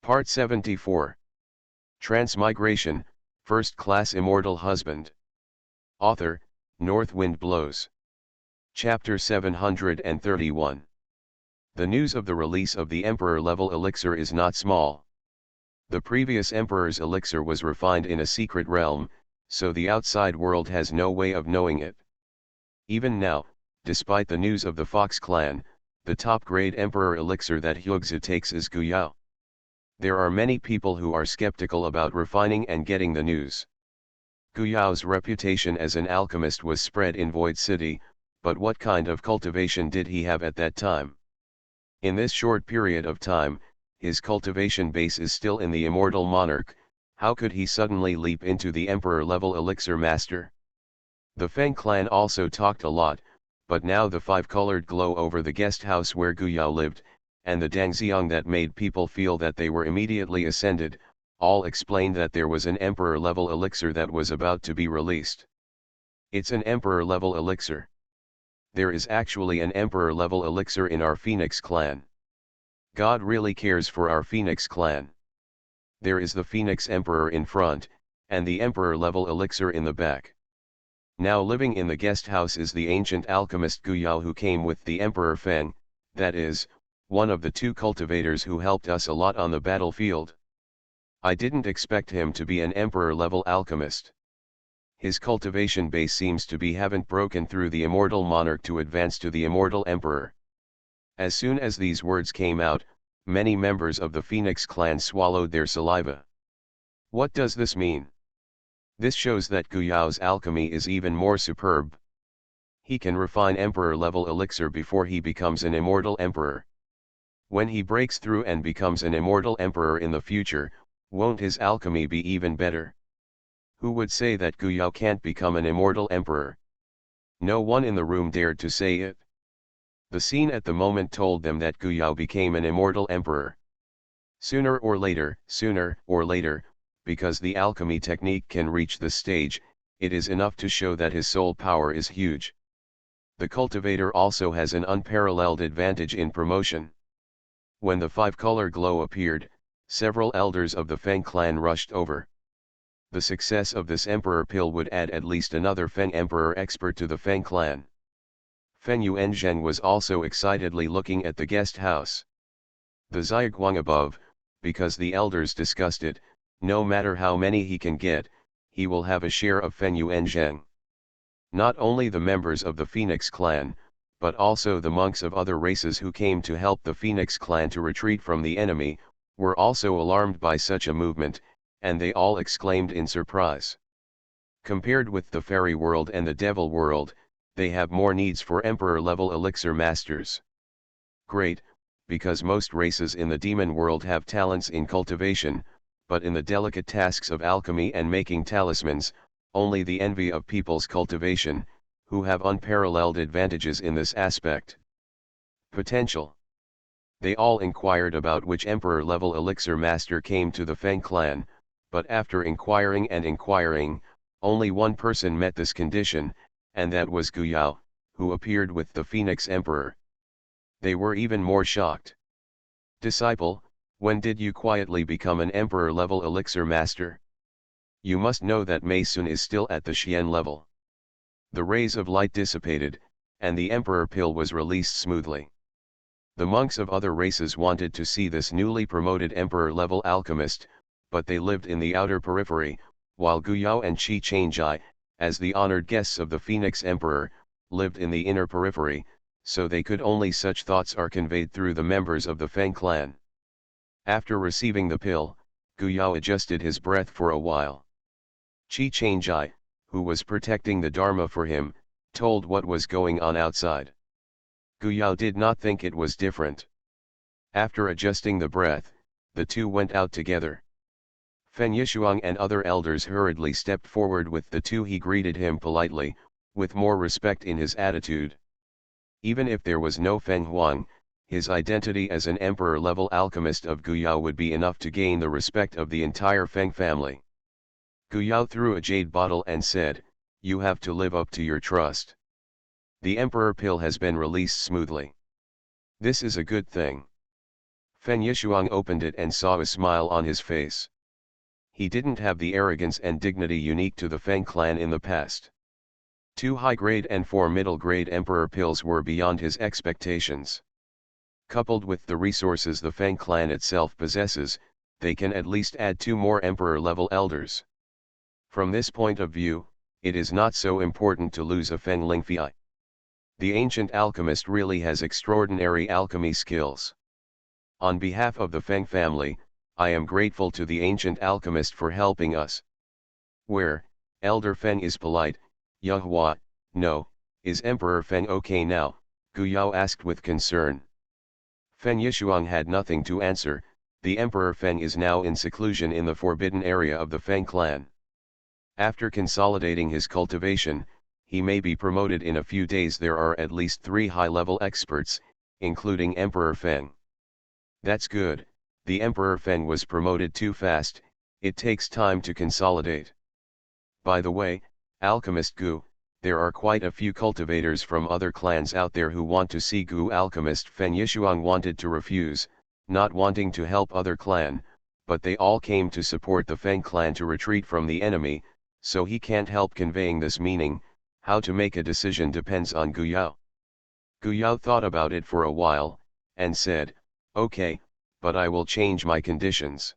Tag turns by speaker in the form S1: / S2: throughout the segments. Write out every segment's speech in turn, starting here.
S1: Part 74. Transmigration, First Class Immortal Husband. Author, North Wind Blows. Chapter 731. The news of the release of the Emperor-level elixir is not small. The previous Emperor's elixir was refined in a secret realm, so the outside world has no way of knowing it. Even now, despite the news of the Fox clan, the top-grade Emperor elixir that Hyuxu takes is Guyao. There are many people who are skeptical about refining and getting the news. Guyao's reputation as an alchemist was spread in Void City, but what kind of cultivation did he have at that time? In this short period of time, his cultivation base is still in the Immortal Monarch. How could he suddenly leap into the Emperor-level elixir master? The Feng clan also talked a lot, but now the five-colored glow over the guest house where Guyao lived, and the Dangxiang that made people feel that they were immediately ascended, all explained that there was an Emperor-level elixir that was about to be released. It's an Emperor-level elixir. There is actually an Emperor-level elixir in our Phoenix clan. God really cares for our Phoenix clan. There is the Phoenix Emperor in front, and the Emperor-level elixir in the back. Now living in the guest house is the ancient alchemist Guyao, who came with the Emperor Feng, that is, one of the two cultivators who helped us a lot on the battlefield. I didn't expect him to be an Emperor-level alchemist. His cultivation base seems to be haven't broken through the Immortal Monarch to advance to the Immortal Emperor. As soon as these words came out, many members of the Phoenix clan swallowed their saliva. What does this mean? This shows that Guyao's alchemy is even more superb. He can refine Emperor-level elixir before he becomes an Immortal Emperor. When he breaks through and becomes an Immortal Emperor in the future, won't his alchemy be even better? Who would say that Guyao can't become an Immortal Emperor? No one in the room dared to say it. The scene at the moment told them that Guyao became an Immortal Emperor. Sooner or later, because the alchemy technique can reach this stage, it is enough to show that his soul power is huge. The cultivator also has an unparalleled advantage in promotion. When the five-color glow appeared, several elders of the Feng clan rushed over. The success of this Emperor pill would add at least another Feng Emperor expert to the Feng clan. Feng Yuanzheng was also excitedly looking at the guest house. The Zhiguang above, because the elders discussed it, no matter how many he can get, he will have a share of Feng Yuanzheng. Not only the members of the Phoenix clan, but also the monks of other races who came to help the Phoenix clan to retreat from the enemy, were also alarmed by such a movement, and they all exclaimed in surprise. Compared with the fairy world and the devil world, they have more needs for Emperor-level elixir masters. Great, because most races in the demon world have talents in cultivation, but in the delicate tasks of alchemy and making talismans, only the envy of people's cultivation, who have unparalleled advantages in this aspect. Potential. They all inquired about which Emperor-level elixir master came to the Feng clan, but after inquiring and inquiring, only one person met this condition, and that was Guyao, who appeared with the Phoenix Emperor. They were even more shocked. Disciple, when did you quietly become an Emperor-level elixir master? You must know that Mei Sun is still at the Xian level. The rays of light dissipated, and the Emperor pill was released smoothly. The monks of other races wanted to see this newly promoted Emperor-level alchemist, but they lived in the outer periphery, while Guyao and Qi Changjai, as the honored guests of the Phoenix Emperor, lived in the inner periphery, so they could only such thoughts are conveyed through the members of the Feng clan. After receiving the pill, Guyao adjusted his breath for a while. Qi Changjai, who was protecting the Dharma for him, told what was going on outside. Guyao did not think it was different. After adjusting the breath, the two went out together. Feng Yishuang and other elders hurriedly stepped forward with the two. He greeted him politely, with more respect in his attitude. Even if there was no Feng Huang, his identity as an Emperor-level alchemist of Guyao would be enough to gain the respect of the entire Feng family. Guyao threw a jade bottle and said, "You have to live up to your trust. The Emperor pill has been released smoothly. This is a good thing." Feng Yishuang opened it and saw a smile on his face. He didn't have the arrogance and dignity unique to the Feng clan in the past. 2 high-grade and 4 middle-grade Emperor pills were beyond his expectations. Coupled with the resources the Feng clan itself possesses, they can at least add 2 more Emperor-level elders. From this point of view, it is not so important to lose a Feng Lingfei. The ancient alchemist really has extraordinary alchemy skills. On behalf of the Feng family, I am grateful to the ancient alchemist for helping us. Where, Elder Feng is polite, Yaoi, no, is Emperor Feng okay now? Gu Yao asked with concern. Feng Yishuang had nothing to answer. The Emperor Feng is now in seclusion in the forbidden area of the Feng clan. After consolidating his cultivation, he may be promoted in a few days. There are at least 3 high-level experts, including Emperor Feng. That's good. The Emperor Feng was promoted too fast. It takes time to consolidate. By the way, Alchemist Gu, there are quite a few cultivators from other clans out there who want to see Gu. Alchemist Feng Yishuang wanted to refuse, not wanting to help other clan, but they all came to support the Feng clan to retreat from the enemy, so he can't help conveying this meaning. How to make a decision depends on Gu Yao. Gu Yao thought about it for a while, and said, okay, but I will change my conditions.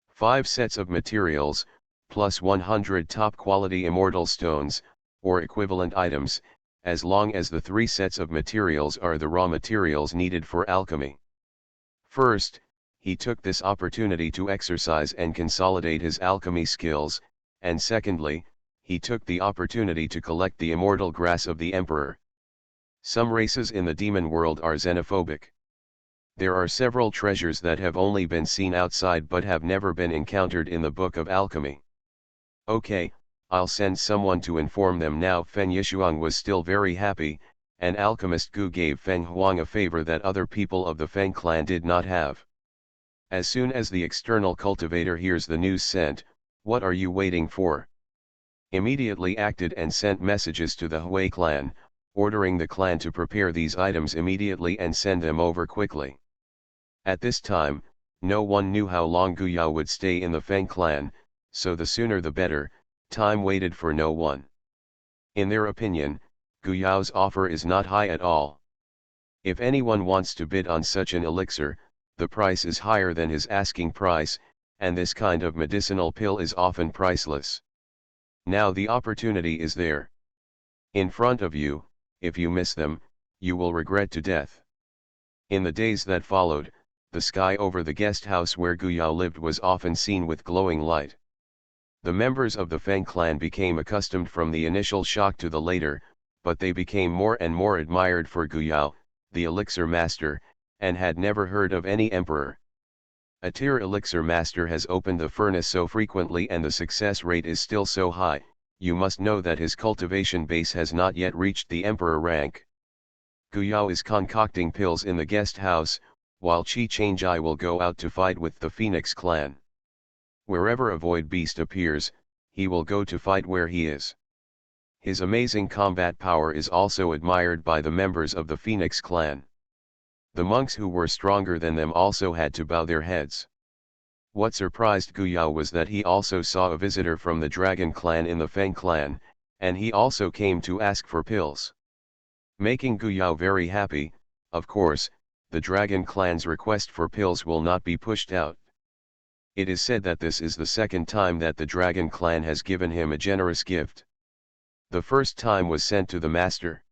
S1: 5 sets of materials, plus 100 top-quality immortal stones, or equivalent items, as long as the 3 sets of materials are the raw materials needed for alchemy. First, he took this opportunity to exercise and consolidate his alchemy skills, and secondly, he took the opportunity to collect the immortal grass of the Emperor. Some races in the demon world are xenophobic. There are several treasures that have only been seen outside but have never been encountered in the Book of Alchemy. Okay, I'll send someone to inform them now. Feng Yishuang was still very happy, and Alchemist Gu gave Feng Huang a favor that other people of the Feng clan did not have. As soon as the external cultivator hears the news sent, what are you waiting for? Immediately acted and sent messages to the Hui clan, ordering the clan to prepare these items immediately and send them over quickly. At this time, no one knew how long Gu Yao would stay in the Feng clan, so the sooner the better. Time waited for no one. In their opinion, Gu Yao's offer is not high at all. If anyone wants to bid on such an elixir, the price is higher than his asking price, and this kind of medicinal pill is often priceless. Now the opportunity is there. In front of you. If you miss them, you will regret to death. In the days that followed, the sky over the guest house where Gu Yao lived was often seen with glowing light. The members of the Feng clan became accustomed from the initial shock to the later, but they became more and more admired for Gu Yao, the elixir master, and had never heard of any emperor. A tier elixir master has opened the furnace so frequently and the success rate is still so high. You must know that his cultivation base has not yet reached the emperor rank. Gu Yao is concocting pills in the guest house, while Qi Changjai will go out to fight with the Phoenix clan. Wherever a void beast appears, he will go to fight where he is. His amazing combat power is also admired by the members of the Phoenix clan. The monks who were stronger than them also had to bow their heads. What surprised Gu Yao was that he also saw a visitor from the Dragon clan in the Feng clan, and he also came to ask for pills. Making Gu Yao very happy, of course, the Dragon clan's request for pills will not be pushed out. It is said that this is the second time that the Dragon clan has given him a generous gift. The first time was sent to the master.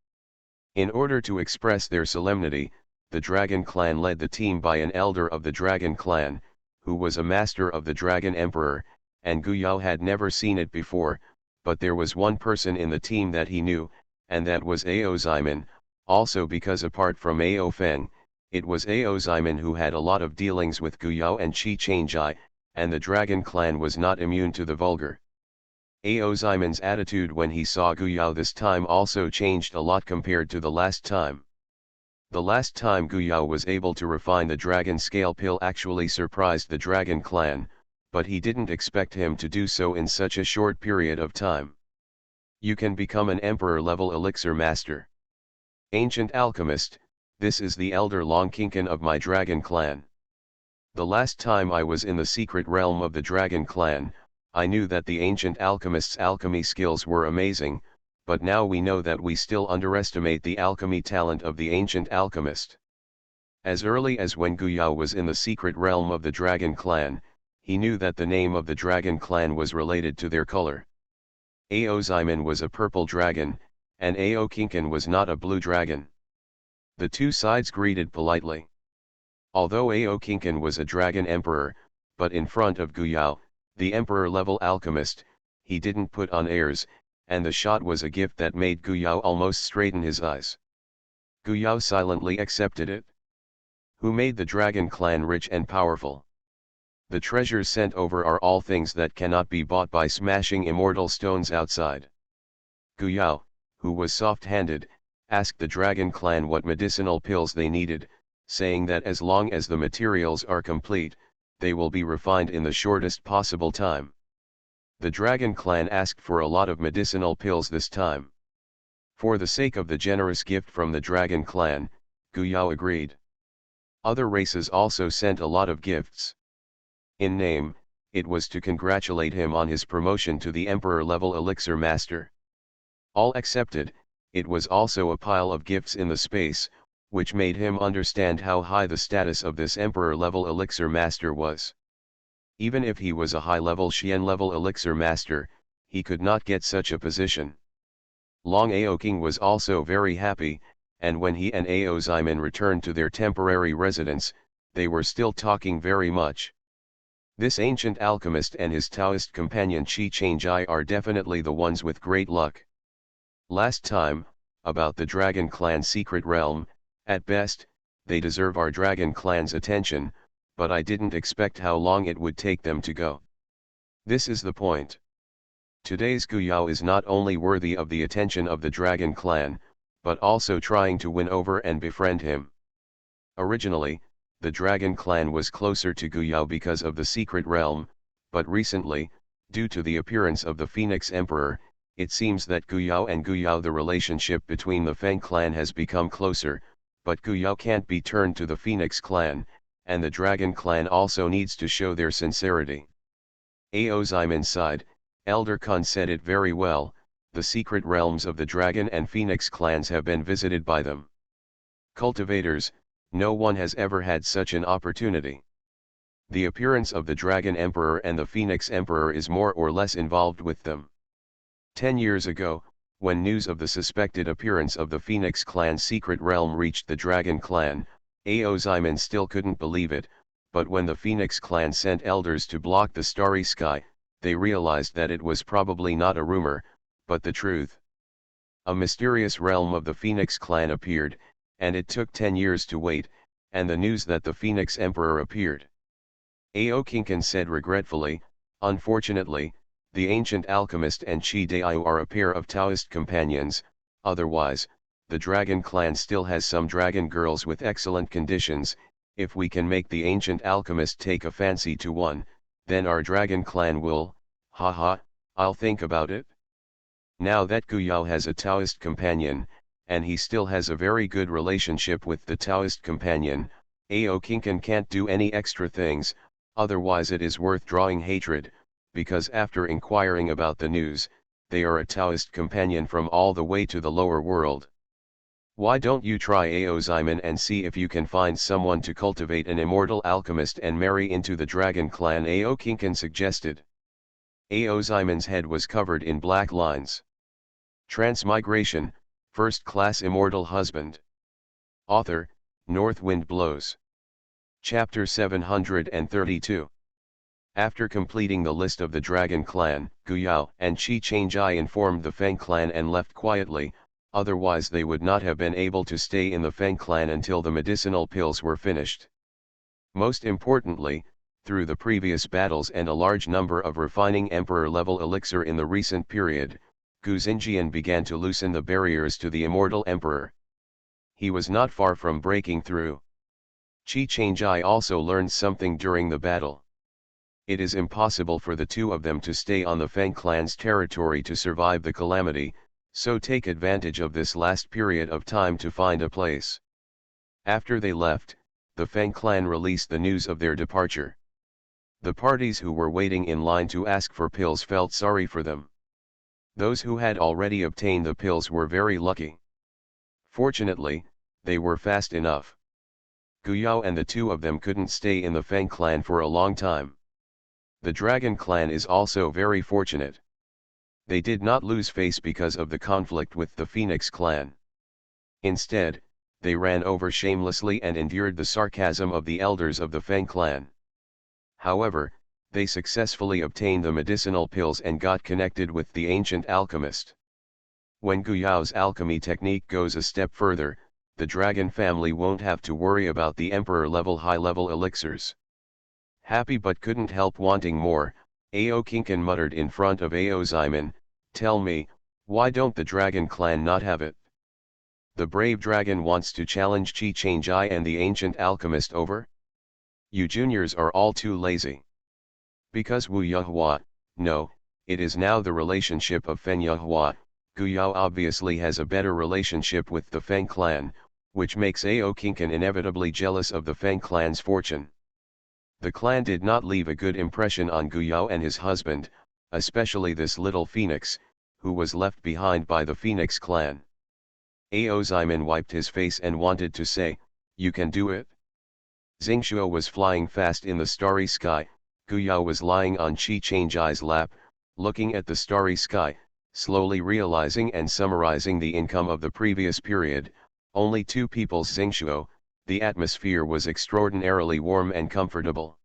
S1: In order to express their solemnity, the Dragon clan led the team by an elder of the Dragon clan, who was a master of the Dragon Emperor, and Gu Yao had never seen it before, but there was one person in the team that he knew, and that was Ao Ximen, also because apart from Ao Feng, it was Ao Ximen who had a lot of dealings with Gu Yao and Qi Changjai, and the Dragon clan was not immune to the vulgar. Ao Ximen's attitude when he saw Gu Yao this time also changed a lot compared to the last time. The last time Gu Yao was able to refine the dragon scale pill actually surprised the Dragon clan, but he didn't expect him to do so in such a short period of time. You can become an emperor-level elixir master. Ancient alchemist, this is the elder Long Kinkan of my Dragon clan. The last time I was in the secret realm of the Dragon Clan, I knew that the ancient alchemist's alchemy skills were amazing, but now we know that we still underestimate the alchemy talent of the ancient alchemist. As early as when Guyao was in the secret realm of the Dragon Clan, he knew that the name of the Dragon Clan was related to their color. Ao Ximen was a purple dragon, and Ao Kinkan was not a blue dragon. The two sides greeted politely. Although Ao Kinkan was a dragon emperor, but in front of Guyao, the emperor-level alchemist, he didn't put on airs, and the shot was a gift that made Guyao almost straighten his eyes. Guyao silently accepted it. Who made the Dragon Clan rich and powerful? The treasures sent over are all things that cannot be bought by smashing immortal stones outside. Guyao, who was soft-handed, asked the Dragon Clan what medicinal pills they needed, saying that as long as the materials are complete, they will be refined in the shortest possible time. The Dragon Clan asked for a lot of medicinal pills this time. For the sake of the generous gift from the Dragon Clan, Guyao agreed. Other races also sent a lot of gifts. In name, it was to congratulate him on his promotion to the Emperor-level Elixir Master. All accepted. It was also a pile of gifts in the space, which made him understand how high the status of this Emperor-level Elixir Master was. Even if he was a high-level Xian-level Elixir Master, he could not get such a position. Long Ao King was also very happy, and when he and Ao Ximen returned to their temporary residence, they were still talking very much. This ancient alchemist and his Taoist companion Qi Changjai are definitely the ones with great luck. Last time, about the Dragon Clan secret realm, at best, they deserve our Dragon Clan's attention, but I didn't expect how long it would take them to go. This is the point. Today's Guyao is not only worthy of the attention of the Dragon Clan, but also trying to win over and befriend him. Originally, the Dragon Clan was closer to Guyao because of the secret realm, but recently, due to the appearance of the Phoenix Emperor, it seems that Guyao the relationship between the Feng clan has become closer, but Guyao can't be turned to the Phoenix clan, and the Dragon Clan also needs to show their sincerity. Ao Ximen sighed. Elder Khan said it very well, the secret realms of the Dragon and Phoenix clans have been visited by them. Cultivators, no one has ever had such an opportunity. The appearance of the Dragon Emperor and the Phoenix Emperor is more or less involved with them. 10 years ago, when news of the suspected appearance of the Phoenix clan's secret realm reached the Dragon Clan, Ao Ximen still couldn't believe it, but when the Phoenix clan sent elders to block the starry sky, they realized that it was probably not a rumor, but the truth. A mysterious realm of the Phoenix clan appeared, and it took 10 years to wait, and the news that the Phoenix Emperor appeared. Ao Kinkan said regretfully, unfortunately, the ancient alchemist and Qi Daiyu are a pair of Taoist companions, otherwise, the Dragon Clan still has some dragon girls with excellent conditions. If we can make the ancient alchemist take a fancy to one, then our Dragon Clan will, haha, I'll think about it. Now that Guyao has a Taoist companion, and he still has a very good relationship with the Taoist companion, Ao Kinkan can't do any extra things, otherwise it is worth drawing hatred, because after inquiring about the news, they are a Taoist companion from all the way to the lower world. Why don't you try Ao Ximen and see if you can find someone to cultivate an immortal alchemist and marry into the Dragon Clan? Ao Kinkan suggested. Ao Ximen's head was covered in black lines. Transmigration, First Class Immortal Husband. Author, North Wind Blows. Chapter 732. After completing the list of the Dragon Clan, Guyao and Qi Changjai informed the Feng clan and left quietly, otherwise they would not have been able to stay in the Feng clan until the medicinal pills were finished. Most importantly, through the previous battles and a large number of refining Emperor-level elixir in the recent period, Gu Xingjian began to loosen the barriers to the Immortal Emperor. He was not far from breaking through. Qi Changjai also learned something during the battle. It is impossible for the two of them to stay on the Feng clan's territory to survive the calamity, so take advantage of this last period of time to find a place. After they left, the Feng clan released the news of their departure. The parties who were waiting in line to ask for pills felt sorry for them. Those who had already obtained the pills were very lucky. Fortunately, they were fast enough. Guyao and the two of them couldn't stay in the Feng clan for a long time. The Dragon clan is also very fortunate. They did not lose face because of the conflict with the Phoenix clan. Instead, they ran over shamelessly and endured the sarcasm of the elders of the Feng clan. However, they successfully obtained the medicinal pills and got connected with the ancient alchemist. When Guyao's alchemy technique goes a step further, the dragon family won't have to worry about the emperor-level high-level elixirs. Happy but couldn't help wanting more, Ao Kinkan muttered in front of Ao Ximen, "Tell me, why don't the dragon clan not have it? The brave dragon wants to challenge Qi Changjai and the ancient alchemist over? You juniors are all too lazy." Because Wu Yuhua, no, it is now the relationship of Feng Yuhua. Guyao obviously has a better relationship with the Feng clan, which makes Ao Kinkan inevitably jealous of the Feng clan's fortune. The clan did not leave a good impression on Guyao and his husband, especially this little phoenix, who was left behind by the Phoenix clan. Ao Ximen wiped his face and wanted to say, "You can do it." Xingxuo was flying fast in the starry sky, Guyao was lying on Qi Changjai's lap, looking at the starry sky, slowly realizing and summarizing the income of the previous period. Only two people's Xingxuo, the atmosphere was extraordinarily warm and comfortable.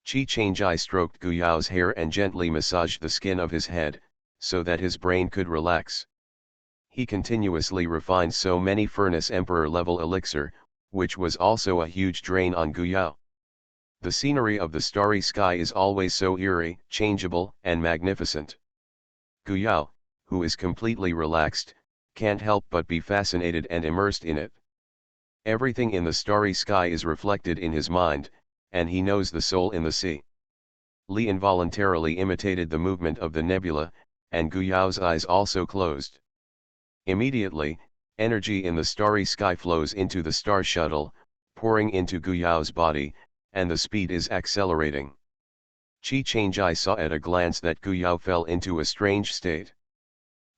S1: Qi Changjai stroked Guyao's hair and gently massaged the skin of his head, so that his brain could relax. He continuously refined so many furnace emperor-level elixir, which was also a huge drain on Guyao. The scenery of the starry sky is always so eerie, changeable, and magnificent. Guyao, who is completely relaxed, can't help but be fascinated and immersed in it. Everything in the starry sky is reflected in his mind, and he knows the soul in the sea. Li involuntarily imitated the movement of the nebula, and Guyao's eyes also closed. Immediately, energy in the starry sky flows into the star shuttle, pouring into Guyao's body, and the speed is accelerating. Qi Changjai saw at a glance that Guyao fell into a strange state.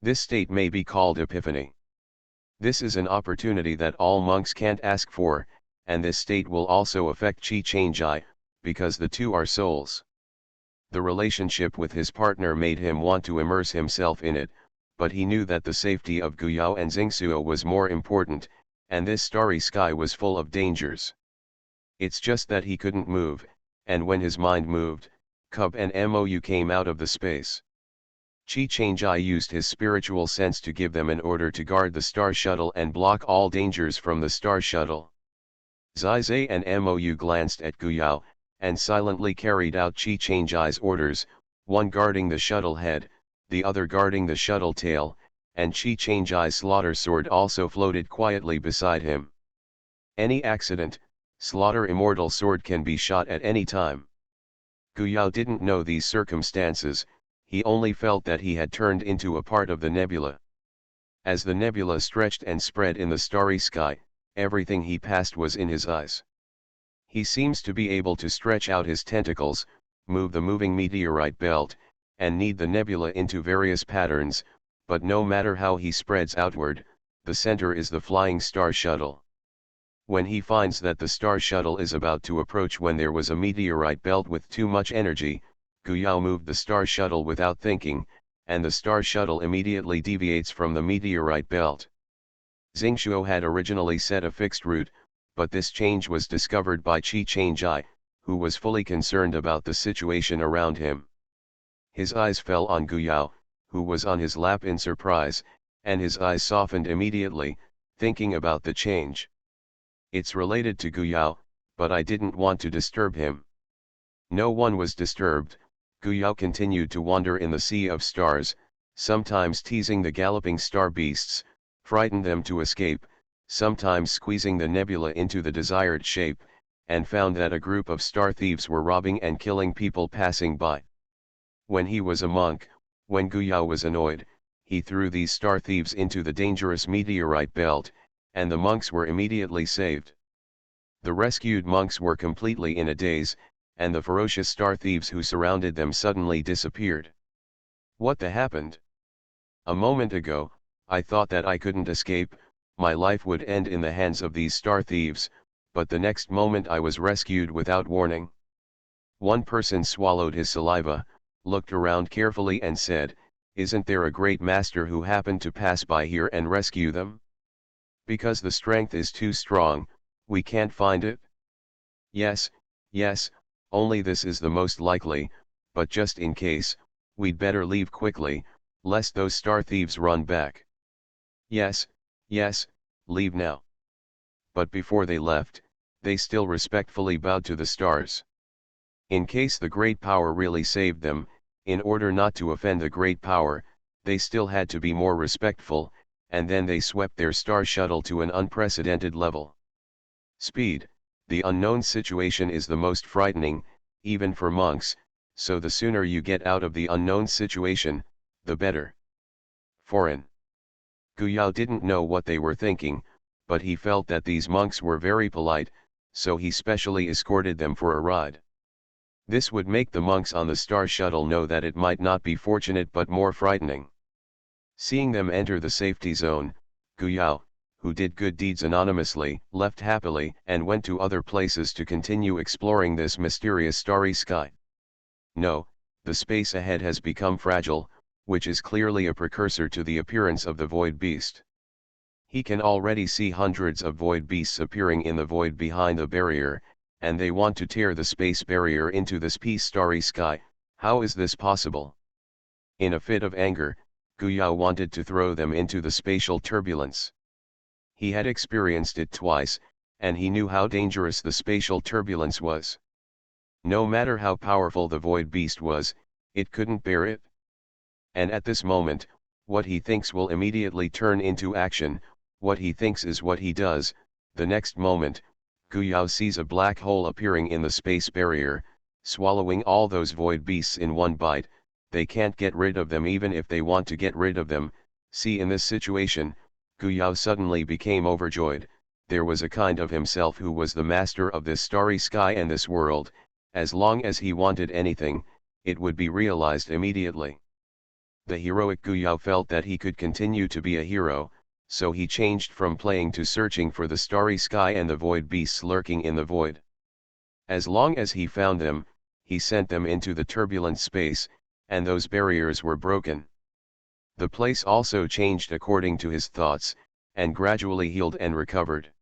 S1: This state may be called epiphany. This is an opportunity that all monks can't ask for, and this state will also affect Qi Changjai, because the two are souls. The relationship with his partner made him want to immerse himself in it, but he knew that the safety of Guyao and Xingxuo was more important, and this starry sky was full of dangers. It's just that he couldn't move, and when his mind moved, Cub and Mou came out of the space. Qi Changjai used his spiritual sense to give them an order to guard the star shuttle and block all dangers from the star shuttle. Zai and Mou glanced at Guyao, and silently carried out Qi Changjai's orders, one guarding the shuttle head, the other guarding the shuttle tail, and Qi Changjai's slaughter sword also floated quietly beside him. Any accident, slaughter immortal sword can be shot at any time. Guyao didn't know these circumstances, he only felt that he had turned into a part of the nebula. As the nebula stretched and spread in the starry sky, everything he passed was in his eyes. He seems to be able to stretch out his tentacles, move the moving meteorite belt, and knead the nebula into various patterns, but no matter how he spreads outward, the center is the flying star shuttle. When he finds that the star shuttle is about to approach when there was a meteorite belt with too much energy, Guyao moved the star shuttle without thinking, and the star shuttle immediately deviates from the meteorite belt. Xingxuo had originally set a fixed route, but this change was discovered by Qi Changjai, who was fully concerned about the situation around him. His eyes fell on Guyao, who was on his lap in surprise, and his eyes softened immediately, thinking about the change. It's related to Guyao, but I didn't want to disturb him. No one was disturbed. Guyao continued to wander in the sea of stars, sometimes teasing the galloping star beasts, frightened them to escape, sometimes squeezing the nebula into the desired shape, and found that a group of star thieves were robbing and killing people passing by. When he was a monk, when Guyao was annoyed, he threw these star thieves into the dangerous meteorite belt, and the monks were immediately saved. The rescued monks were completely in a daze, and the ferocious star thieves who surrounded them suddenly disappeared. What the happened? A moment ago, I thought that I couldn't escape, my life would end in the hands of these star thieves, but the next moment I was rescued without warning. One person swallowed his saliva, looked around carefully and said, "Isn't there a great master who happened to pass by here and rescue them? Because the strength is too strong, we can't find it?" "Yes, yes, only this is the most likely, but just in case, we'd better leave quickly, lest those star thieves run back." "Yes, yes, leave now." But before they left, they still respectfully bowed to the stars. In case the great power really saved them, in order not to offend the great power, they still had to be more respectful, and then they swept their star shuttle to an unprecedented level. Speed, the unknown situation is the most frightening, even for monks, so the sooner you get out of the unknown situation, the better. Foreign. Guyao didn't know what they were thinking, but he felt that these monks were very polite, so he specially escorted them for a ride. This would make the monks on the star shuttle know that it might not be fortunate but more frightening. Seeing them enter the safety zone, Guyao, who did good deeds anonymously, left happily and went to other places to continue exploring this mysterious starry sky. No, the space ahead has become fragile, which is clearly a precursor to the appearance of the void beast. He can already see hundreds of void beasts appearing in the void behind the barrier, and they want to tear the space barrier into this starry sky. How is this possible? In a fit of anger, Guyao wanted to throw them into the spatial turbulence. He had experienced it twice, and he knew how dangerous the spatial turbulence was. No matter how powerful the void beast was, it couldn't bear it. And at this moment, what he thinks will immediately turn into action, what he thinks is what he does. The next moment, Guyao sees a black hole appearing in the space barrier, swallowing all those void beasts in one bite. They can't get rid of them even if they want to get rid of them. See, in this situation, Guyao suddenly became overjoyed. There was a kind of himself who was the master of this starry sky and this world. As long as he wanted anything, it would be realized immediately. The heroic Guyao felt that he could continue to be a hero, so he changed from playing to searching for the starry sky and the void beasts lurking in the void. As long as he found them, he sent them into the turbulent space, and those barriers were broken. The place also changed according to his thoughts, and gradually healed and recovered.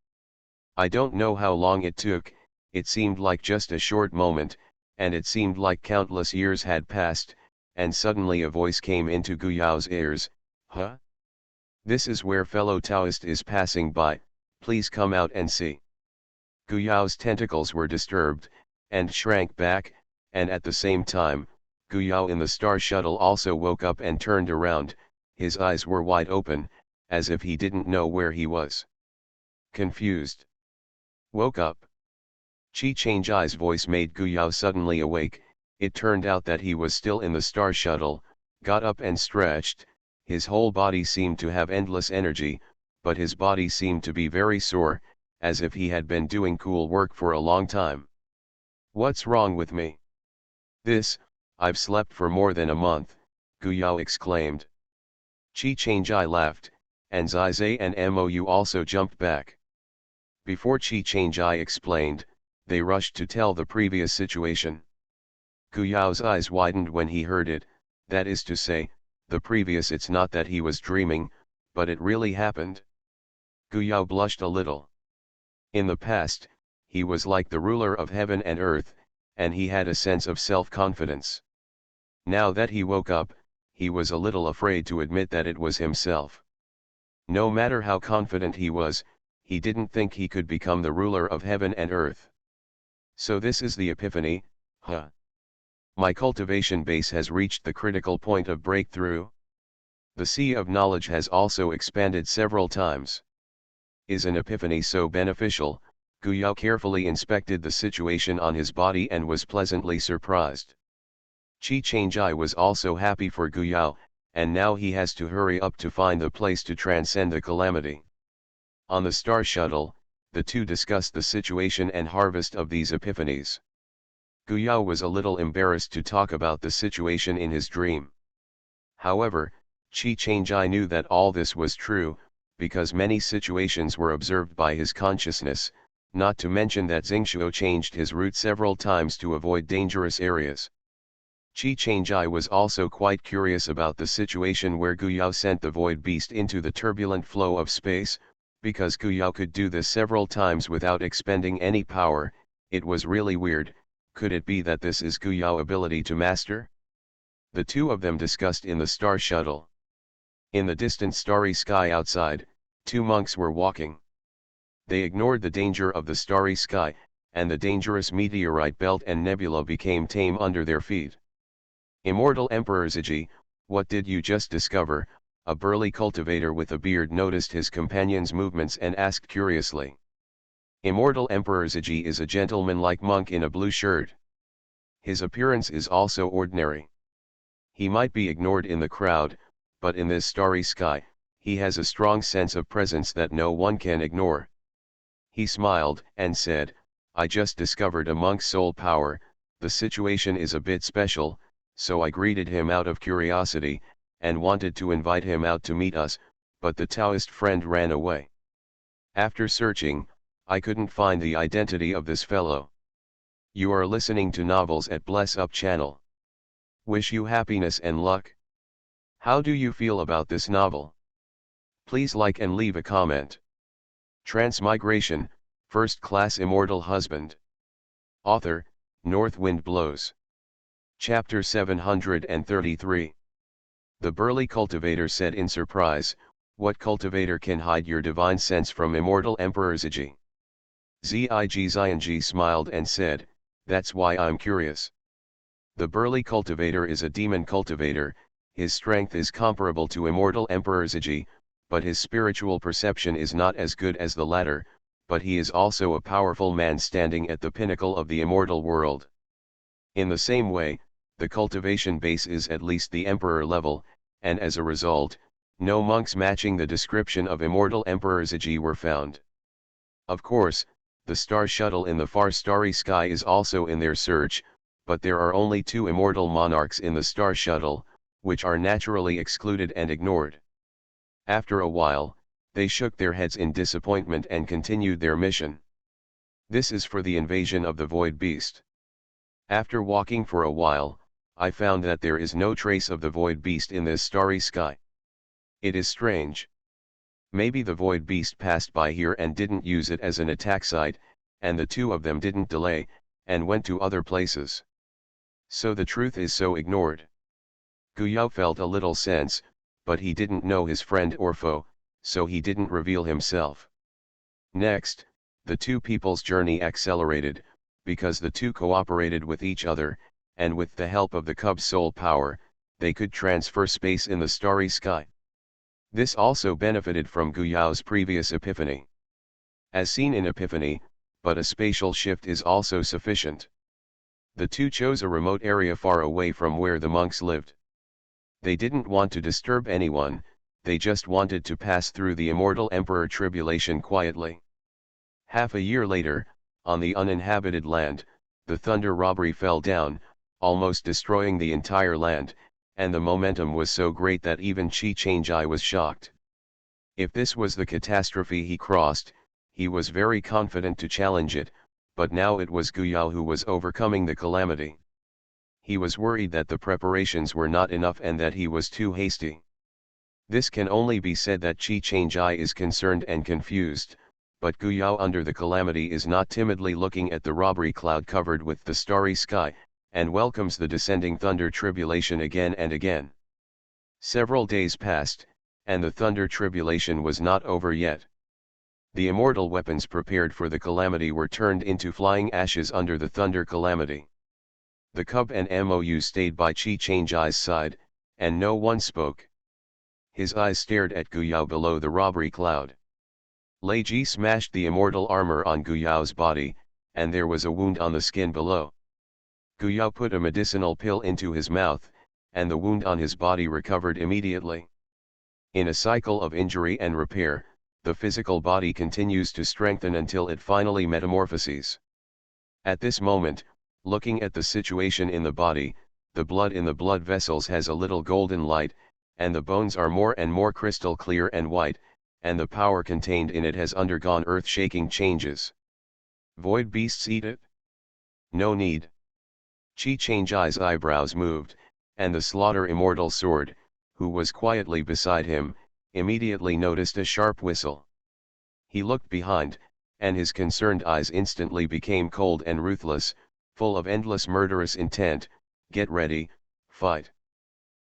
S1: I don't know how long it took, it seemed like just a short moment, and it seemed like countless years had passed, and suddenly a voice came into Guyao's ears, "Huh? This is where fellow Taoist is passing by, please come out and see." Guyao's tentacles were disturbed, and shrank back, and at the same time, Guyao in the star shuttle also woke up and turned around. His eyes were wide open, as if he didn't know where he was. Confused. Woke up. Chi Changai's voice made Guyao suddenly awake. It turned out that he was still in the star shuttle, got up and stretched. His whole body seemed to have endless energy, but his body seemed to be very sore, as if he had been doing cool work for a long time. "What's wrong with me? I've slept for more than a month," Guyao exclaimed. Chi Changai laughed, and Zai and Mou also jumped back. Before Chi Changai explained, they rushed to tell the previous situation. Guyao's eyes widened when he heard it, that is to say, the previous. It's not that he was dreaming, but it really happened. Guyao blushed a little. In the past, he was like the ruler of heaven and earth, and he had a sense of self-confidence. Now that he woke up, he was a little afraid to admit that it was himself. No matter how confident he was, he didn't think he could become the ruler of heaven and earth. So this is the epiphany, huh? My cultivation base has reached the critical point of breakthrough. The sea of knowledge has also expanded several times. Is an epiphany so beneficial? Guyao carefully inspected the situation on his body and was pleasantly surprised. Chi Changai was also happy for Guyao, and now he has to hurry up to find the place to transcend the calamity. On the star shuttle, the two discussed the situation and harvest of these epiphanies. Guyao was a little embarrassed to talk about the situation in his dream. However, Qi Changjai knew that all this was true, because many situations were observed by his consciousness, not to mention that Xingqiu changed his route several times to avoid dangerous areas. Qi Changjai was also quite curious about the situation where Guyao sent the void beast into the turbulent flow of space, because Guyao could do this several times without expending any power. It was really weird. Could it be that this is Guyao's ability to master? The two of them discussed in the star shuttle. In the distant starry sky outside, two monks were walking. They ignored the danger of the starry sky, and the dangerous meteorite belt and nebula became tame under their feet. Immortal Emperor Ziji, what did you just discover? A burly cultivator with a beard noticed his companion's movements and asked curiously. Immortal Emperor Ziji is a gentleman-like monk in a blue shirt. His appearance is also ordinary. He might be ignored in the crowd, but in this starry sky, he has a strong sense of presence that no one can ignore. He smiled and said, I just discovered a monk's soul power. The situation is a bit special, so I greeted him out of curiosity, and wanted to invite him out to meet us, but the Taoist friend ran away. After searching, I couldn't find the identity of this fellow. You are listening to Novels at Bless Up channel. Wish you happiness and luck. How do you feel about this novel? Please like and leave a comment. Transmigration, First Class Immortal Husband. Author, North Wind Blows. Chapter 733. The burly cultivator said in surprise, what cultivator can hide your divine sense from Immortal Emperor Ziji? Zig smiled and said, that's why I'm curious. The burly cultivator is a demon cultivator. His strength is comparable to Immortal Emperor Ziji, but his spiritual perception is not as good as the latter, but he is also a powerful man standing at the pinnacle of the immortal world. In the same way, the cultivation base is at least the emperor level, and as a result, no monks matching the description of Immortal Emperor Ziji were found. Of course, the star shuttle in the far starry sky is also in their search, but there are only two immortal monarchs in the star shuttle, which are naturally excluded and ignored. After a while, they shook their heads in disappointment and continued their mission. This is for the invasion of the void beast. After walking for a while, I found that there is no trace of the void beast in this starry sky. It is strange. Maybe the void beast passed by here and didn't use it as an attack site, and the two of them didn't delay, and went to other places. So the truth is so ignored. Guyao felt a little sense, but he didn't know his friend or foe, so he didn't reveal himself. Next, the two people's journey accelerated, because the two cooperated with each other, and with the help of the cub's soul power, they could transfer space in the starry sky. This also benefited from Guyao's previous epiphany. As seen in Epiphany, but a spatial shift is also sufficient. The two chose a remote area far away from where the monks lived. They didn't want to disturb anyone, they just wanted to pass through the Immortal Emperor tribulation quietly. Half a year later, on the uninhabited land, the thunder robbery fell down, almost destroying the entire land, and the momentum was so great that even Qi Changjai was shocked. If this was the catastrophe he crossed, he was very confident to challenge it, but now it was Guyao who was overcoming the calamity. He was worried that the preparations were not enough and that he was too hasty. This can only be said that Qi Changjai is concerned and confused, but Guyao under the calamity is not timidly looking at the robbery cloud covered with the starry sky, and welcomes the descending thunder tribulation again and again. Several days passed, and the thunder tribulation was not over yet. The immortal weapons prepared for the calamity were turned into flying ashes under the thunder calamity. The cub and Mou stayed by Qi Changjai's side, and no one spoke. His eyes stared at Guyao below the robbery cloud. Lei Ji smashed the immortal armor on Guyao's body, and there was a wound on the skin below. Guyao put a medicinal pill into his mouth, and the wound on his body recovered immediately. In a cycle of injury and repair, the physical body continues to strengthen until it finally metamorphoses. At this moment, looking at the situation in the body, the blood in the blood vessels has a little golden light, and the bones are more and more crystal clear and white, and the power contained in it has undergone earth-shaking changes. Void beasts eat it? No need. Chi-Chang-Ai's eyebrows moved, and the slaughter immortal sword, who was quietly beside him, immediately noticed a sharp whistle. He looked behind, and his concerned eyes instantly became cold and ruthless, full of endless murderous intent. Get ready, fight.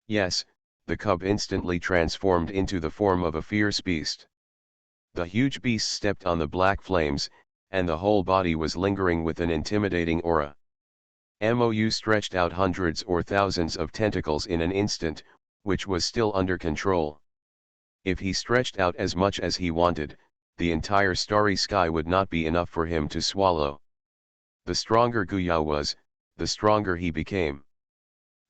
S1: Yes, the cub instantly transformed into the form of a fierce beast. The huge beast stepped on the black flames, and the whole body was lingering with an intimidating aura. Mou stretched out hundreds or thousands of tentacles in an instant, which was still under control. If he stretched out as much as he wanted, the entire starry sky would not be enough for him to swallow. The stronger Guyao was, the stronger he became.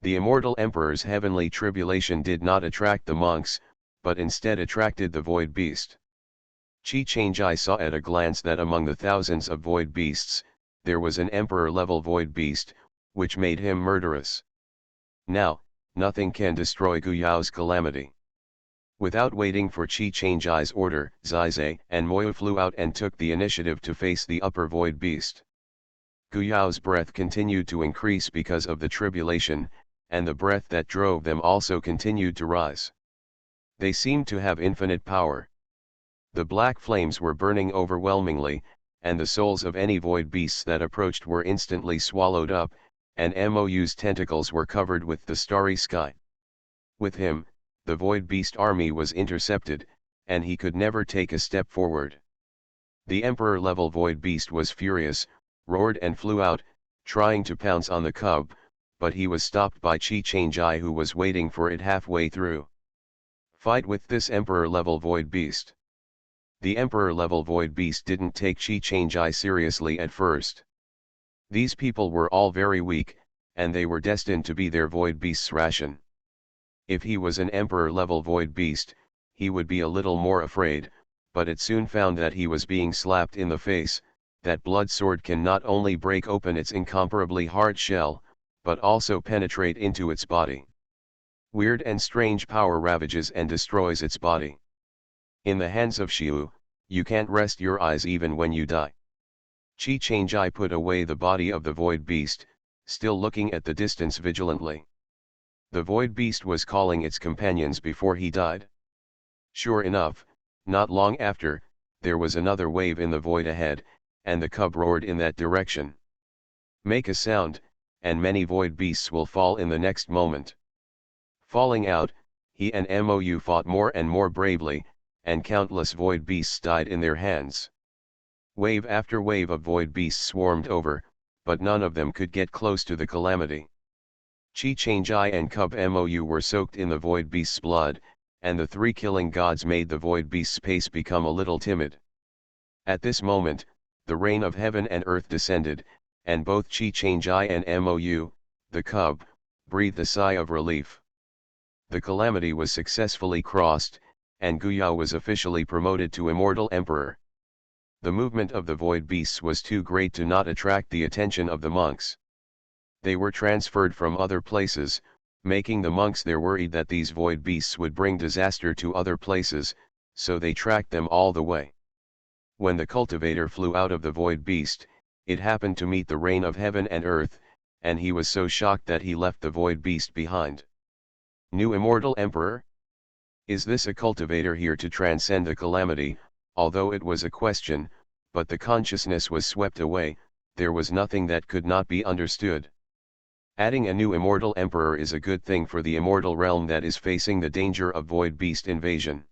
S1: The immortal emperor's heavenly tribulation did not attract the monks, but instead attracted the void beast. Chi-Chang-Ai saw at a glance that among the thousands of void beasts, there was an emperor-level void beast, which made him murderous. Now, nothing can destroy Guyao's calamity. Without waiting for Chi-Chang-Ai's order, Zizai and Moyu flew out and took the initiative to face the upper void beast. Guyao's breath continued to increase because of the tribulation, and the breath that drove them also continued to rise. They seemed to have infinite power. The black flames were burning overwhelmingly, and the souls of any void beasts that approached were instantly swallowed up, and Mou's tentacles were covered with the starry sky. With him, the void beast army was intercepted, and he could never take a step forward. The emperor-level void beast was furious, roared and flew out, trying to pounce on the cub, but he was stopped by Chi-Chang-Ai, who was waiting for it halfway through. Fight with this emperor-level void beast. The emperor-level void beast didn't take Chi-Chang-Ai seriously at first. These people were all very weak, and they were destined to be their void beast's ration. If he was an emperor-level void beast, he would be a little more afraid, but it soon found that he was being slapped in the face, that blood sword can not only break open its incomparably hard shell, but also penetrate into its body. Weird and strange power ravages and destroys its body. In the hands of Xiu, you can't rest your eyes even when you die. Chi-Chang-Ai put away the body of the void beast, still looking at the distance vigilantly. The void beast was calling its companions before he died. Sure enough, not long after, there was another wave in the void ahead, and the cub roared in that direction. Make a sound, and many void beasts will fall in the next moment. Falling out, he and Mou fought more and more bravely, and countless void beasts died in their hands. Wave after wave of void beasts swarmed over, but none of them could get close to the calamity. Chi-Chang-Ai and cub Mou were soaked in the void beast's blood, and the three killing gods made the void beast's pace become a little timid. At this moment, the rain of heaven and earth descended, and both Chi-Chang-Ai and Mou, the cub, breathed a sigh of relief. The calamity was successfully crossed, and Guyao was officially promoted to Immortal Emperor. The movement of the void beasts was too great to not attract the attention of the monks. They were transferred from other places, making the monks there worried that these void beasts would bring disaster to other places, so they tracked them all the way. When the cultivator flew out of the void beast, it happened to meet the rain of heaven and earth, and he was so shocked that he left the void beast behind. New Immortal Emperor? Is this a cultivator here to transcend the calamity? Although it was a question, but the consciousness was swept away, there was nothing that could not be understood. Adding a new Immortal Emperor is a good thing for the immortal realm that is facing the danger of void beast invasion.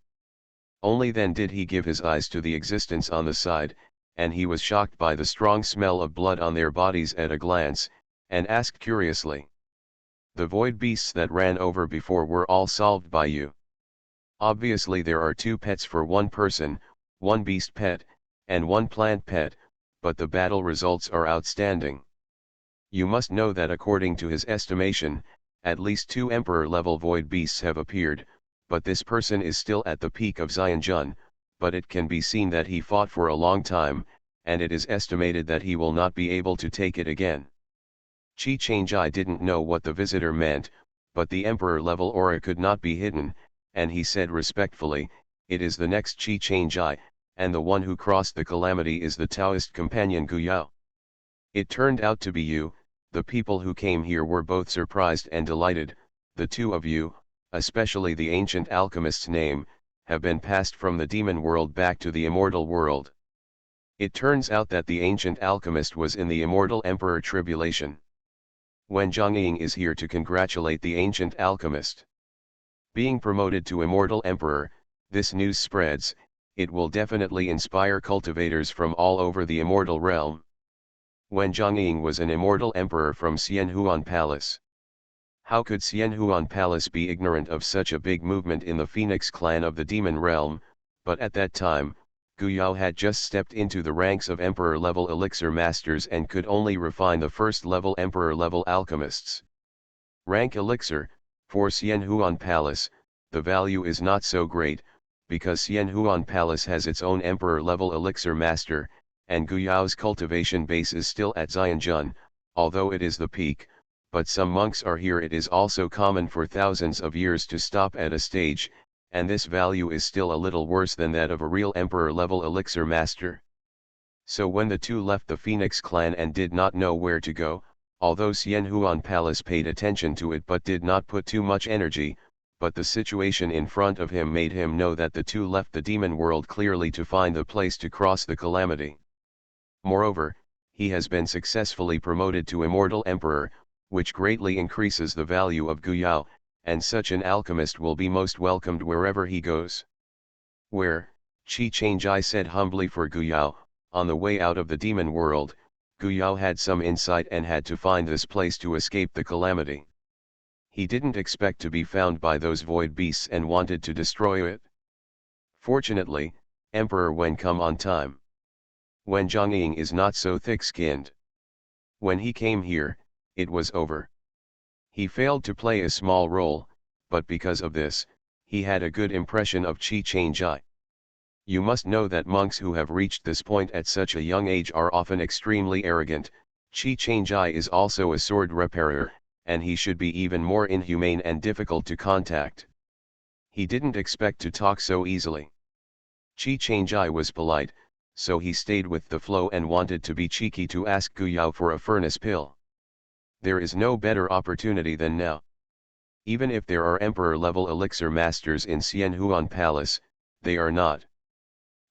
S1: Only then did he give his eyes to the existence on the side, and he was shocked by the strong smell of blood on their bodies at a glance, and asked curiously. The void beasts that ran over before were all solved by you. Obviously there are 2 pets for one person, 1 beast pet, and 1 plant pet, but the battle results are outstanding. You must know that according to his estimation, at least 2 emperor-level void beasts have appeared, but this person is still at the peak of Xianjun, but it can be seen that he fought for a long time, and it is estimated that he will not be able to take it again. Qi Changjai didn't know what the visitor meant, but the emperor-level aura could not be hidden, and he said respectfully, "It is the next Qi Changjai, and the one who crossed the calamity is the Taoist companion Gu Yao. It turned out to be you." The people who came here were both surprised and delighted. "The two of you, especially the ancient alchemist's name, have been passed from the demon world back to the immortal world." It turns out that the ancient alchemist was in the immortal emperor tribulation. Wen Zhongying is here to congratulate the ancient alchemist. Being promoted to immortal emperor, this news spreads, it will definitely inspire cultivators from all over the immortal realm. Wen Zhongying was an immortal emperor from Xianhuan Palace. How could Xianhuan Palace be ignorant of such a big movement in the Phoenix clan of the demon realm? But at that time, Gu Yao had just stepped into the ranks of emperor-level elixir masters and could only refine the first-level emperor-level alchemists. Rank elixir, for Xianhuan Palace, the value is not so great, because Xianhuan Palace has its own emperor-level elixir master, and Gu Yao's cultivation base is still at Xianjun, although it is the peak, but some monks are here. It is also common for thousands of years to stop at a stage, and this value is still a little worse than that of a real emperor-level elixir master. So when the two left the Phoenix clan and did not know where to go, although Xianhuan Palace paid attention to it but did not put too much energy, but the situation in front of him made him know that the two left the demon world clearly to find the place to cross the calamity. Moreover, he has been successfully promoted to immortal emperor, which greatly increases the value of Gu Yao, and such an alchemist will be most welcomed wherever he goes. Where, Qi Changjai said humbly for Gu Yao, on the way out of the demon world, Gu Yao had some insight and had to find this place to escape the calamity. He didn't expect to be found by those void beasts and wanted to destroy it. Fortunately, Emperor Wen come on time. Wen Zhongying is not so thick-skinned. When he came here, it was over. He failed to play a small role, but because of this, he had a good impression of Qi Changjai. You must know that monks who have reached this point at such a young age are often extremely arrogant. Qi Changjai is also a sword repairer, and he should be even more inhumane and difficult to contact. He didn't expect to talk so easily. Qi Changjai was polite, so he stayed with the flow and wanted to be cheeky to ask Gu Yao for a furnace pill. There is no better opportunity than now. Even if there are emperor-level elixir masters in Xianhuan Palace, they are not.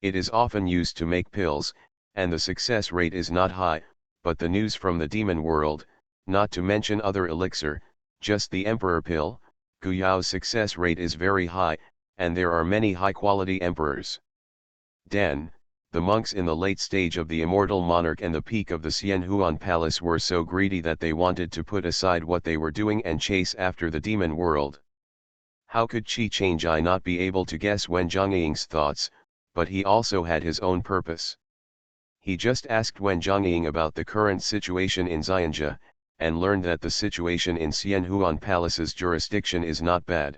S1: It is often used to make pills, and the success rate is not high, but the news from the demon world, not to mention other elixir, just the emperor pill, Gu Yao's success rate is very high, and there are many high-quality emperors. Den, the monks in the late stage of the immortal monarch and the peak of the Xianhuan Palace were so greedy that they wanted to put aside what they were doing and chase after the demon world. How could Qi Changjai not be able to guess Wen Zhongying's thoughts, but he also had his own purpose. He just asked Wen Zhongying about the current situation in Xianja, and learned that the situation in Xianhuan Palace's jurisdiction is not bad.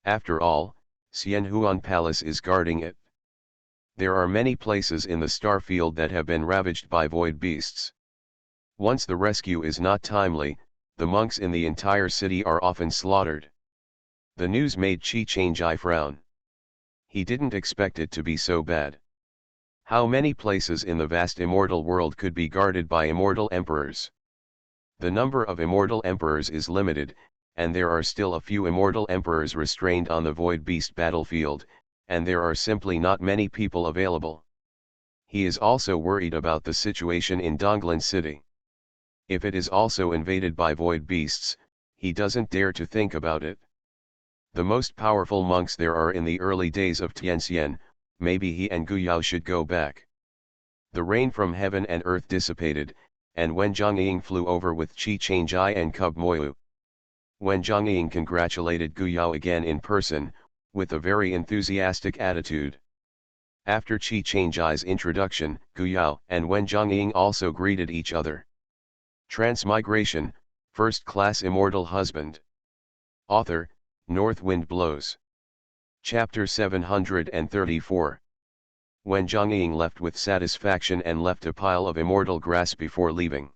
S1: After all, Xianhuan Palace is guarding it. There are many places in the star field that have been ravaged by void beasts. Once the rescue is not timely, the monks in the entire city are often slaughtered. The news made Qi Changjai frown. He didn't expect it to be so bad. How many places in the vast immortal world could be guarded by immortal emperors? The number of immortal emperors is limited, and there are still a few immortal emperors restrained on the void beast battlefield, and there are simply not many people available. He is also worried about the situation in Donglan City. If it is also invaded by void beasts, he doesn't dare to think about it. The most powerful monks there are in the early days of Tianxian, maybe he and Gu Yao should go back. The rain from heaven and earth dissipated, and Wen Zhongying flew over with Qi Changjai and Cub Moyu. Wen Zhongying congratulated Gu Yao again in person, with a very enthusiastic attitude. After Qi Changjai's introduction, Gu Yao and Wen Zhongying also greeted each other. Transmigration, First Class Immortal Husband. Author, North Wind Blows. Chapter 734. Wen Zhongying left with satisfaction and left a pile of immortal grass before leaving.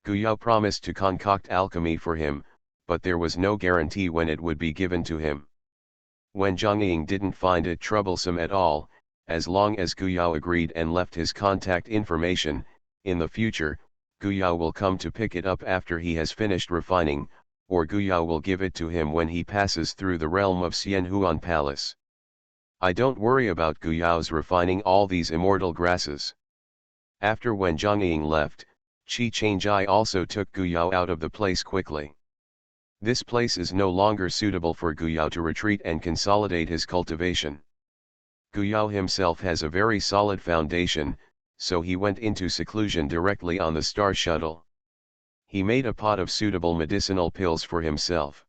S1: Guyao promised to concoct alchemy for him, but there was no guarantee when it would be given to him. Wen Zhongying didn't find it troublesome at all, as long as Guyao agreed and left his contact information. In the future, Guyao will come to pick it up after he has finished refining, or Guyao will give it to him when he passes through the realm of Xianhuan Palace. I don't worry about Guyao's refining all these immortal grasses. After Wen Zhongying left, Qi Changjai also took Guyao out of the place quickly. This place is no longer suitable for Guyao to retreat and consolidate his cultivation. Guyao himself has a very solid foundation, so he went into seclusion directly on the Star Shuttle. He made a pot of suitable medicinal pills for himself.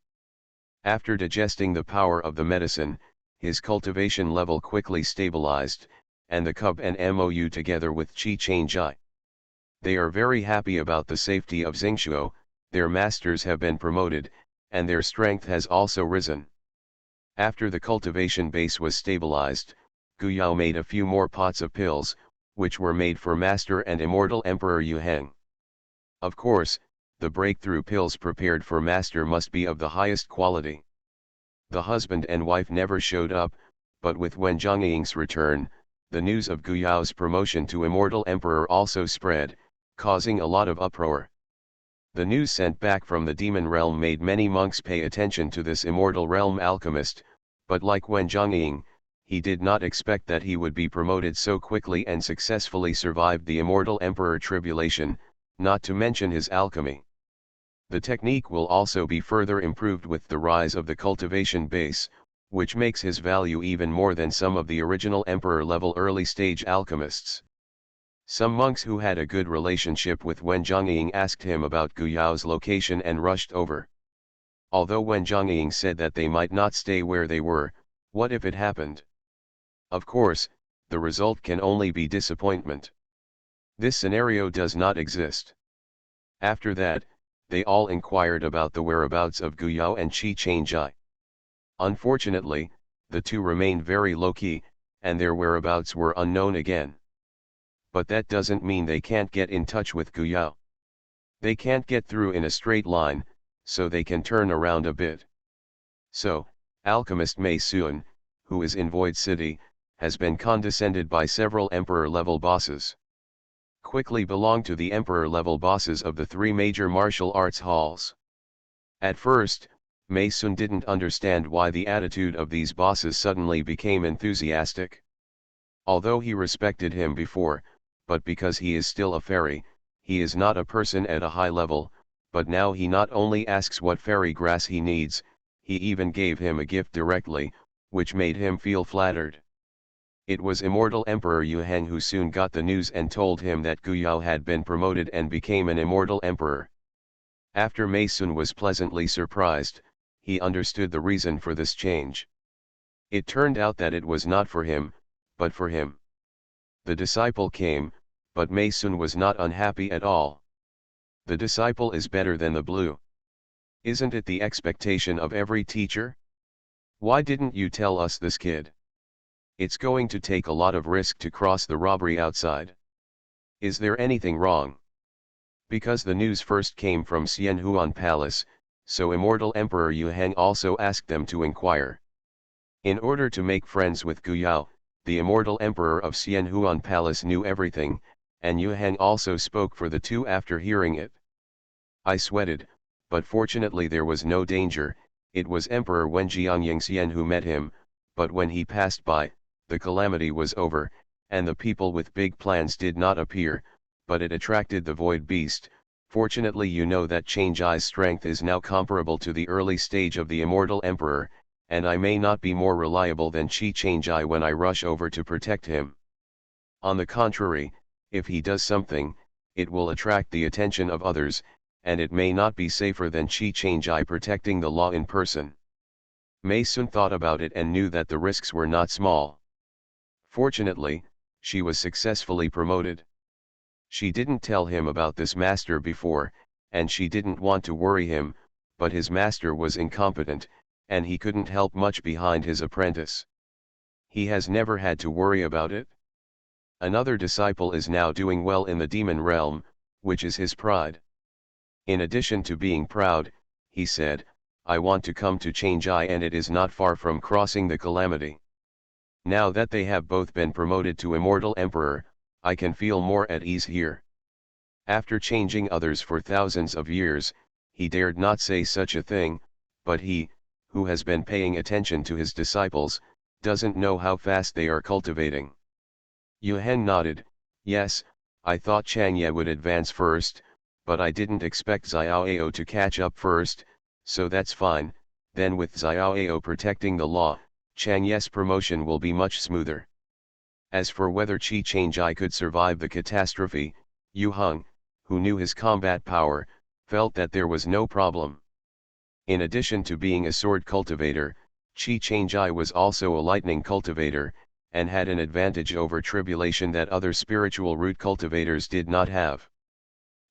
S1: After digesting the power of the medicine, his cultivation level quickly stabilized, and the cub and Mou together with Qi Changjai. They are very happy about the safety of Xingqiu, their masters have been promoted, and their strength has also risen. After the cultivation base was stabilized, Guyao made a few more pots of pills, which were made for Master and Immortal Emperor Yuheng. Of course, the breakthrough pills prepared for Master must be of the highest quality. The husband and wife never showed up, but with Wen Zhongying's return, the news of Guyao's promotion to Immortal Emperor also spread, causing a lot of uproar. The news sent back from the demon realm made many monks pay attention to this immortal realm alchemist, but like Wen Zhongying, he did not expect that he would be promoted so quickly and successfully survived the Immortal Emperor tribulation, not to mention his alchemy. The technique will also be further improved with the rise of the cultivation base, which makes his value even more than some of the original emperor-level early-stage alchemists. Some monks who had a good relationship with Wen Zhongying asked him about Guyao's location and rushed over. Although Wen Zhongying said that they might not stay where they were, what if it happened? Of course, the result can only be disappointment. This scenario does not exist. After that, they all inquired about the whereabouts of Guyao and Qi Changjai. Unfortunately, the two remained very low-key, and their whereabouts were unknown again. But that doesn't mean they can't get in touch with Guyao. They can't get through in a straight line, so they can turn around a bit. So, alchemist Mei Sun, who is in Void City, has been condescended by several emperor-level bosses. Quickly belong to the emperor-level bosses of the three major martial arts halls. At first, Mei Sun didn't understand why the attitude of these bosses suddenly became enthusiastic. Although he respected him before, but because he is still a fairy, he is not a person at a high level, but now he not only asks what fairy grass he needs, he even gave him a gift directly, which made him feel flattered. It was Immortal Emperor Yuheng who soon got the news and told him that Guyao had been promoted and became an Immortal Emperor. After Mei Sun was pleasantly surprised, he understood the reason for this change. It turned out that it was not for him, but for him. The disciple came, but Mei Sun was not unhappy at all. The disciple is better than the blue. Isn't it the expectation of every teacher? Why didn't you tell us this, kid? It's going to take a lot of risk to cross the robbery outside. Is there anything wrong? Because the news first came from Xianhuan Palace, so Immortal Emperor Yuheng also asked them to inquire. In order to make friends with Guyao, the Immortal Emperor of Xianhuan Palace knew everything, and Yuheng also spoke for the two after hearing it. I sweated, but fortunately there was no danger. It was Emperor Wen Jiangyingxian who met him, but when he passed by, the calamity was over, and the people with big plans did not appear, but it attracted the void beast. Fortunately, you know that Changjai's strength is now comparable to the early stage of the Immortal Emperor, and I may not be more reliable than Qi Changjai when I rush over to protect him. On the contrary, if he does something, it will attract the attention of others, and it may not be safer than Qi Changjai protecting the law in person. Mei Sun thought about it and knew that the risks were not small. Fortunately, she was successfully promoted. She didn't tell him about this master before, and she didn't want to worry him, but his master was incompetent, and he couldn't help much behind his apprentice. He has never had to worry about it. Another disciple is now doing well in the demon realm, which is his pride. In addition to being proud, he said, I want to come to Changjai and it is not far from crossing the calamity. Now that they have both been promoted to Immortal Emperor, I can feel more at ease here. After changing others for thousands of years, he dared not say such a thing, but he, who has been paying attention to his disciples, doesn't know how fast they are cultivating. Yuhen nodded, yes, I thought Changye would advance first, but I didn't expect Xiaoao to catch up first, so that's fine. Then with Xiaoao protecting the law, Changye's promotion will be much smoother. As for whether Qi Changjai could survive the catastrophe, Yu Heng, who knew his combat power, felt that there was no problem. In addition to being a sword cultivator, Qi Changjai was also a lightning cultivator, and had an advantage over tribulation that other spiritual root cultivators did not have.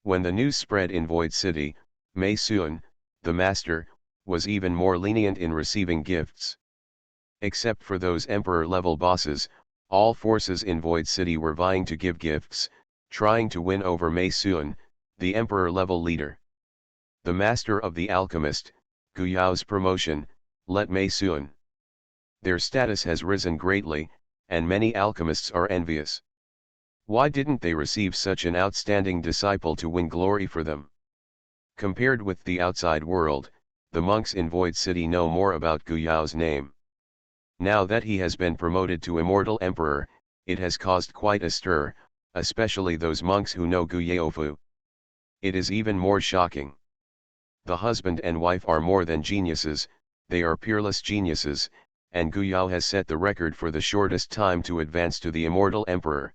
S1: When the news spread in Void City, Mei Sun, the master, was even more lenient in receiving gifts. Except for those emperor-level bosses, all forces in Void City were vying to give gifts, trying to win over Mei Sun, the emperor-level leader. The master of the alchemist, Gu Yao's promotion, let Mei Sun. Their status has risen greatly, and many alchemists are envious. Why didn't they receive such an outstanding disciple to win glory for them? Compared with the outside world, the monks in Void City know more about Gu Yao's name. Now that he has been promoted to Immortal Emperor, it has caused quite a stir, especially those monks who know Gu Yaofu. It is even more shocking. The husband and wife are more than geniuses, they are peerless geniuses, and Gu Yao has set the record for the shortest time to advance to the Immortal Emperor.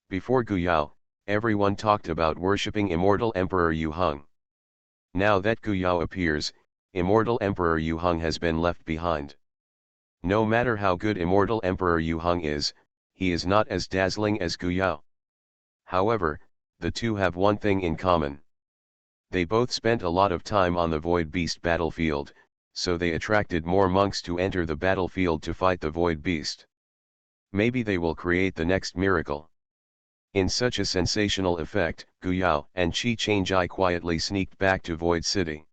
S1: Before Gu Yao, everyone talked about worshipping Immortal Emperor Yu Heng. Now that Gu Yao appears, Immortal Emperor Yu Heng has been left behind. No matter how good Immortal Emperor Yu Heng is, he is not as dazzling as Gu Yao. However, the two have one thing in common. They both spent a lot of time on the Void Beast battlefield, so they attracted more monks to enter the battlefield to fight the Void Beast. Maybe they will create the next miracle. In such a sensational effect, Gu Yao and Qi Changjai quietly sneaked back to Void City.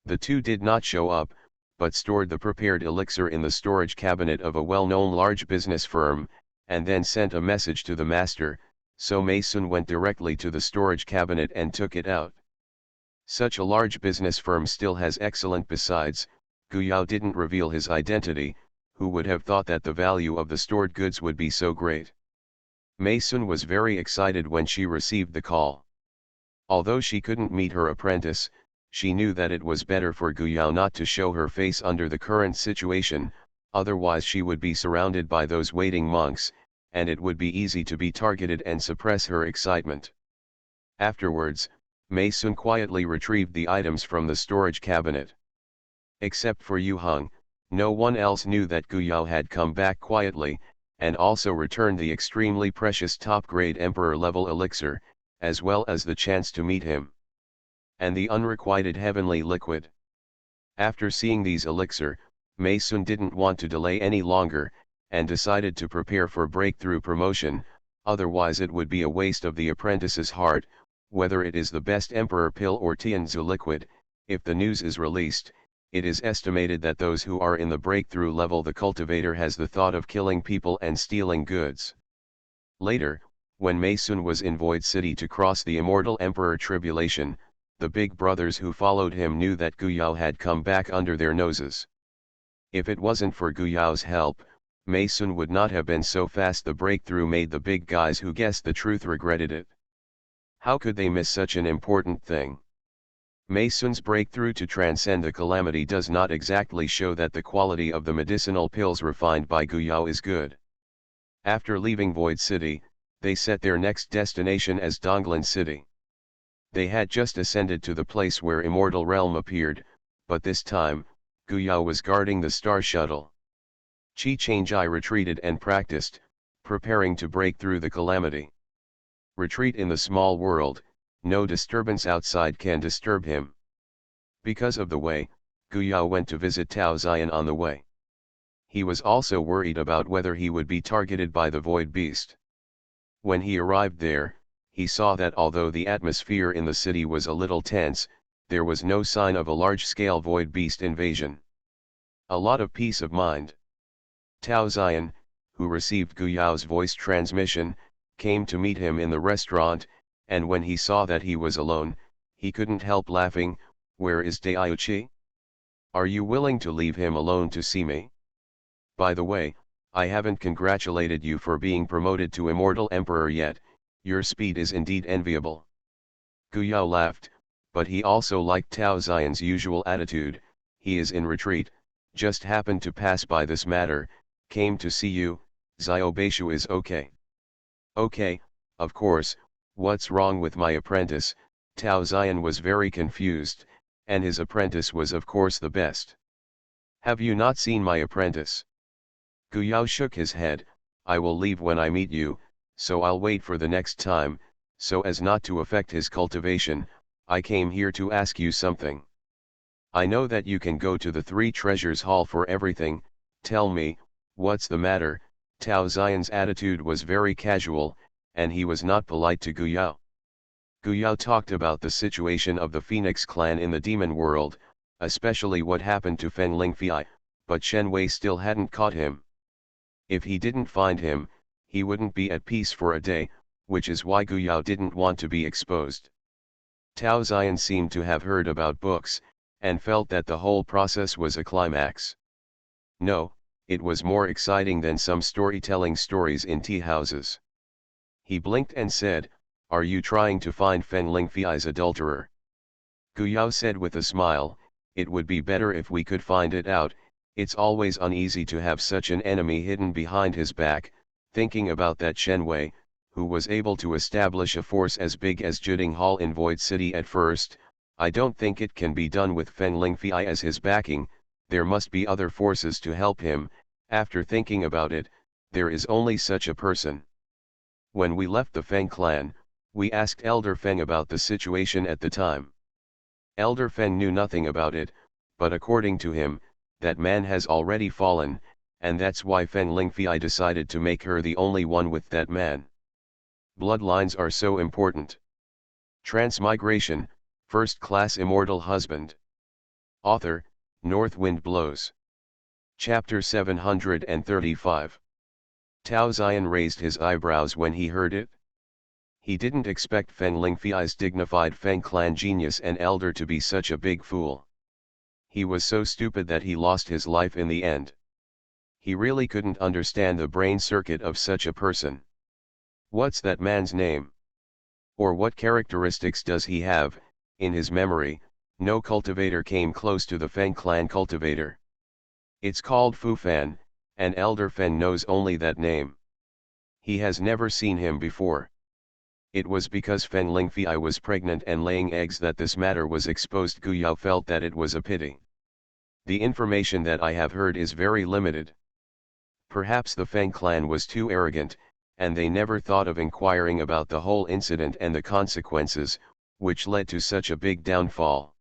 S1: The two did not show up, but stored the prepared elixir in the storage cabinet of a well-known large business firm, and then sent a message to the master, so Mei Sun went directly to the storage cabinet and took it out. Such a large business firm still has excellent. Besides, Gu Yao didn't reveal his identity, who would have thought that the value of the stored goods would be so great. Mei Sun was very excited when she received the call. Although she couldn't meet her apprentice, she knew that it was better for Gu Yao not to show her face under the current situation, otherwise she would be surrounded by those waiting monks, and it would be easy to be targeted and suppress her excitement. Afterwards, Mei Sun quietly retrieved the items from the storage cabinet. Except for Yu Heng, no one else knew that Gu Yao had come back quietly, and also returned the extremely precious top-grade Emperor-level elixir, as well as the chance to meet him. And the unrequited heavenly liquid. After seeing these elixir, Mei Sun didn't want to delay any longer, and decided to prepare for breakthrough promotion, otherwise it would be a waste of the apprentice's heart, whether it is the best Emperor pill or Tianzu liquid. If the news is released, it is estimated that those who are in the breakthrough level, the cultivator has the thought of killing people and stealing goods. Later, when Mei Sun was in Void City to cross the Immortal Emperor tribulation, the big brothers who followed him knew that Gu Yao had come back under their noses. If it wasn't for Gu Yao's help, Mei Sun would not have been so fast. The breakthrough made the big guys who guessed the truth regretted it. How could they miss such an important thing? Mei Sun's breakthrough to transcend the calamity does not exactly show that the quality of the medicinal pills refined by Gu Yao is good. After leaving Void City, they set their next destination as Donglan City. They had just ascended to the place where Immortal Realm appeared, but this time, Gu Yao was guarding the star shuttle. Qi Changjai retreated and practiced, preparing to break through the calamity. Retreat in the small world, no disturbance outside can disturb him. Because of the way, Gu Yao went to visit Tao Ziyan on the way. He was also worried about whether he would be targeted by the Void Beast. When he arrived there, he saw that although the atmosphere in the city was a little tense, there was no sign of a large-scale void beast invasion. A lot of peace of mind. Tao Ziyan, who received Gu Yao's voice transmission, came to meet him in the restaurant, and when he saw that he was alone, he couldn't help laughing. "Where is Daiyuchi? Are you willing to leave him alone to see me? By the way, I haven't congratulated you for being promoted to Immortal Emperor yet. Your speed is indeed enviable." Gu Yao laughed, but he also liked Tao Ziyan's usual attitude. "He is in retreat, just happened to pass by this matter, came to see you. Xiao Beishu is okay." "Okay, of course, what's wrong with my apprentice?" Tao Ziyan was very confused, and his apprentice was of course the best. "Have you not seen my apprentice?" Gu Yao shook his head. "I will leave when I meet you, so I'll wait for the next time, so as not to affect his cultivation. I came here to ask you something. I know that you can go to the Three Treasures Hall for everything. Tell me, what's the matter?" Tao Ziyan's attitude was very casual, and he was not polite to Gu Yao. Gu Yao talked about the situation of the Phoenix clan in the demon world, especially what happened to Feng Lingfei, but Shen Wei still hadn't caught him. If he didn't find him, he wouldn't be at peace for a day, which is why Gu Yao didn't want to be exposed. Tao Ziyan seemed to have heard about books, and felt that the whole process was a climax. No, it was more exciting than some storytelling stories in tea houses. He blinked and said, "Are you trying to find Feng Lingfei's adulterer?" Gu Yao said with a smile, "It would be better if we could find it out. It's always uneasy to have such an enemy hidden behind his back." Thinking about that Shen Wei, who was able to establish a force as big as Juding Hall in Void City at first, I don't think it can be done with Feng Lingfei as his backing. There must be other forces to help him. After thinking about it, there is only such a person. When we left the Feng clan, we asked Elder Feng about the situation at the time. Elder Feng knew nothing about it, but according to him, that man has already fallen, and that's why Feng Lingfei decided to make her the only one with that man. Bloodlines are so important. Transmigration, First Class Immortal Husband. Author, North Wind Blows. Chapter 735. Tao Ziyan raised his eyebrows when he heard it. He didn't expect Feng Lingfei's dignified Feng clan genius and elder to be such a big fool. He was so stupid that he lost his life in the end. He really couldn't understand the brain circuit of such a person. What's that man's name? Or what characteristics does he have? In his memory, no cultivator came close to the Feng clan cultivator. It's called Fu Fan, and Elder Feng knows only that name. He has never seen him before. It was because Feng Lingfei was pregnant and laying eggs that this matter was exposed. Gu Yao felt that it was a pity. The information that I have heard is very limited. Perhaps the Feng clan was too arrogant, and they never thought of inquiring about the whole incident and the consequences, which led to such a big downfall.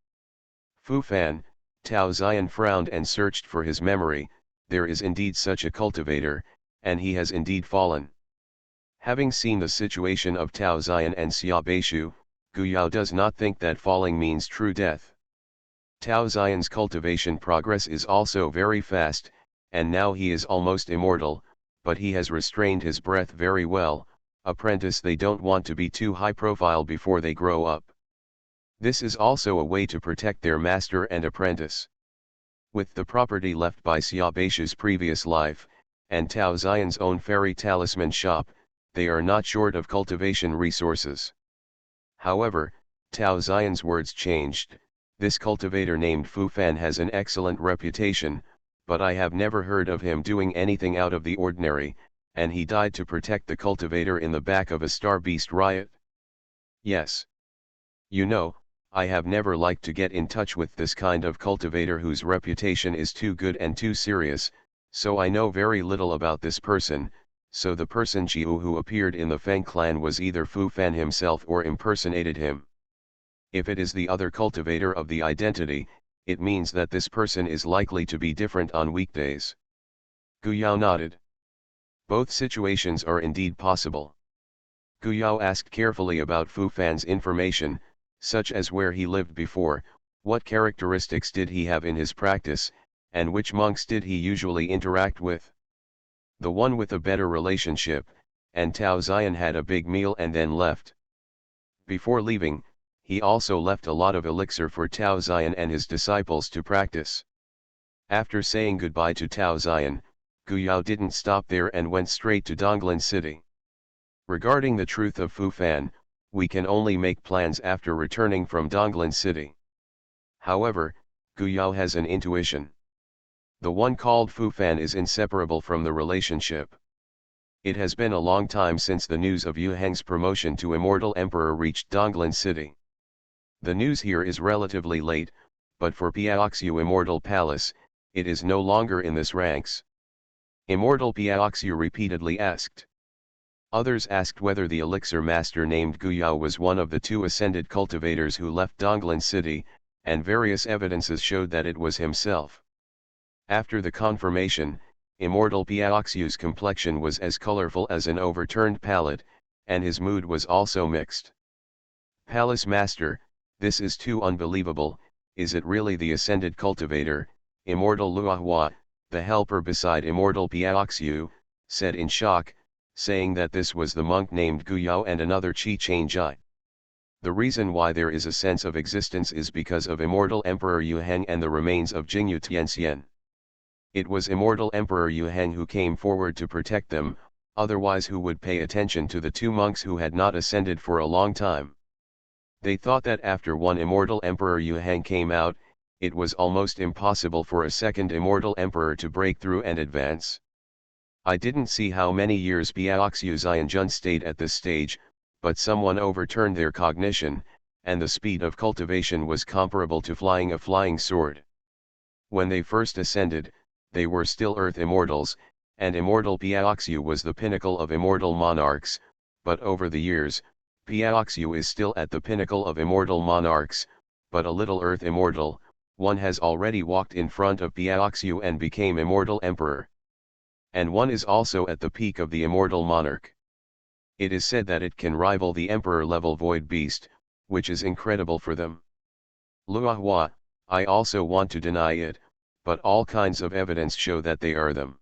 S1: Fu Fan, Tao Ziyan frowned and searched for his memory. There is indeed such a cultivator, and he has indeed fallen. Having seen the situation of Tao Ziyan and Xia Beishu, Gu Yao does not think that falling means true death. Tao Ziyan's cultivation progress is also very fast, and now he is almost immortal, but he has restrained his breath very well. Apprentice, they don't want to be too high profile before they grow up. This is also a way to protect their master and apprentice. With the property left by Xia Beishu's previous life, and Tao Ziyan's own fairy talisman shop, they are not short of cultivation resources. However, Tao Ziyan's words changed. This cultivator named Fu Fan has an excellent reputation, but I have never heard of him doing anything out of the ordinary, and he died to protect the cultivator in the back of a star beast riot. Yes. You know, I have never liked to get in touch with this kind of cultivator whose reputation is too good and too serious, so I know very little about this person. So the person Jiu who appeared in the Feng clan was either Fu Fan himself or impersonated him. If it is the other cultivator of the identity, it means that this person is likely to be different on weekdays. Gu Yao nodded. Both situations are indeed possible. Gu Yao asked carefully about Fu Fan's information, such as where he lived before, what characteristics did he have in his practice, and which monks did he usually interact with. The one with a better relationship, and Tao Ziyan had a big meal and then left. Before leaving, he also left a lot of elixir for Tao Ziyan and his disciples to practice. After saying goodbye to Tao Ziyan, Gu Yao didn't stop there and went straight to Donglan City. Regarding the truth of Fu Fan, we can only make plans after returning from Donglan City. However, Gu Yao has an intuition. The one called Fu Fan is inseparable from the relationship. It has been a long time since the news of Yu Heng's promotion to Immortal Emperor reached Donglan City. The news here is relatively late, but for Piaoxiu Immortal Palace, it is no longer in this ranks. Immortal Piaoxiu repeatedly asked. Others asked whether the elixir master named Gu Yao was one of the two ascended cultivators who left Donglan City, and various evidences showed that it was himself. After the confirmation, Immortal Piaoxiu's complexion was as colorful as an overturned palette, and his mood was also mixed. Palace Master, this is too unbelievable. Is it really the ascended cultivator, Immortal Luahua, the helper beside Immortal Piaoxiu, said in shock, saying that this was the monk named Gu Yao and another Qi Chain Jai. The reason why there is a sense of existence is because of Immortal Emperor Yu Heng and the remains of Jingyu Tianxian. It was Immortal Emperor Yu Heng who came forward to protect them, otherwise who would pay attention to the two monks who had not ascended for a long time. They thought that after one Immortal Emperor Yu Heng came out, it was almost impossible for a second Immortal Emperor to break through and advance. I didn't see how many years Piaoxiu Xianjun stayed at this stage, but someone overturned their cognition, and the speed of cultivation was comparable to flying a flying sword. When they first ascended, they were still Earth Immortals, and Immortal Piaoxiu was the pinnacle of Immortal Monarchs, but over the years, Piaoxiu is still at the pinnacle of Immortal Monarchs, but a little Earth Immortal, one has already walked in front of Piaoxiu and became Immortal Emperor. And one is also at the peak of the Immortal Monarch. It is said that it can rival the Emperor-level Void Beast, which is incredible for them. Luahua, I also want to deny it, but all kinds of evidence show that they are them.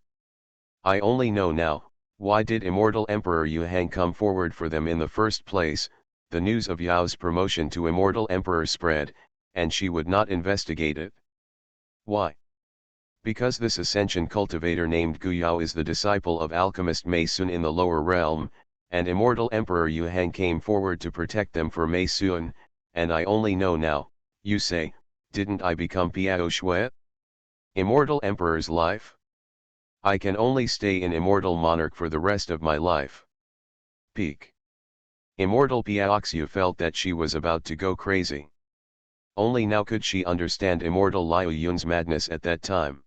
S1: I only know now, why did Immortal Emperor Yu Heng come forward for them in the first place? The news of Yao's promotion to Immortal Emperor spread, and she would not investigate it. Why? Because this ascension cultivator named Gu Yao is the disciple of alchemist Mei Sun in the lower realm, and Immortal Emperor Yu Heng came forward to protect them for Mei Sun, and I only know now. You say, didn't I become Piao Shui? Immortal Emperor's life? I can only stay in Immortal Monarch for the rest of my life. Peak. Immortal Piaoxiu felt that she was about to go crazy. Only now could she understand Immortal Liu Yun's madness at that time.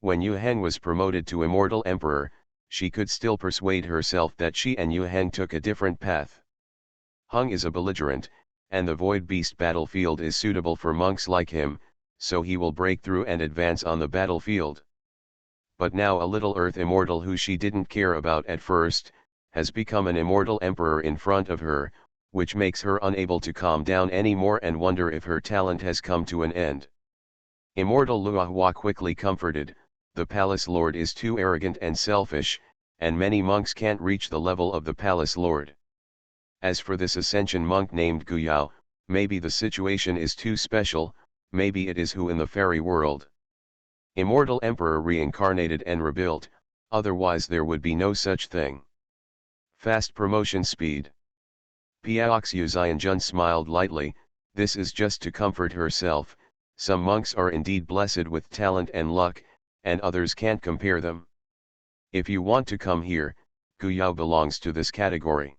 S1: When Yu Heng was promoted to Immortal Emperor, she could still persuade herself that she and Yu Heng took a different path. Heng is a belligerent, and the Void Beast battlefield is suitable for monks like him, so he will break through and advance on the battlefield. But now a little Earth Immortal who she didn't care about at first, has become an Immortal Emperor in front of her, which makes her unable to calm down anymore and wonder if her talent has come to an end. Immortal Luahua quickly comforted, the Palace Lord is too arrogant and selfish, and many monks can't reach the level of the Palace Lord. As for this ascension monk named Gu Yao, maybe the situation is too special, maybe it is who in the fairy world. Immortal Emperor reincarnated and rebuilt, otherwise there would be no such thing. Fast promotion speed. Piaoxiu Xianjun smiled lightly, this is just to comfort herself. Some monks are indeed blessed with talent and luck, and others can't compare them. If you want to come here, Gu Yao belongs to this category.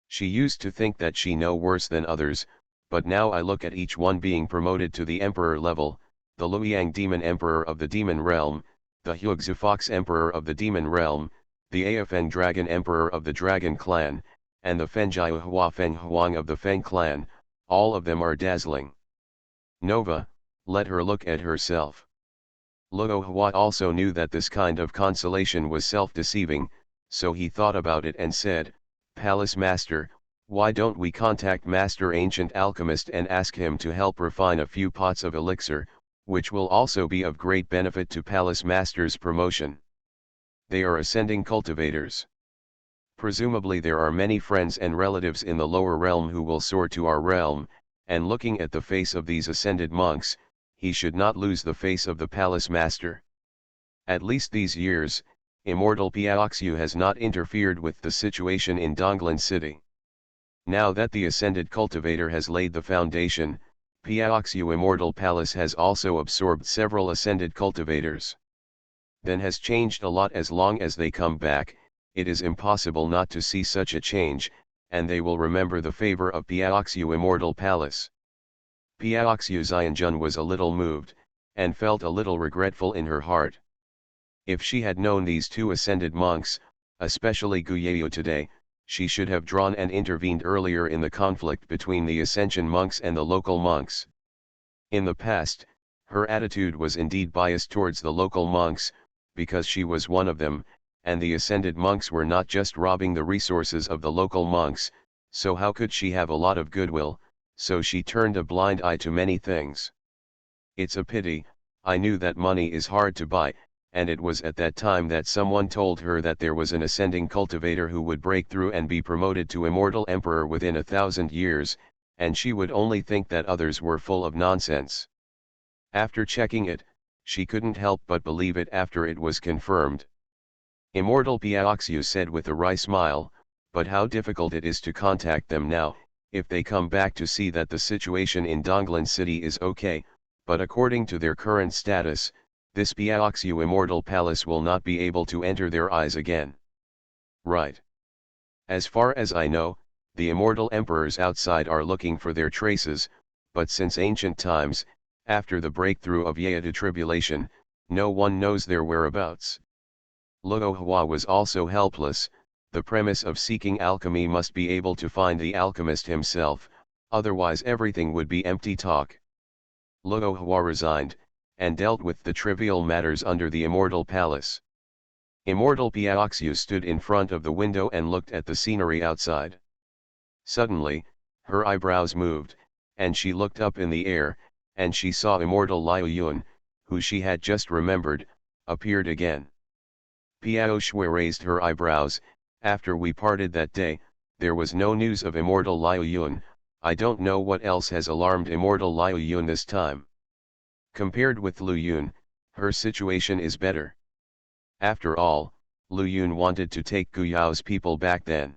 S1: She used to think that she know worse than others, but now I look at each one being promoted to the emperor level, the Luoyang Demon Emperor of the Demon Realm, the Huixu Fox Emperor of the Demon Realm, the Aofeng Dragon Emperor of the Dragon Clan, and the Fenjiu Hua Feng Huang of the Feng Clan, all of them are dazzling. Nova, let her look at herself. Luo Hua also knew that this kind of consolation was self-deceiving, so he thought about it and said, Palace Master, why don't we contact Master Ancient Alchemist and ask him to help refine a few pots of elixir, which will also be of great benefit to Palace Master's promotion. They are ascending cultivators. Presumably there are many friends and relatives in the lower realm who will soar to our realm, and looking at the face of these ascended monks, he should not lose the face of the Palace Master. At least these years, Immortal Piaoxiu has not interfered with the situation in Donglan City. Now that the ascended cultivator has laid the foundation, Piaoxiu Immortal Palace has also absorbed several ascended cultivators. Then has changed a lot. As long as they come back, it is impossible not to see such a change, and they will remember the favor of Piaoxiu Immortal Palace. Piaoxiu Xianjun was a little moved, and felt a little regretful in her heart. If she had known these two ascended monks, especially Guyayu today, she should have drawn and intervened earlier in the conflict between the Ascension monks and the local monks. In the past, her attitude was indeed biased towards the local monks, because she was one of them, and the ascended monks were not just robbing the resources of the local monks, so how could she have a lot of goodwill, so she turned a blind eye to many things. It's a pity, I knew that money is hard to buy, and it was at that time that someone told her that there was an ascending cultivator who would break through and be promoted to Immortal Emperor within 1,000 years, and she would only think that others were full of nonsense. After checking it, she couldn't help but believe it after it was confirmed. Immortal Piaoxiu said with a wry smile, but how difficult it is to contact them now, if they come back to see that the situation in Donglan City is okay, but according to their current status, this Piaoxiu Immortal Palace will not be able to enter their eyes again. Right. As far as I know, the Immortal Emperors outside are looking for their traces, but since ancient times, after the breakthrough of Yaoi tribulation, no one knows their whereabouts. Luo Hua was also helpless. The premise of seeking alchemy must be able to find the alchemist himself, otherwise everything would be empty talk. Luo Hua resigned, and dealt with the trivial matters under the Immortal Palace. Immortal Piaoxiu stood in front of the window and looked at the scenery outside. Suddenly, her eyebrows moved, and she looked up in the air, and she saw Immortal Liu Yun, who she had just remembered, appeared again. Piao Shui raised her eyebrows. After we parted that day, there was no news of Immortal Liu Yun. I don't know what else has alarmed Immortal Liu Yun this time. Compared with Liu Yun, her situation is better. After all, Liu Yun wanted to take Guyao's people back then.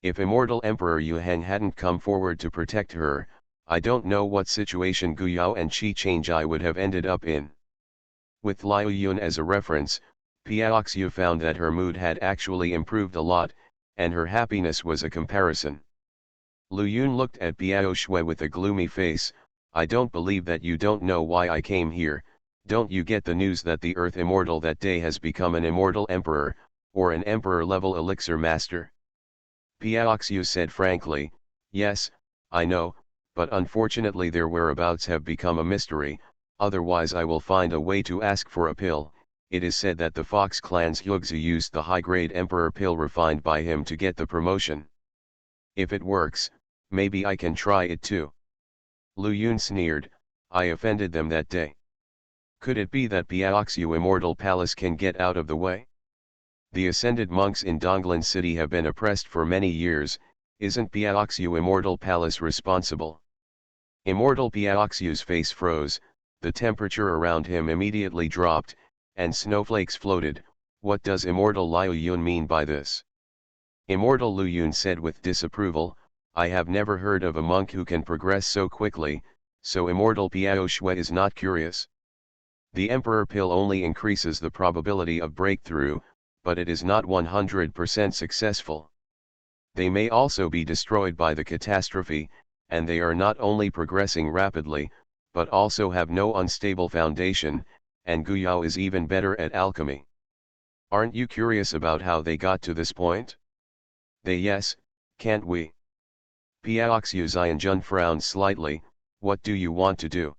S1: If Immortal Emperor Yu Heng hadn't come forward to protect her, I don't know what situation Guyao and Qi Changjai would have ended up in. With Liu Yun as a reference, Piaoxiu found that her mood had actually improved a lot, and her happiness was a comparison. Liu Yun looked at Piao Shui with a gloomy face. I don't believe that you don't know why I came here. Don't you get the news that the Earth Immortal that day has become an Immortal Emperor, or an Emperor-level elixir master? Piaoxiu said frankly, yes, I know, but unfortunately their whereabouts have become a mystery, otherwise I will find a way to ask for a pill. It is said that the Fox clan's Hyugzu used the high-grade Emperor pill refined by him to get the promotion. If it works, maybe I can try it too. Liu Yun sneered, I offended them that day. Could it be that Piaoxiu Immortal Palace can get out of the way? The ascended monks in Donglan City have been oppressed for many years. Isn't Piaoxiu Immortal Palace responsible? Immortal Piaoxiu's face froze, the temperature around him immediately dropped, and snowflakes floated. What does Immortal Liu Yun mean by this? Immortal Liu Yun said with disapproval, I have never heard of a monk who can progress so quickly, so Immortal Piao Shui is not curious. The Emperor pill only increases the probability of breakthrough, but it is not 100% successful. They may also be destroyed by the catastrophe, and they are not only progressing rapidly, but also have no unstable foundation, and Guyao is even better at alchemy. Aren't you curious about how they got to this point? Yes, can't we? Piaoxiu Xianjun frowned slightly, what do you want to do?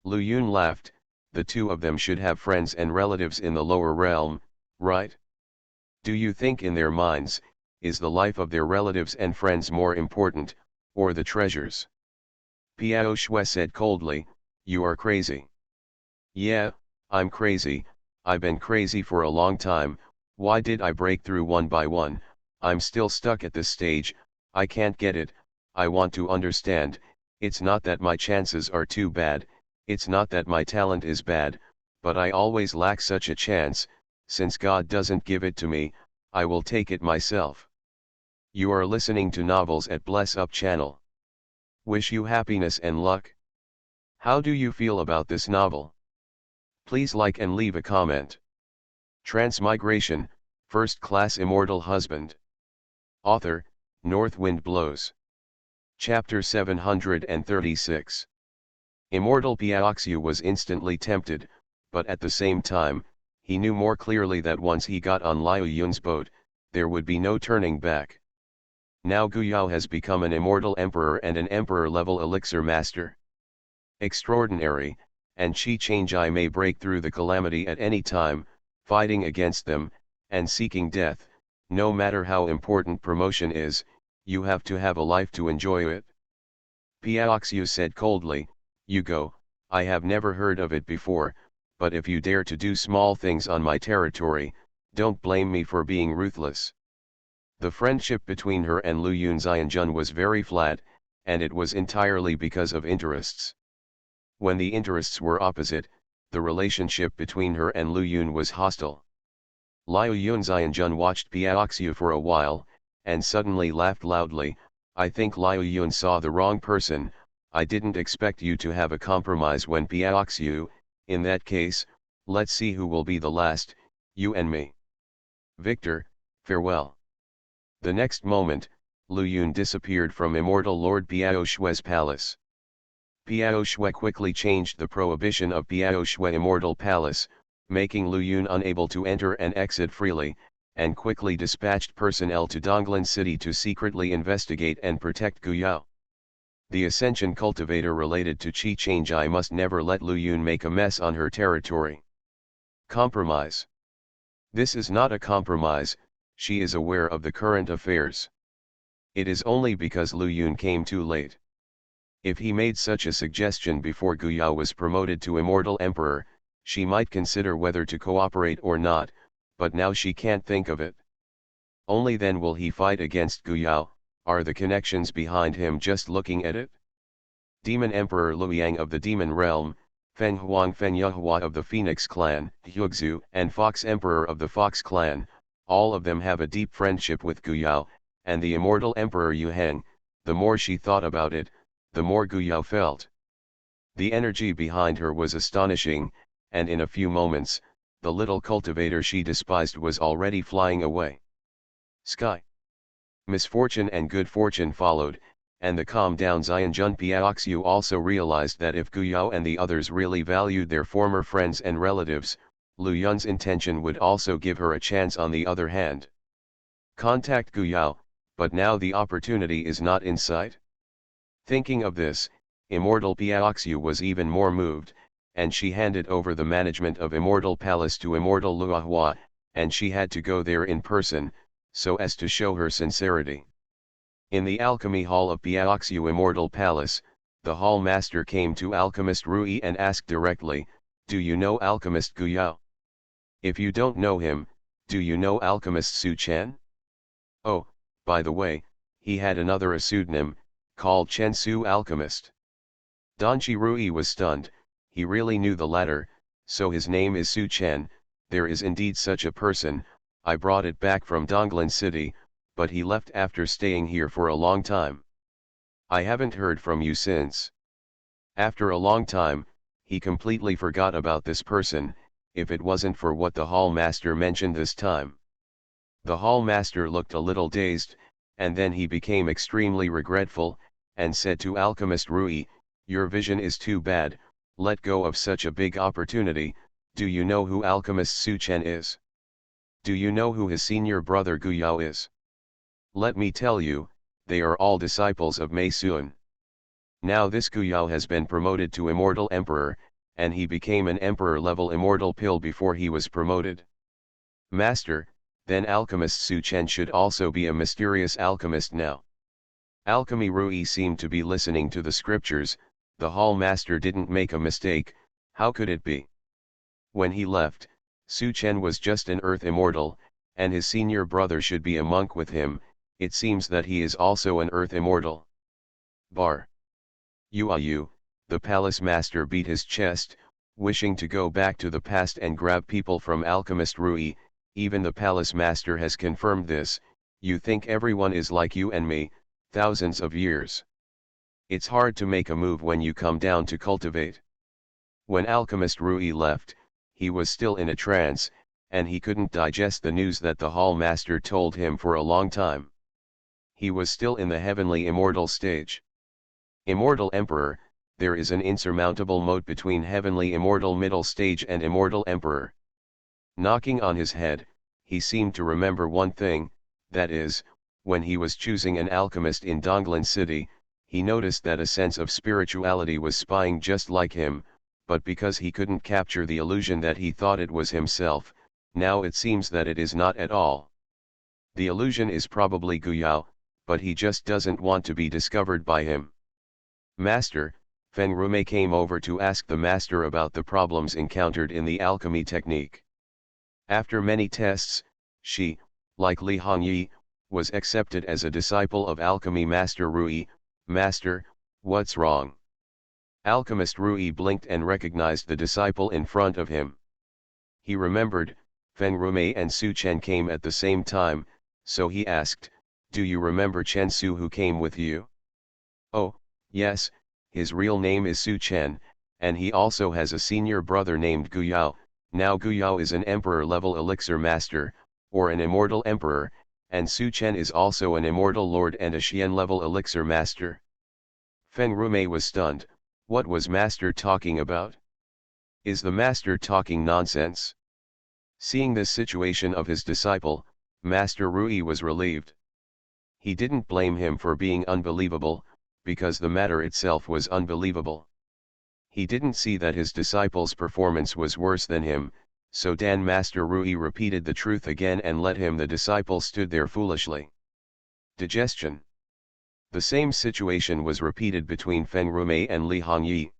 S1: Liu Yun laughed, the two of them should have friends and relatives in the lower realm, right? Do you think in their minds, is the life of their relatives and friends more important, or the treasures? Piao Shui said coldly, you are crazy. Yeah, I'm crazy, I've been crazy for a long time. Why did I break through one by one? I'm still stuck at this stage, I can't get it. I want to understand. It's not that my chances are too bad, it's not that my talent is bad, but I always lack such a chance. Since God doesn't give it to me, I will take it myself. You are listening to Novels at Bless Up channel. Wish you happiness and luck. How do you feel about this novel? Please like and leave a comment. Transmigration, First Class Immortal Husband. Author, North Wind Blows. Chapter 736. Immortal Piaoxiu was instantly tempted, but at the same time, he knew more clearly that once he got on Liu Yun's boat, there would be no turning back. Now Guyao has become an immortal emperor and an emperor-level elixir master. Extraordinary, and Qi Changjai may break through the calamity at any time, fighting against them, and seeking death. No matter how important promotion is, you have to have a life to enjoy it. Piaoxiu said coldly, you go, I have never heard of it before, but if you dare to do small things on my territory, don't blame me for being ruthless. The friendship between her and Lu Yunxianjun was very flat, and it was entirely because of interests. When the interests were opposite, the relationship between her and Lu Yun was hostile. Liu Yunxianjun watched Piaoxiu for a while, and suddenly laughed loudly. I think Liu Yun saw the wrong person. I didn't expect you to have a compromise when Piaoxiu. In that case, let's see who will be the last, you and me. Victor, farewell. The next moment, Lu Yun disappeared from Immortal Lord Piao Shui's palace. Piao Shui quickly changed the prohibition of Piao Shui Immortal Palace, making Lu Yun unable to enter and exit freely, and quickly dispatched personnel to Donglan City to secretly investigate and protect Guyao. The Ascension cultivator related to Qi Changjai must never let Lu Yun make a mess on her territory. Compromise. This is not a compromise, she is aware of the current affairs. It is only because Lu Yun came too late. If he made such a suggestion before Guyao was promoted to Immortal Emperor, she might consider whether to cooperate or not, but now she can't think of it. Only then will he fight against Guyao. Are the connections behind him just looking at it? Demon Emperor Luoyang of the Demon Realm, Feng Huang Fen Yuhua of the Phoenix Clan, Huixu and Fox Emperor of the Fox Clan, all of them have a deep friendship with Guyao, and the Immortal Emperor Yuheng. The more she thought about it, the more Guyao felt. The energy behind her was astonishing, and in a few moments, the little cultivator she despised was already flying away. Sky. Misfortune and good fortune followed, and the calm down Xianjun Piaoxiu also realized that if Guyao and the others really valued their former friends and relatives, Lu Yun's intention would also give her a chance on the other hand. Contact Guyao, but now the opportunity is not in sight? Thinking of this, Immortal Piaoxiu was even more moved, and she handed over the management of Immortal Palace to Immortal Luohua, and she had to go there in person, so as to show her sincerity. In the alchemy hall of Piaoxiu Immortal Palace, the hall master came to Alchemist Rui and asked directly, do you know Alchemist Guyao? If you don't know him, do you know Alchemist Su Chen? Oh, by the way, he had another pseudonym, called Chen Su Alchemist. Donchi Rui was stunned. He really knew the latter, so his name is Su Chen. There is indeed such a person. I brought it back from Donglan City, but he left after staying here for a long time. I haven't heard from you since. After a long time, he completely forgot about this person, if it wasn't for what the hall master mentioned this time. The hall master looked a little dazed, and then he became extremely regretful, and said to Alchemist Rui, your vision is too bad, let go of such a big opportunity. Do you know who Alchemist Su Chen is? Do you know who his senior brother Guyao is? Let me tell you, they are all disciples of Mei Sun. Now this Guyao has been promoted to Immortal Emperor, and he became an Emperor-level Immortal pill before he was promoted. Master, then alchemist Su Chen should also be a mysterious alchemist now. Alchemy Rui seemed to be listening to the scriptures. The hall master didn't make a mistake. How could it be? When he left, Su Chen was just an earth immortal, and his senior brother should be a monk with him. It seems that he is also an earth immortal. Bar. Yaoi, the palace master beat his chest, wishing to go back to the past and grab people from alchemist Rui. Even the palace master has confirmed this. You think everyone is like you and me, thousands of years. It's hard to make a move when you come down to cultivate. When alchemist Rui left, he was still in a trance, and he couldn't digest the news that the hall master told him for a long time. He was still in the heavenly immortal stage. Immortal Emperor, there is an insurmountable moat between heavenly immortal middle stage and immortal Emperor. Knocking on his head, he seemed to remember one thing, that is, when he was choosing an alchemist in Donglan City, he noticed that a sense of spirituality was spying just like him, but because he couldn't capture the illusion that he thought it was himself, now it seems that it is not at all. The illusion is probably Guyao, but he just doesn't want to be discovered by him. Master, Feng Rumei came over to ask the master about the problems encountered in the alchemy technique. After many tests, she, like Li Hongyi, was accepted as a disciple of alchemy master Rui. Master, what's wrong? Alchemist Rui blinked and recognized the disciple in front of him. He remembered, Feng Rumei and Su Chen came at the same time, so he asked, do you remember Chen Su who came with you? Oh, yes, his real name is Su Chen, and he also has a senior brother named Guyao. Now Guyao is an emperor-level elixir master, or an immortal emperor, and Su Chen is also an immortal lord and a Xian-level elixir master. Feng Rumei was stunned. What was master talking about? Is the master talking nonsense? Seeing this situation of his disciple, Master Rui was relieved. He didn't blame him for being unbelievable, because the matter itself was unbelievable. He didn't see that his disciple's performance was worse than him, so Dan Master Rui repeated the truth again and let him. The disciple stood there foolishly. Digestion. The same situation was repeated between Feng Rumei and Li Hongyi.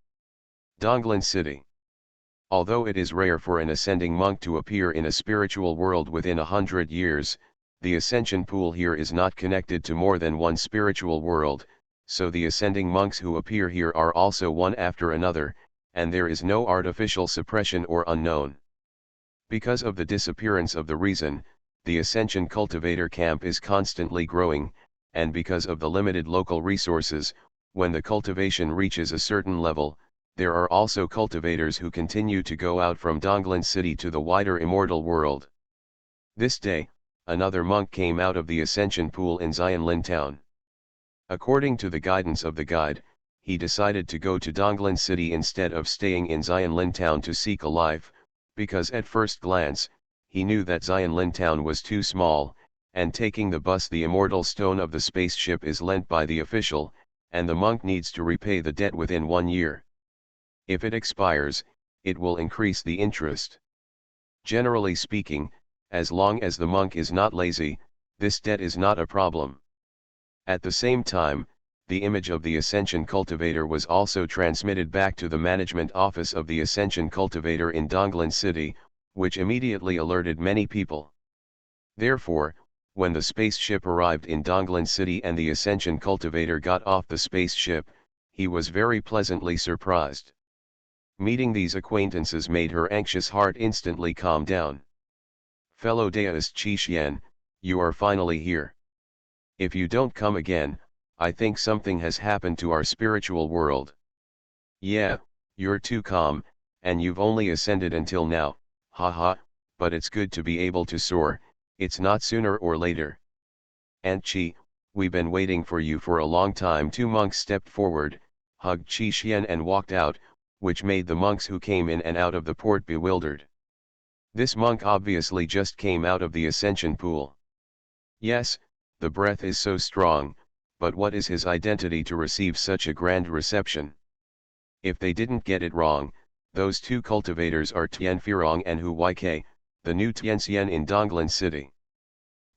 S1: Donglan City. Although it is rare for an ascending monk to appear in a spiritual world within 100 years, the ascension pool here is not connected to more than one spiritual world, so the ascending monks who appear here are also one after another, and there is no artificial suppression or unknown. Because of the disappearance of the reason, the ascension cultivator camp is constantly growing, and because of the limited local resources, when the cultivation reaches a certain level, there are also cultivators who continue to go out from Donglan City to the wider immortal world. This day, another monk came out of the ascension pool in Xianlin town. According to the guidance of the guide, he decided to go to Donglan City instead of staying in Xianlin town to seek a life, because at first glance, he knew that Xianlin town was too small, and taking the bus, the immortal stone of the spaceship is lent by the official, and the monk needs to repay the debt within 1 year. If it expires, it will increase the interest. Generally speaking, as long as the monk is not lazy, this debt is not a problem. At the same time, the image of the Ascension Cultivator was also transmitted back to the management office of the Ascension Cultivator in Donglan City, which immediately alerted many people. Therefore, when the spaceship arrived in Donglan City and the Ascension Cultivator got off the spaceship, he was very pleasantly surprised. Meeting these acquaintances made her anxious heart instantly calm down. Fellow Daoist Qi Xian, you are finally here. If you don't come again, I think something has happened to our spiritual world. Yeah, you're too calm, and you've only ascended until now, haha, but it's good to be able to soar, it's not sooner or later. Aunt Qi, we've been waiting for you for a long time. 2 monks stepped forward, hugged Qi Xian and walked out, which made the monks who came in and out of the port bewildered. This monk obviously just came out of the ascension pool. Yes, the breath is so strong, but what is his identity to receive such a grand reception? If they didn't get it wrong, those 2 cultivators are Tian Firong and Hu Yk, the new Tianxian in Donglan City.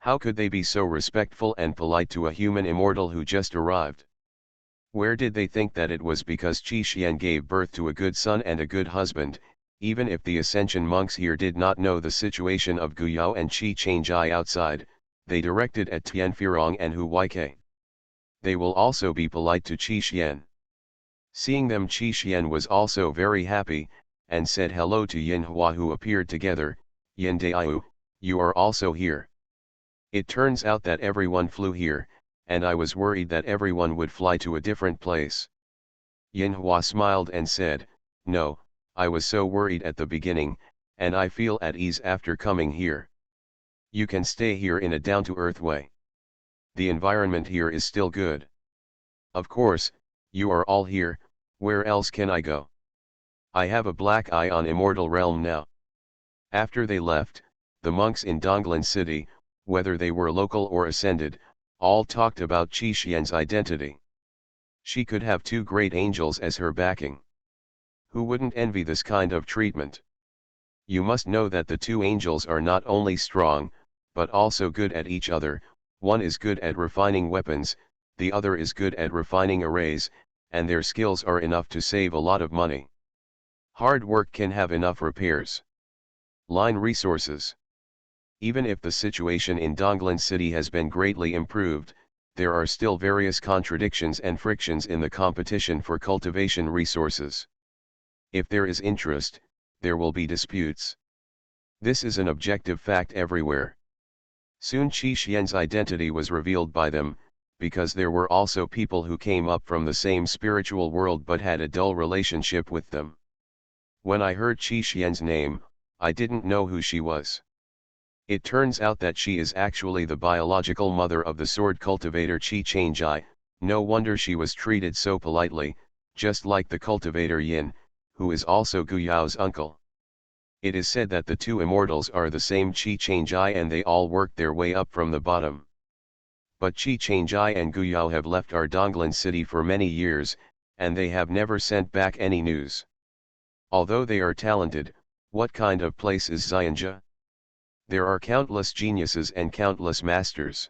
S1: How could they be so respectful and polite to a human immortal who just arrived? Where did they think that it was because Qi Xian gave birth to a good son and a good husband? Even if the Ascension monks here did not know the situation of Guyao and Qi Changjai outside, they directed at Tian Firong and Hu Yk. They will also be polite to Qi Xian. Seeing them, Qi Xian was also very happy, and said hello to Yin Hua, who appeared together. Yin Daiyu, you are also here. It turns out that everyone flew here, and I was worried that everyone would fly to a different place. Yin Hua smiled and said, no, I was so worried at the beginning, and I feel at ease after coming here. You can stay here in a down-to-earth way. The environment here is still good. Of course, you are all here, where else can I go? I have a black eye on Immortal Realm now. After they left, the monks in Donglan City, whether they were local or ascended, all talked about Qi Xian's identity. She could have two great angels as her backing. Who wouldn't envy this kind of treatment? You must know that the two angels are not only strong, but also good at each other. One is good at refining weapons, the other is good at refining arrays, and their skills are enough to save a lot of money. Hard work can have enough repairs. Line resources. Even if the situation in Donglan City has been greatly improved, there are still various contradictions and frictions in the competition for cultivation resources. If there is interest, there will be disputes. This is an objective fact everywhere. Soon Qi Xian's identity was revealed by them, because there were also people who came up from the same spiritual world but had a dull relationship with them. When I heard Qi Xian's name, I didn't know who she was. It turns out that she is actually the biological mother of the sword cultivator Qi Changjai. No wonder she was treated so politely, just like the cultivator Yin, who is also Guyao's uncle. It is said that the two immortals are the same Qi Changjai and they all worked their way up from the bottom. But Qi Changjai and Guyao have left our Donglan City for many years, and they have never sent back any news. Although they are talented, what kind of place is Xianja? There are countless geniuses and countless masters.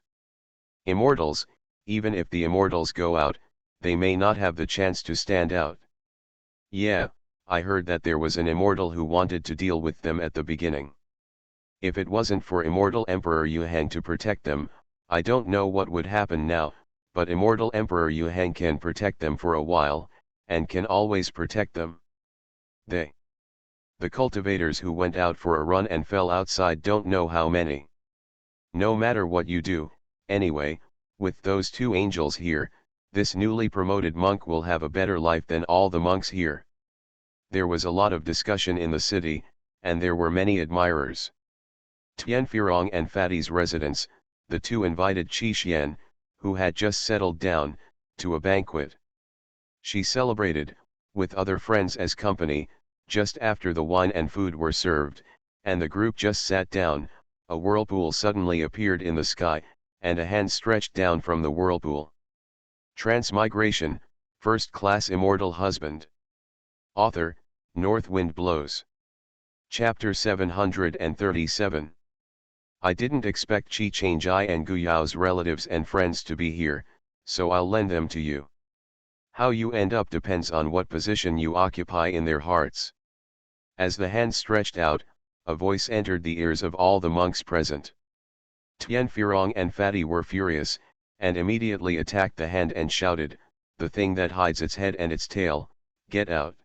S1: Immortals, even if the immortals go out, they may not have the chance to stand out. Yeah, I heard that there was an immortal who wanted to deal with them at the beginning. If it wasn't for Immortal Emperor Yuhang to protect them, I don't know what would happen now, but Immortal Emperor Yuhang can protect them for a while, and can always protect them. The cultivators who went out for a run and fell outside don't know how many. No matter what you do, anyway, with those two angels here, this newly promoted monk will have a better life than all the monks here. There was a lot of discussion in the city, and there were many admirers. Tian Firong and Fatty's residence, the two invited Qi Xian, who had just settled down, to a banquet. She celebrated, with other friends as company, just after the wine and food were served, and the group just sat down. A whirlpool suddenly appeared in the sky, and a hand stretched down from the whirlpool. Transmigration, First Class Immortal Husband. Author, North Wind Blows. Chapter 737. I didn't expect Qi Changjai and Guyao's relatives and friends to be here, so I'll lend them to you. How you end up depends on what position you occupy in their hearts. As the hand stretched out, a voice entered the ears of all the monks present. Tian Firong and Fatty were furious, and immediately attacked the hand and shouted, "The thing that hides its head and its tail, get out!"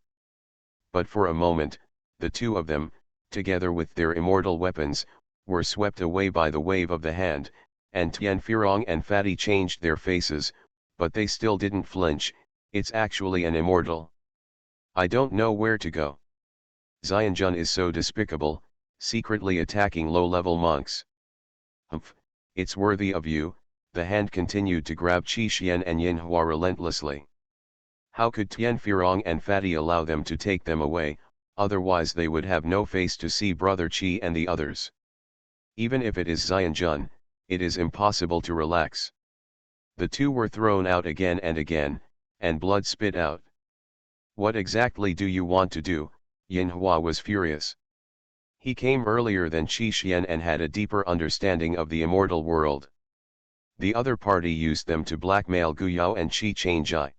S1: But for a moment, the two of them, together with their immortal weapons, were swept away by the wave of the hand, and Tian Firong and Fatty changed their faces, but they still didn't flinch. It's actually an immortal. I don't know where to go. Xianjun is so despicable, secretly attacking low-level monks. Humph, it's worthy of you. The hand continued to grab Qi Xian and Yin Hua relentlessly. How could Tian Firong and Fatty allow them to take them away? Otherwise they would have no face to see Brother Qi and the others. Even if it is Xianjun, it is impossible to relax. The two were thrown out again and again, and blood spit out. What exactly do you want to do? Yin Hua was furious. He came earlier than Qi Xian and had a deeper understanding of the immortal world. The other party used them to blackmail Gu Yao and Qi Changjai.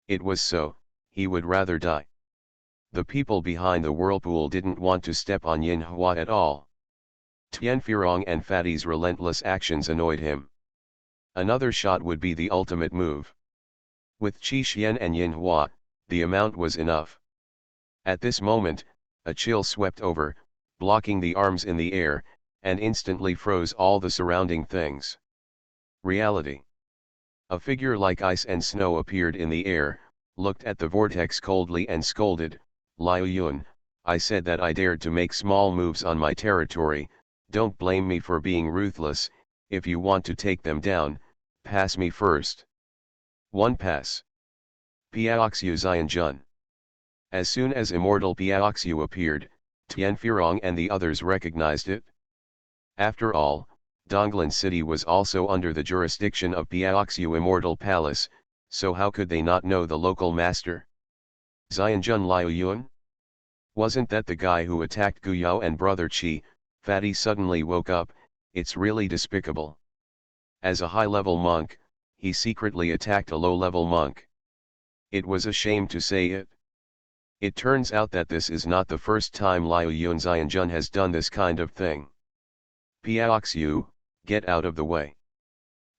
S1: It was so, he would rather die. The people behind the whirlpool didn't want to step on Yin Hua at all. Tian Furong and Fatty's relentless actions annoyed him. Another shot would be the ultimate move. With Qi Xian and Yin Hua, the amount was enough. At this moment, a chill swept over, blocking the arms in the air, and instantly froze all the surrounding things. Reality. A figure like ice and snow appeared in the air, looked at the vortex coldly and scolded, "Liu Yun, I said that I dared to make small moves on my territory, don't blame me for being ruthless, if you want to take them down, pass me first." One pass. Piaoxiu Xianjun. As soon as Immortal Piaoxiu appeared, Tian Furong and the others recognized it. After all, Donglan City was also under the jurisdiction of Piaoxiu Immortal Palace, so how could they not know the local master? Xianjun Liu Yun? Wasn't that the guy who attacked Gu Yao and Brother Qi? Fatty suddenly woke up, it's really despicable. As a high-level monk, he secretly attacked a low-level monk. It was a shame to say it. It turns out that this is not the first time Liu Yun Xianjun has done this kind of thing. Piaoxiu, get out of the way.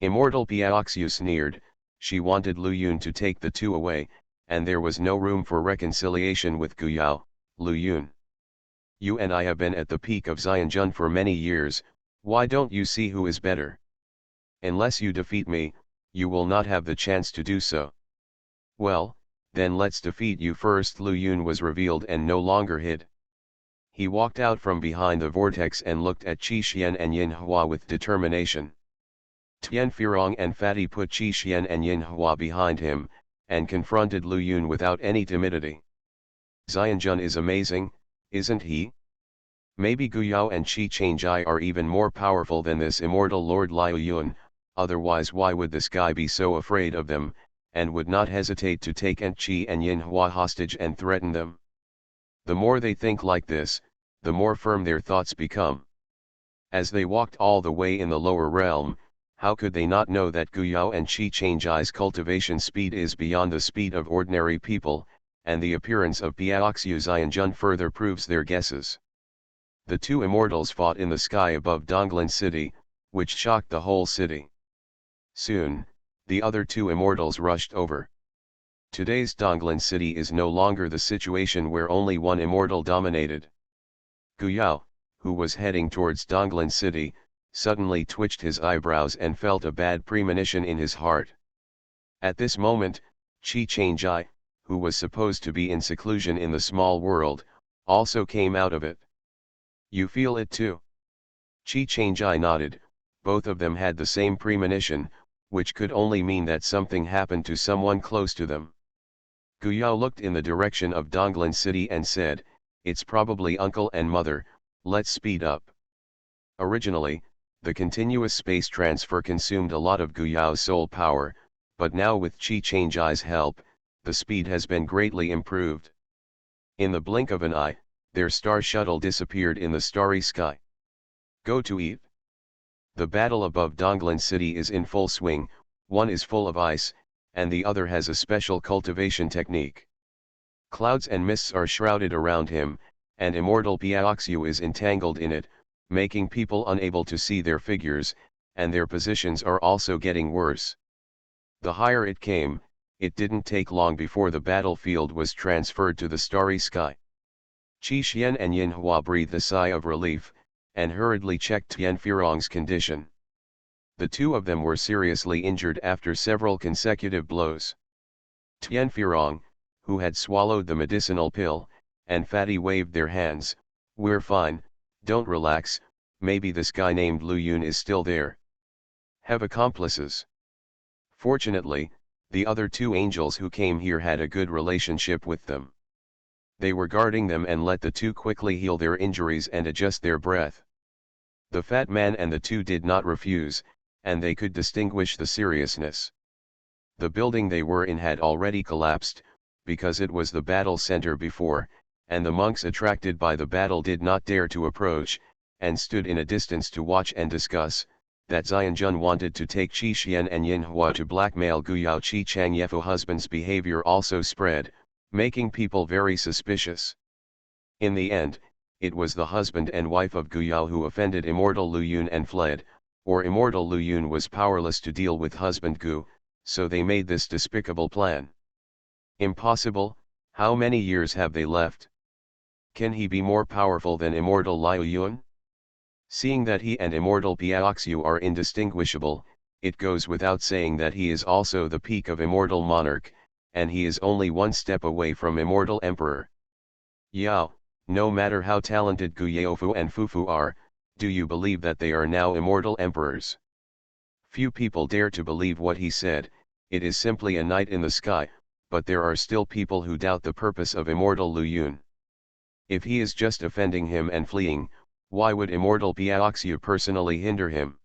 S1: Immortal Piaoxiu sneered, she wanted Lu Yun to take the two away, and there was no room for reconciliation with Gu Yao. Lu Yun, you and I have been at the peak of Xianjun for many years, why don't you see who is better? Unless you defeat me, you will not have the chance to do so. Well, then let's defeat you first. Lu Yun was revealed and no longer hid. He walked out from behind the vortex and looked at Qi Xian and Yin Hua with determination. Tian Furong and Fatty put Qi Xian and Yin Hua behind him, and confronted Lu Yun without any timidity. Xianjun is amazing, isn't he? Maybe Gu Yao and Qi Changjai are even more powerful than this immortal Lord Liu Yun, otherwise why would this guy be so afraid of them, and would not hesitate to take Qi and Yin Hua hostage and threaten them? The more they think like this, the more firm their thoughts become. As they walked all the way in the lower realm, how could they not know that Gu Yao and Qi Changjai's cultivation speed is beyond the speed of ordinary people, and the appearance of Piaoxiu Xianjun further proves their guesses. The two immortals fought in the sky above Donglan City, which shocked the whole city. Soon, the other two immortals rushed over. Today's Donglan City is no longer the situation where only one immortal dominated. Gu Yao, who was heading towards Donglan City, suddenly twitched his eyebrows and felt a bad premonition in his heart. At this moment, Qi Changjai, who was supposed to be in seclusion in the small world, also came out of it. You feel it too? Qi Changjai nodded. Both of them had the same premonition, which could only mean that something happened to someone close to them. Gu Yao looked in the direction of Donglan City and said, it's probably uncle and mother, let's speed up. Originally, the continuous space transfer consumed a lot of Gu Yao's soul power, but now with Qi Changjai's help, the speed has been greatly improved. In the blink of an eye, their star shuttle disappeared in the starry sky. Go to eat. The battle above Donglan City is in full swing, one is full of ice, and the other has a special cultivation technique. Clouds and mists are shrouded around him, and immortal Piaoxiu is entangled in it, making people unable to see their figures, and their positions are also getting worse. The higher it came, it didn't take long before the battlefield was transferred to the starry sky. Qi Xian and Yin Hua breathed a sigh of relief, and hurriedly checked Tian Furong's condition. The two of them were seriously injured after several consecutive blows. Tian Furong, who had swallowed the medicinal pill, and Fatty waved their hands, we're fine, don't relax, maybe this guy named Lu Yun is still there. Have accomplices. Fortunately, the other two angels who came here had a good relationship with them. They were guarding them and let the two quickly heal their injuries and adjust their breath. The fat man and the two did not refuse, and they could distinguish the seriousness. The building they were in had already collapsed, because it was the battle center before, and the monks attracted by the battle did not dare to approach, and stood in a distance to watch and discuss, that Xianjun wanted to take Qi Xian and Yin Hua to blackmail Guyao Qi Chang Yefo. Husband's behavior also spread, making people very suspicious. In the end, it was the husband and wife of Guyao who offended Immortal Lu Yun and fled, or Immortal Lu Yun was powerless to deal with husband Gu, so they made this despicable plan. Impossible. How many years have they left? Can he be more powerful than Immortal Liu Yun? Seeing that he and Immortal Piaoxiu are indistinguishable, it goes without saying that he is also the peak of Immortal Monarch, and he is only one step away from Immortal Emperor. Yao, no matter how talented Gu Yaofu and Fufu are, do you believe that they are now Immortal Emperors? Few people dare to believe what he said. It is simply a night in the sky, but there are still people who doubt the purpose of Immortal Lu Yun. If he is just offending him and fleeing, why would Immortal Piaoxiu personally hinder him?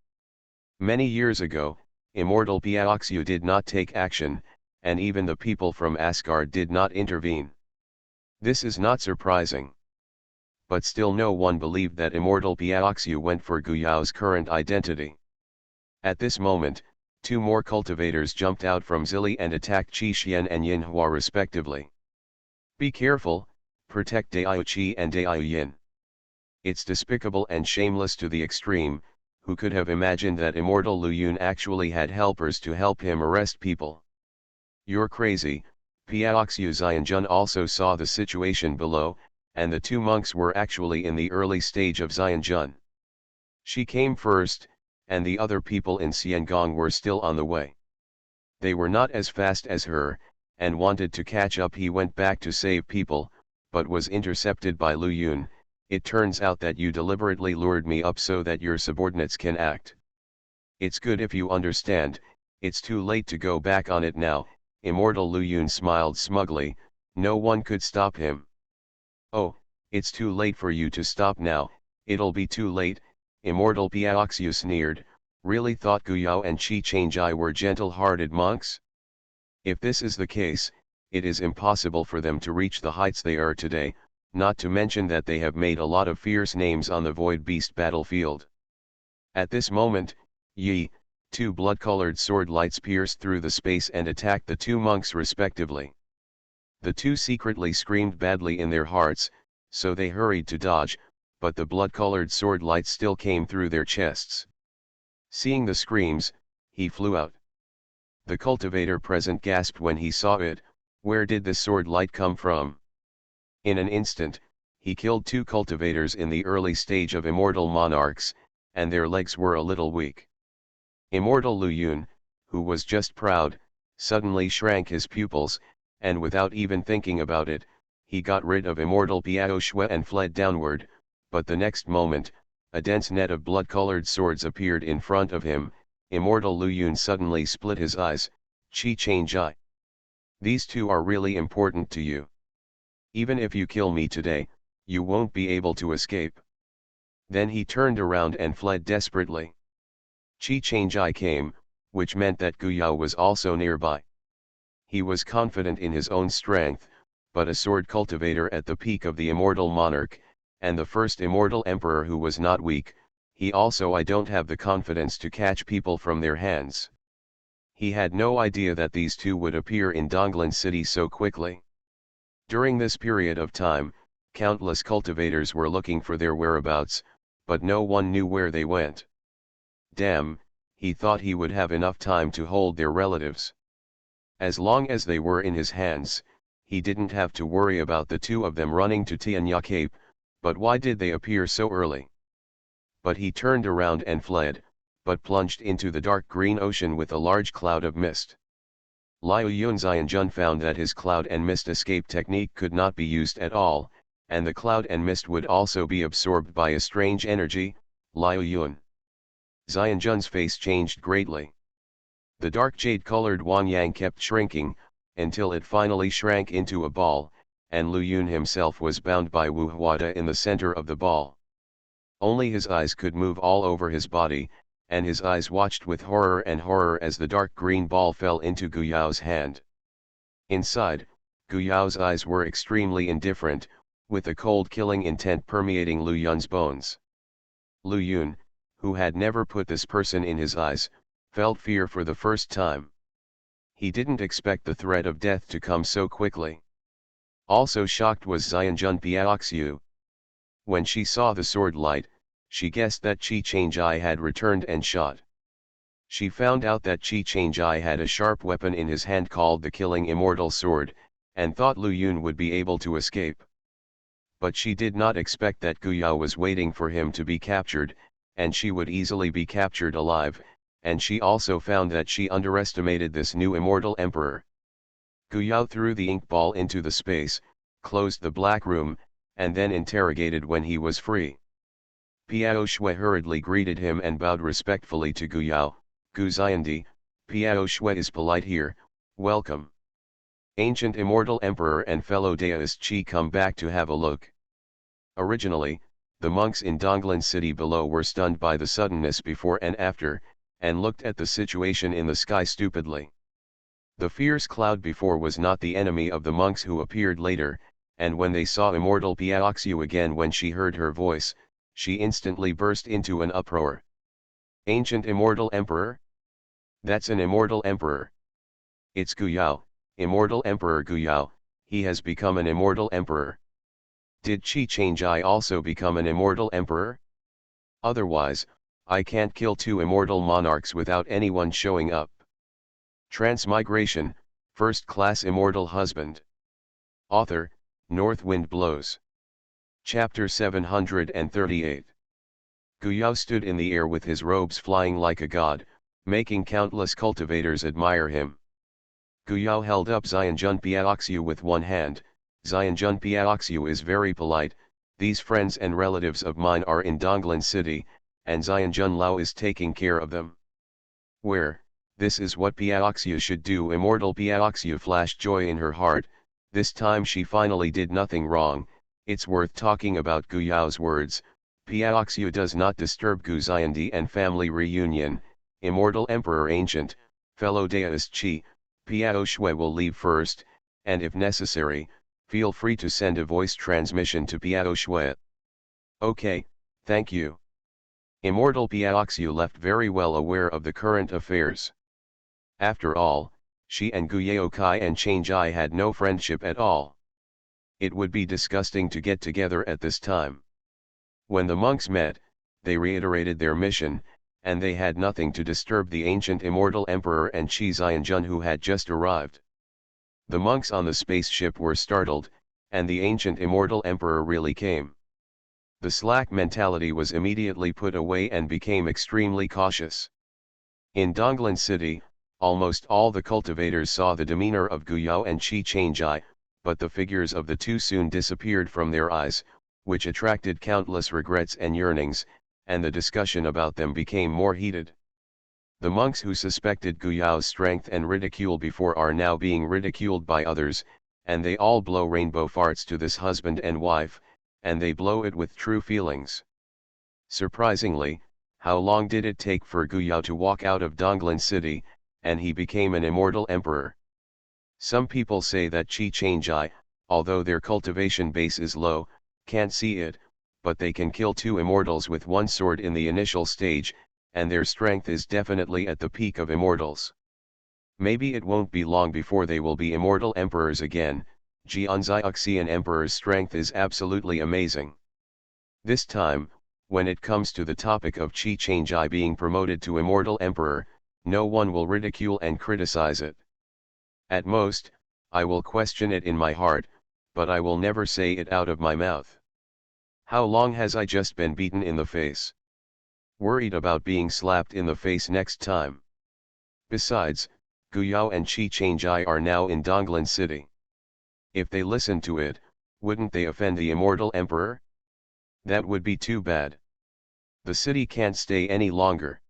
S1: Many years ago, Immortal Piaoxiu did not take action, and even the people from Asgard did not intervene. This is not surprising. But still no one believed that Immortal Piaoxiu went for Guyao's current identity. At this moment, two more cultivators jumped out from Zili and attacked Qi Xian and Yin Hua respectively. Be careful, protect Daiyu Qi and Daiyu Yin. It's despicable and shameless to the extreme. Who could have imagined that Immortal Lu Yun actually had helpers to help him arrest people? You're crazy. Piaoxiu Xianjun also saw the situation below, and the two monks were actually in the early stage of Xianjun. She came first, and the other people in Xiangong were still on the way. They were not as fast as her, and wanted to catch up. He went back to save people, but was intercepted by Lu Yun. It turns out that you deliberately lured me up so that your subordinates can act. It's good if you understand. It's too late to go back on it now. Immortal Lu Yun smiled smugly. No one could stop him. Oh, it's too late for you to stop now. It'll be too late. Immortal Piaoxiu sneered. Really thought Guyao and Qi Changjai were gentle-hearted monks? If this is the case, it is impossible for them to reach the heights they are today, not to mention that they have made a lot of fierce names on the Void Beast battlefield. At this moment, Yi, two blood-colored sword lights pierced through the space and attacked the two monks respectively. The two secretly screamed badly in their hearts, so they hurried to dodge, but the blood-colored sword lights still came through their chests. Seeing the screams, he flew out. The cultivator present gasped when he saw it. Where did the sword light come from? In an instant, he killed two cultivators in the early stage of Immortal Monarchs, and their legs were a little weak. Immortal Lu Yun, who was just proud, suddenly shrank his pupils, and without even thinking about it, he got rid of Immortal Piao Shui and fled downward, but the next moment, a dense net of blood-colored swords appeared in front of him. Immortal Lu Yun suddenly split his eyes. Qi Changjai. These two are really important to you. Even if you kill me today, you won't be able to escape. Then he turned around and fled desperately. Qi Changjai came, which meant that Guyao was also nearby. He was confident in his own strength, but a sword cultivator at the peak of the Immortal Monarch, and the first Immortal Emperor who was not weak. I don't have the confidence to catch people from their hands. He had no idea that these two would appear in Donglan City so quickly. During this period of time, countless cultivators were looking for their whereabouts, but no one knew where they went. Damn, he thought he would have enough time to hold their relatives. As long as they were in his hands, he didn't have to worry about the two of them running to Tianya Cape, but why did they appear so early? But he turned around and fled, but plunged into the dark green ocean with a large cloud of mist. Liu Yunxianjun found that his cloud and mist escape technique could not be used at all, and the cloud and mist would also be absorbed by a strange energy. Liu Yun. Xianjun's face changed greatly. The dark jade-colored Wang Yang kept shrinking, until it finally shrank into a ball, and Lu Yun himself was bound by Wu Huada in the center of the ball. Only his eyes could move all over his body, and his eyes watched with horror as the dark green ball fell into Guyao's hand. Inside, Guyao's eyes were extremely indifferent. with a cold killing intent permeating Lu Yun's bones. Lu Yun, who had never put this person in his eyes, felt fear for the first time. He didn't expect the threat of death to come so quickly. Also shocked was Xianjun Piaoxiu. When she saw the sword light, she guessed that Qi Changjai had returned and shot. She found out that Qi Changjai had a sharp weapon in his hand called the Killing Immortal Sword, and thought Lu Yun would be able to escape. But she did not expect that Gu Yao was waiting for him to be captured, and she would easily be captured alive, and she also found that she underestimated this new immortal emperor. Gu Yao threw the ink ball into the space, closed the black room, and then interrogated when he was free. Piao Shui hurriedly greeted him and bowed respectfully to Gu Yao. Gu Xiandi, Piao Shui is polite here, welcome. Ancient immortal emperor and fellow deist Qi come back to have a look. Originally, the monks in Donglan city below were stunned by the suddenness before and after, and looked at the situation in the sky stupidly. The fierce cloud before was not the enemy of the monks who appeared later, and when they saw immortal Piaoxiu again when she heard her voice, she instantly burst into an uproar. Ancient immortal emperor? That's an immortal emperor. It's Gu Yao, immortal emperor Gu Yao, he has become an immortal emperor. Did Qi Changjai also become an immortal emperor? Otherwise, I can't kill two immortal monarchs without anyone showing up. Transmigration, First Class Immortal Husband. Author, North Wind Blows. Chapter 738. Gu Yao stood in the air with his robes flying like a god, making countless cultivators admire him. Gu Yao held up Xianjun Piaoxiu with one hand. Xianjun Piaoxiu is very polite, these friends and relatives of mine are in Donglan city, and Xianjun Lao is taking care of them. Where, this is what Piaoxiu should do. Immortal Piaoxiu flashed joy in her heart, this time she finally did nothing wrong. It's worth talking about Gu Yao's words. Piaoxiu does not disturb Gu Xiandi and family reunion. Immortal Emperor Ancient, fellow deist Qi, Piao Shui will leave first, and if necessary, feel free to send a voice transmission to Piao Shui. Okay, thank you. Immortal Piaoxiu left very well aware of the current affairs. After all, she and Gu Yaokai and Changjai had no friendship at all. It would be disgusting to get together at this time. When the monks met, they reiterated their mission, and they had nothing to disturb the ancient immortal emperor and Qi Xianjun who had just arrived. The monks on the spaceship were startled, and the ancient immortal emperor really came. The slack mentality was immediately put away and became extremely cautious. In Donglan city, almost all the cultivators saw the demeanor of Gu Yao and Qi Changjai, but the figures of the two soon disappeared from their eyes, which attracted countless regrets and yearnings, and the discussion about them became more heated. The monks who suspected Gu Yao's strength and ridicule before are now being ridiculed by others, and they all blow rainbow farts to this husband and wife, and they blow it with true feelings. Surprisingly, how long did it take for Gu Yao to walk out of Donglan city, and he became an immortal emperor? Some people say that Qi Changjai, although their cultivation base is low, can't see it, but they can kill two immortals with one sword in the initial stage, and their strength is definitely at the peak of immortals. Maybe it won't be long before they will be immortal emperors again. Jianzai an emperor's strength is absolutely amazing. This time, when it comes to the topic of Qi Changjai being promoted to immortal emperor, no one will ridicule and criticize it. At most, I will question it in my heart, but I will never say it out of my mouth. How long has I just been beaten in the face? Worried about being slapped in the face next time. Besides, Gu Yao and Qi Changjai are now in Donglan city. If they listen to it, wouldn't they offend the immortal emperor? That would be too bad. The city can't stay any longer.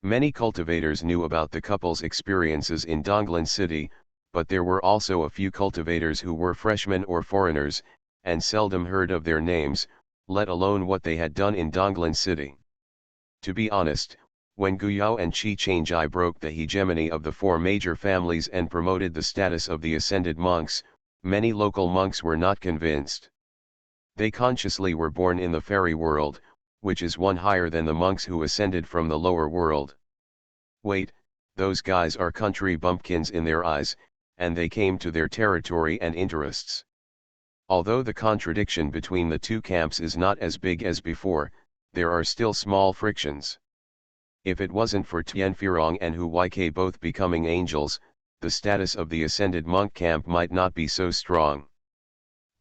S1: Many cultivators knew about the couple's experiences in Donglan city, but there were also a few cultivators who were freshmen or foreigners, and seldom heard of their names, let alone what they had done in Donglan city. To be honest, when Gu Yao and Qi Changjai broke the hegemony of the four major families and promoted the status of the ascended monks, many local monks were not convinced. They consciously were born in the fairy world, which is one higher than the monks who ascended from the lower world. Wait, those guys are country bumpkins in their eyes, and they came to their territory and interests. Although the contradiction between the two camps is not as big as before, there are still small frictions. If it wasn't for Tianfirong and Hu Yk both becoming angels, the status of the ascended monk camp might not be so strong.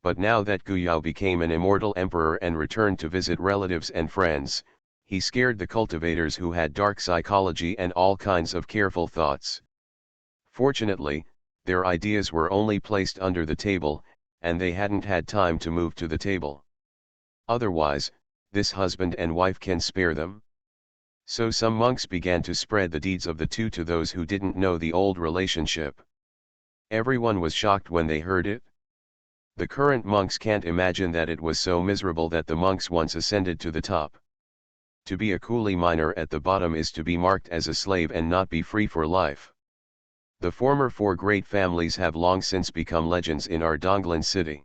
S1: But now that Gu Yao became an immortal emperor and returned to visit relatives and friends, he scared the cultivators who had dark psychology and all kinds of careful thoughts. Fortunately, their ideas were only placed under the table, and they hadn't had time to move to the table. Otherwise, this husband and wife can spare them. So some monks began to spread the deeds of the two to those who didn't know the old relationship. Everyone was shocked when they heard it. The current monks can't imagine that it was so miserable that the monks once ascended to the top. To be a coolie miner at the bottom is to be marked as a slave and not be free for life. The former four great families have long since become legends in our Donglan city.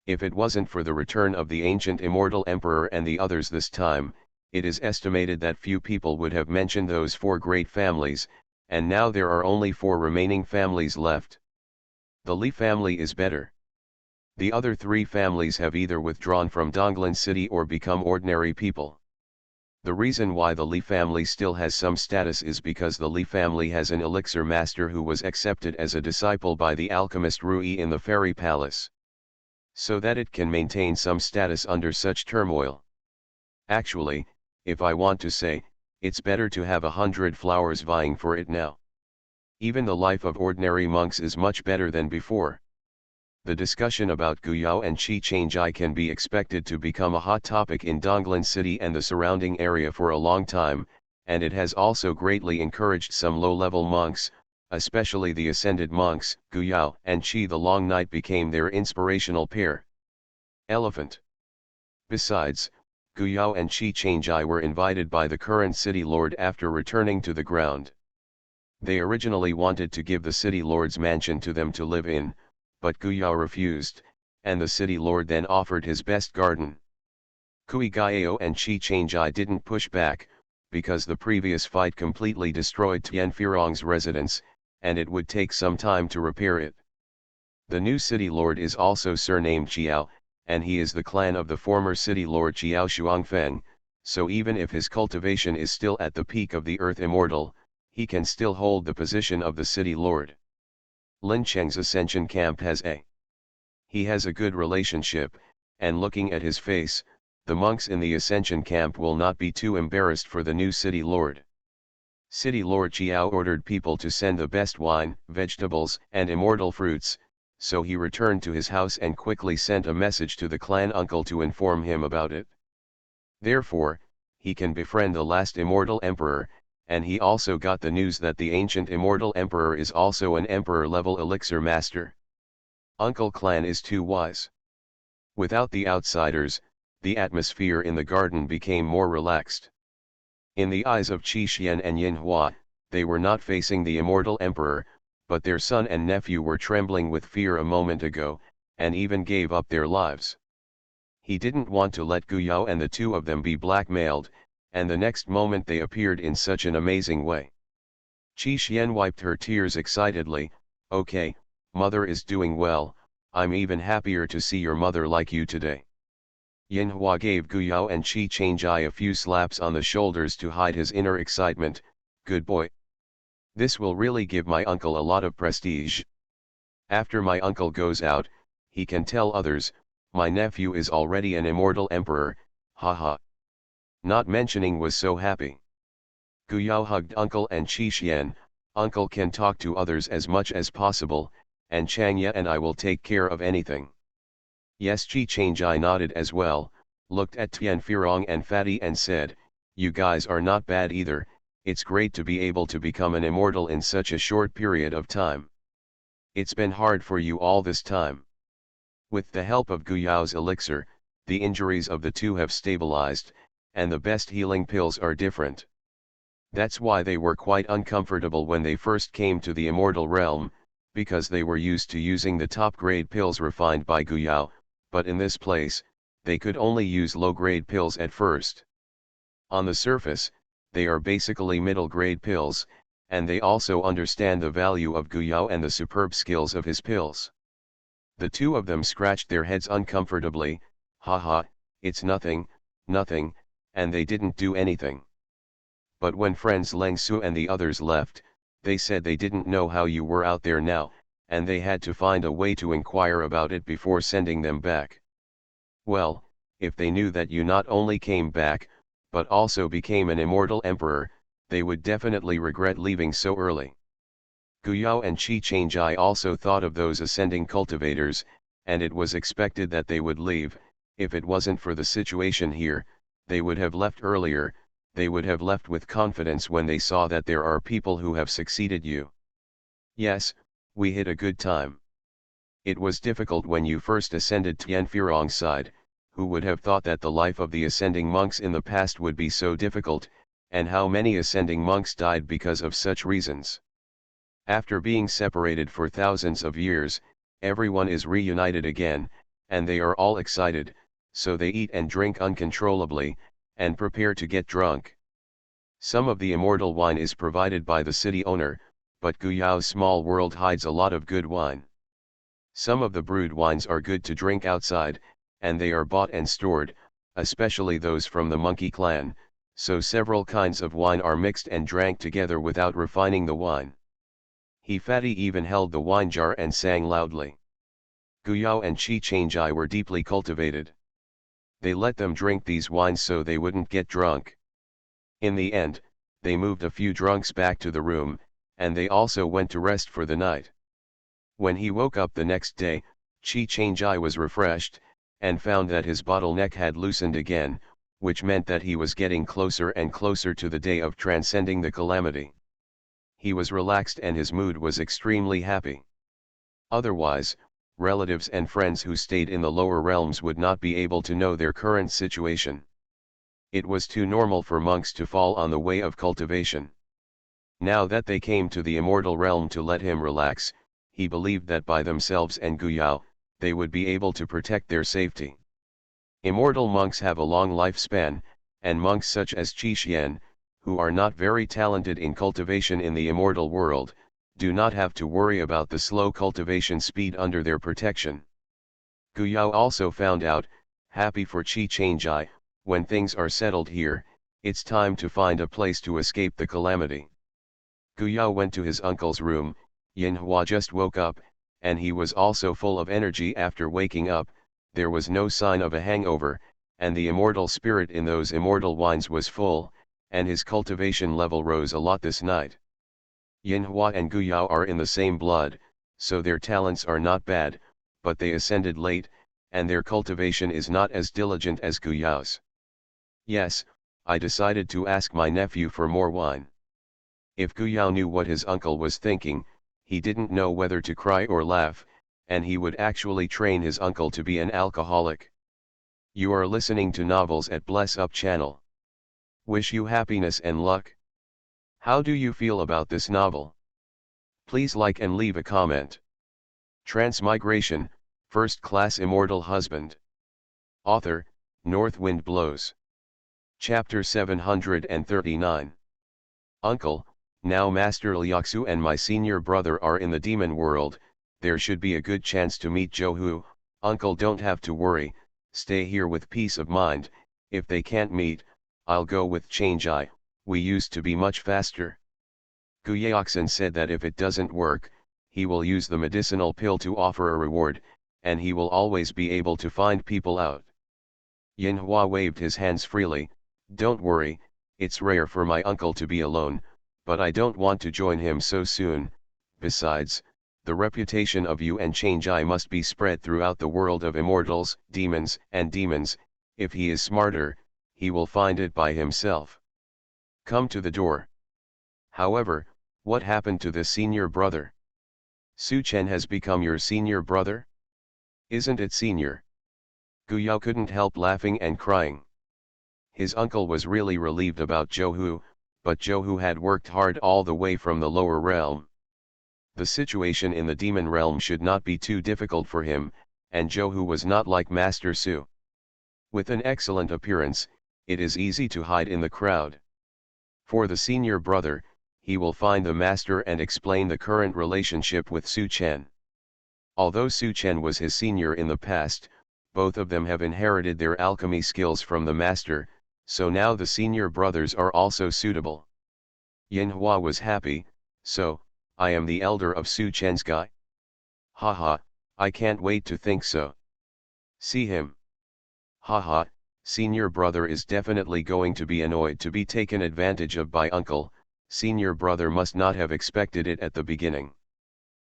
S1: If it wasn't for the return of the ancient immortal emperor and the others this time, it is estimated that few people would have mentioned those four great families, and now there are only four remaining families left. The Li family is better. The other three families have either withdrawn from Donglan city or become ordinary people. The reason why the Li family still has some status is because the Li family has an elixir master who was accepted as a disciple by the alchemist Rui in the fairy palace, so that it can maintain some status under such turmoil. Actually, if I want to say, it's better to have 100 flowers vying for it now. Even the life of ordinary monks is much better than before. The discussion about Guyao and Qi Changjai can be expected to become a hot topic in Donglan city and the surrounding area for a long time, and it has also greatly encouraged some low-level monks, especially the ascended monks. Guyao and Qi the Long Night became their inspirational pair. Elephant. Besides, Guyao and Qi Changjai were invited by the current city lord after returning to the ground. They originally wanted to give the city lord's mansion to them to live in, but Guyao refused, and the city lord then offered his best garden. Kui Gaiao and Qi Changjai didn't push back, because the previous fight completely destroyed Tianfirong's residence, and it would take some time to repair it. The new city lord is also surnamed Qiao, and he is the clan of the former city lord Qiao Shuangfeng, so even if his cultivation is still at the peak of the earth immortal, he can still hold the position of the city lord. Lin Cheng's ascension camp he has a good relationship, and looking at his face, the monks in the ascension camp will not be too embarrassed for the new city lord. City Lord Qiao ordered people to send the best wine, vegetables, and immortal fruits, so he returned to his house and quickly sent a message to the clan uncle to inform him about it. Therefore, he can befriend the last immortal emperor, and he also got the news that the ancient immortal emperor is also an emperor-level elixir master. Uncle clan is too wise. Without the outsiders, the atmosphere in the garden became more relaxed. In the eyes of Qi Xian and Yin Hua, they were not facing the immortal emperor, but their son and nephew were trembling with fear a moment ago, and even gave up their lives. He didn't want to let Guyao and the two of them be blackmailed, and the next moment they appeared in such an amazing way. Qi Xian wiped her tears excitedly. Okay, mother is doing well, I'm even happier to see your mother like you today. Yin Hua gave Guyao and Qi Changjai a few slaps on the shoulders to hide his inner excitement. Good boy. This will really give my uncle a lot of prestige. After my uncle goes out, he can tell others, my nephew is already an immortal emperor, haha. Not mentioning was so happy. Guyao hugged uncle and Qi Xian. Uncle can talk to others as much as possible, and Changya and I will take care of anything. Yes, Qi Changjai nodded as well, looked at Tianfirong and Fatty and said, you guys are not bad either, it's great to be able to become an immortal in such a short period of time. It's been hard for you all this time. With the help of Guyao's elixir, the injuries of the two have stabilized, and the best healing pills are different. That's why they were quite uncomfortable when they first came to the immortal realm, because they were used to using the top-grade pills refined by Guyao, but in this place, they could only use low-grade pills at first. On the surface, they are basically middle-grade pills, and they also understand the value of Guyao and the superb skills of his pills. The two of them scratched their heads uncomfortably, haha, it's nothing, nothing, and they didn't do anything. But when friends Leng Su and the others left, they said they didn't know how you were out there now, and they had to find a way to inquire about it before sending them back. Well, if they knew that you not only came back, but also became an immortal emperor, they would definitely regret leaving so early. Guyao and Qi Changjai also thought of those ascending cultivators, and it was expected that they would leave. If it wasn't for the situation here, they would have left earlier. They would have left with confidence when they saw that there are people who have succeeded you. Yes, we hit a good time. It was difficult when you first ascended Tianfirong's side. Who would have thought that the life of the ascending monks in the past would be so difficult, and how many ascending monks died because of such reasons. After being separated for thousands of years, everyone is reunited again, and they are all excited, so they eat and drink uncontrollably, and prepare to get drunk. Some of the immortal wine is provided by the city owner, but Guyao's small world hides a lot of good wine. Some of the brewed wines are good to drink outside, and they are bought and stored, especially those from the monkey clan, so several kinds of wine are mixed and drank together without refining the wine. He Fatty even held the wine jar and sang loudly. Guyao and Qi Changjai were deeply cultivated. They let them drink these wines so they wouldn't get drunk. In the end, they moved a few drunks back to the room, and they also went to rest for the night. When he woke up the next day, Qi Changjai was refreshed, and found that his bottleneck had loosened again, which meant that he was getting closer and closer to the day of transcending the calamity. He was relaxed and his mood was extremely happy. Otherwise, relatives and friends who stayed in the lower realms would not be able to know their current situation. It was too normal for monks to fall on the way of cultivation. Now that they came to the immortal realm to let him relax, he believed that by themselves and Guyao, they would be able to protect their safety. Immortal monks have a long lifespan, and monks such as Qi Xian, who are not very talented in cultivation in the immortal world, do not have to worry about the slow cultivation speed under their protection. Guyao also found out, happy for Qi Changjai, when things are settled here, it's time to find a place to escape the calamity. Guyao went to his uncle's room. Yinhua just woke up, and he was also full of energy after waking up. There was no sign of a hangover, and the immortal spirit in those immortal wines was full, and his cultivation level rose a lot this night. Yinhua and Guyao are in the same blood, so their talents are not bad, but they ascended late, and their cultivation is not as diligent as Guyao's. Yes, I decided to ask my nephew for more wine. If Guyao knew what his uncle was thinking, he didn't know whether to cry or laugh, and he would actually train his uncle to be an alcoholic. You are listening to Novels at Bless Up channel. Wish you happiness and luck. How do you feel about this novel? Please like and leave a comment. Transmigration, First Class Immortal Husband. Author, North Wind Blows. Chapter 739. Uncle, now Master Liaxu and my senior brother are in the demon world. There should be a good chance to meet Zhou. Uncle, don't have to worry, stay here with peace of mind. If they can't meet, I'll go with Changjai. We used to be much faster. Guyaoxin said that if it doesn't work, he will use the medicinal pill to offer a reward, and he will always be able to find people out. Yinhua waved his hands freely. Don't worry, it's rare for my uncle to be alone, but I don't want to join him so soon. Besides, the reputation of you and Changjai must be spread throughout the world of immortals, demons. If he is smarter, he will find it by himself. Come to the door. However, what happened to the senior brother? Su Chen has become your senior brother? Isn't it senior? Guyao couldn't help laughing and crying. His uncle was really relieved about Zhou, but Zhou had worked hard all the way from the lower realm. The situation in the demon realm should not be too difficult for him, and Zhou was not like Master Su. With an excellent appearance, it is easy to hide in the crowd. For the senior brother, he will find the master and explain the current relationship with Su Chen. Although Su Chen was his senior in the past, both of them have inherited their alchemy skills from the master, so now the senior brothers are also suitable. Yin Hua was happy, so, I am the elder of Su Chen's guy? Haha, I can't wait to think so. See him. Haha, senior brother is definitely going to be annoyed to be taken advantage of by uncle, senior brother must not have expected it at the beginning.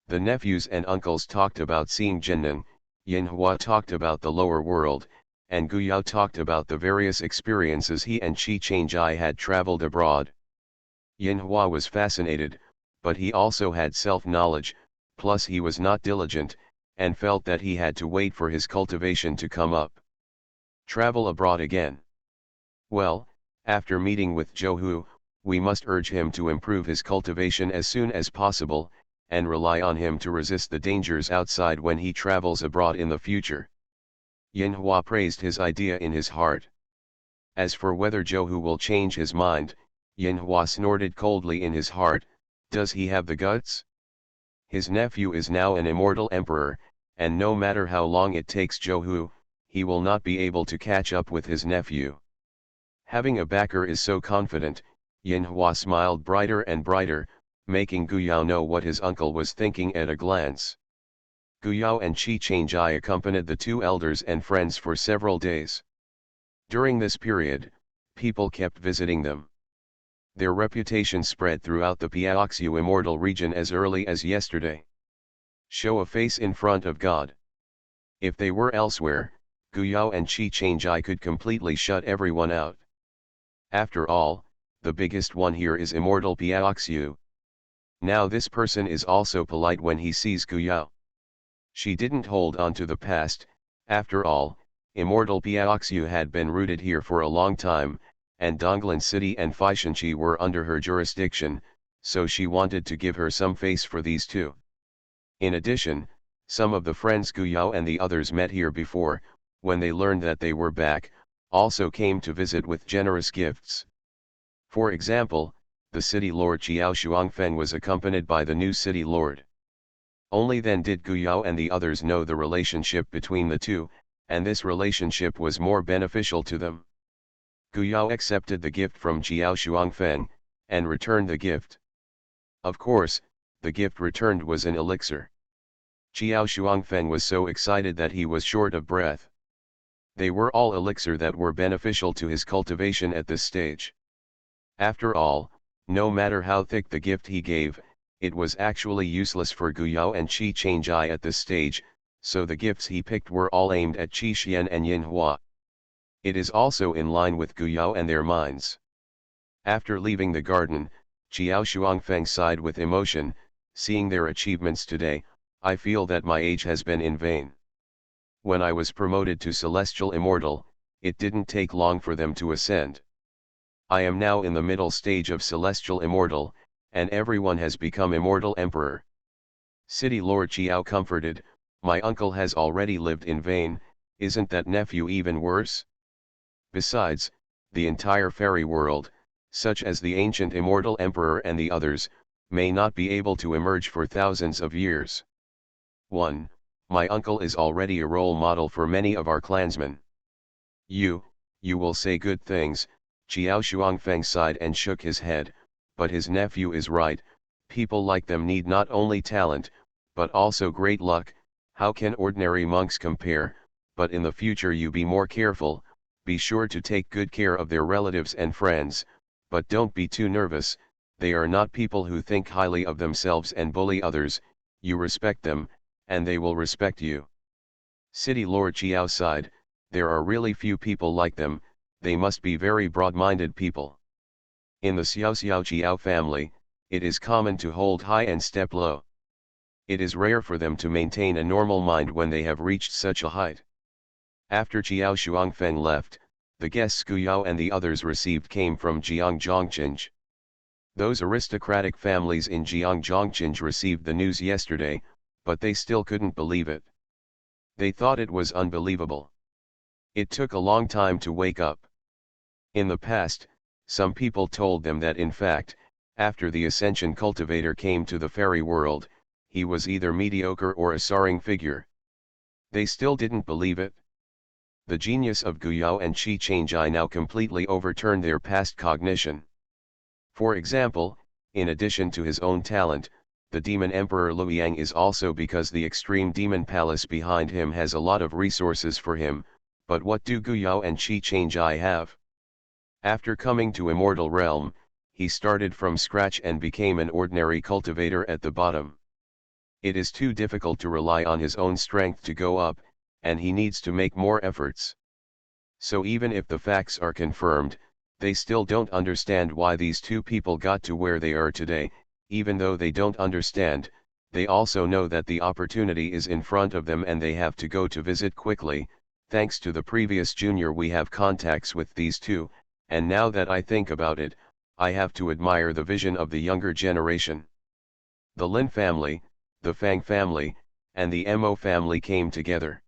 S1: The nephews and uncles talked about seeing Jinneng, Yin Hua talked about the lower world, and Gu Yao talked about the various experiences he and Qi Changjai had traveled abroad. Yin Hua was fascinated, but he also had self-knowledge, plus he was not diligent, and felt that he had to wait for his cultivation to come up. Travel abroad again. Well, after meeting with Zhou, we must urge him to improve his cultivation as soon as possible, and rely on him to resist the dangers outside when he travels abroad in the future. Yin Hua praised his idea in his heart. As for whether Zhou will change his mind, Yin Hua snorted coldly in his heart, does he have the guts? His nephew is now an immortal emperor, and no matter how long it takes Zhou, he will not be able to catch up with his nephew. Having a backer is so confident, Yin Hua smiled brighter and brighter, making Gu Yao know what his uncle was thinking at a glance. Gu Yao and Qi Changjai accompanied the two elders and friends for several days. During this period, people kept visiting them. Their reputation spread throughout the Piaoxiu Immortal region as early as yesterday. Show a face in front of God. If they were elsewhere, Gu Yao and Qi Changjai could completely shut everyone out. After all, the biggest one here is Immortal Piaoxiu. Now this person is also polite when he sees Gu Yao. She didn't hold on to the past, after all, Immortal Piaoxiu had been rooted here for a long time, and Donglan City and Faishanqi were under her jurisdiction, so she wanted to give her some face for these two. In addition, some of the friends Gu Yao and the others met here before, when they learned that they were back, also came to visit with generous gifts. For example, the city lord Qiao Shuangfeng was accompanied by the new city lord. Only then did Gu Yao and the others know the relationship between the two, and this relationship was more beneficial to them. Gu Yao accepted the gift from Qiao Shuangfeng, and returned the gift. Of course, the gift returned was an elixir. Qiao Shuangfeng was so excited that he was short of breath. They were all elixir that were beneficial to his cultivation at this stage. After all, no matter how thick the gift he gave, it was actually useless for Gu Yao and Qi Changjai at this stage, so the gifts he picked were all aimed at Qi Xian and Yin Hua. It is also in line with Gu Yao and their minds. After leaving the garden, Qiao Shuangfeng sighed with emotion, seeing their achievements today, I feel that my age has been in vain. When I was promoted to Celestial Immortal, it didn't take long for them to ascend. I am now in the middle stage of Celestial Immortal, and everyone has become Immortal Emperor. City Lord Qiao comforted, my uncle has already lived in vain, isn't that nephew even worse? Besides, the entire fairy world, such as the ancient Immortal Emperor and the others, may not be able to emerge for thousands of years. 1. My uncle is already a role model for many of our clansmen. You will say good things, Qiao Shuangfeng sighed and shook his head, but his nephew is right, people like them need not only talent, but also great luck. How can ordinary monks compare? But in the future you be more careful, be sure to take good care of their relatives and friends, but don't be too nervous, they are not people who think highly of themselves and bully others, you respect them, and they will respect you. City Lord Qiao sighed, there are really few people like them, they must be very broad-minded people. In the Xiao Qiao family, it is common to hold high and step low. It is rare for them to maintain a normal mind when they have reached such a height. After Qiao Shuangfeng left, the guests Gu Yao and the others received came from Jiangzhongqing. Those aristocratic families in Jiangzhongqing received the news yesterday, but they still couldn't believe it. They thought it was unbelievable. It took a long time to wake up. In the past, some people told them that in fact, after the Ascension cultivator came to the fairy world, he was either mediocre or a soaring figure. They still didn't believe it. The genius of Guyao and Qi Changjai now completely overturned their past cognition. For example, in addition to his own talent, the demon emperor Luoyang is also because the extreme demon palace behind him has a lot of resources for him, but what do Guyao and Qi Changjai have? After coming to Immortal Realm, he started from scratch and became an ordinary cultivator at the bottom. It is too difficult to rely on his own strength to go up, and he needs to make more efforts. So even if the facts are confirmed, they still don't understand why these two people got to where they are today. Even though they don't understand, they also know that the opportunity is in front of them and they have to go to visit quickly. Thanks to the previous junior we have contacts with these two, and now that I think about it, I have to admire the vision of the younger generation. The Lin family, the Fang family, and the Mo family came together.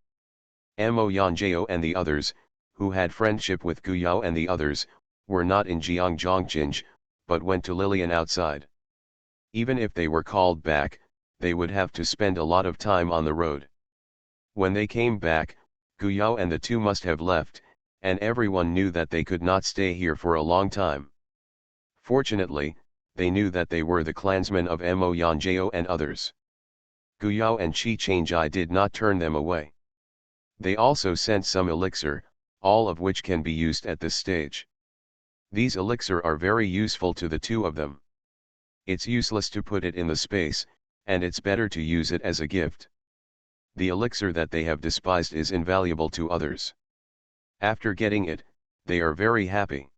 S1: Mo Yanjiao and the others, who had friendship with Guyao and the others, were not in Jiangzhongqing, but went to Lilian outside. Even if they were called back, they would have to spend a lot of time on the road. When they came back, Guyao and the two must have left, and everyone knew that they could not stay here for a long time. Fortunately, they knew that they were the clansmen of Mo Yanjiao and others. Guyao and Qi Changjai did not turn them away. They also sent some elixir, all of which can be used at this stage. These elixir are very useful to the two of them. It's useless to put it in the space, and it's better to use it as a gift. The elixir that they have despised is invaluable to others. After getting it, they are very happy.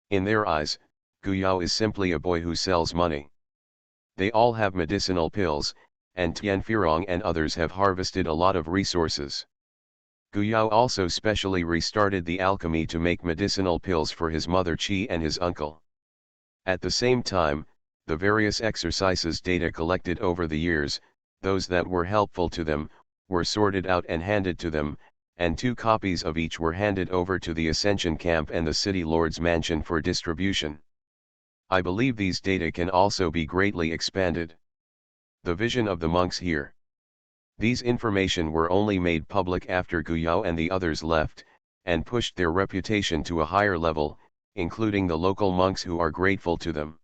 S1: In their eyes, Guyao is simply a boy who sells money. They all have medicinal pills, and Tianfirong and others have harvested a lot of resources. Guyao also specially restarted the alchemy to make medicinal pills for his mother Qi and his uncle. At the same time, the various exercises data collected over the years, those that were helpful to them, were sorted out and handed to them, and 2 copies of each were handed over to the Ascension Camp and the City Lord's Mansion for distribution. I believe these data can also be greatly expanded. The vision of the monks here. These information were only made public after Guyao and the others left, and pushed their reputation to a higher level, including the local monks who are grateful to them.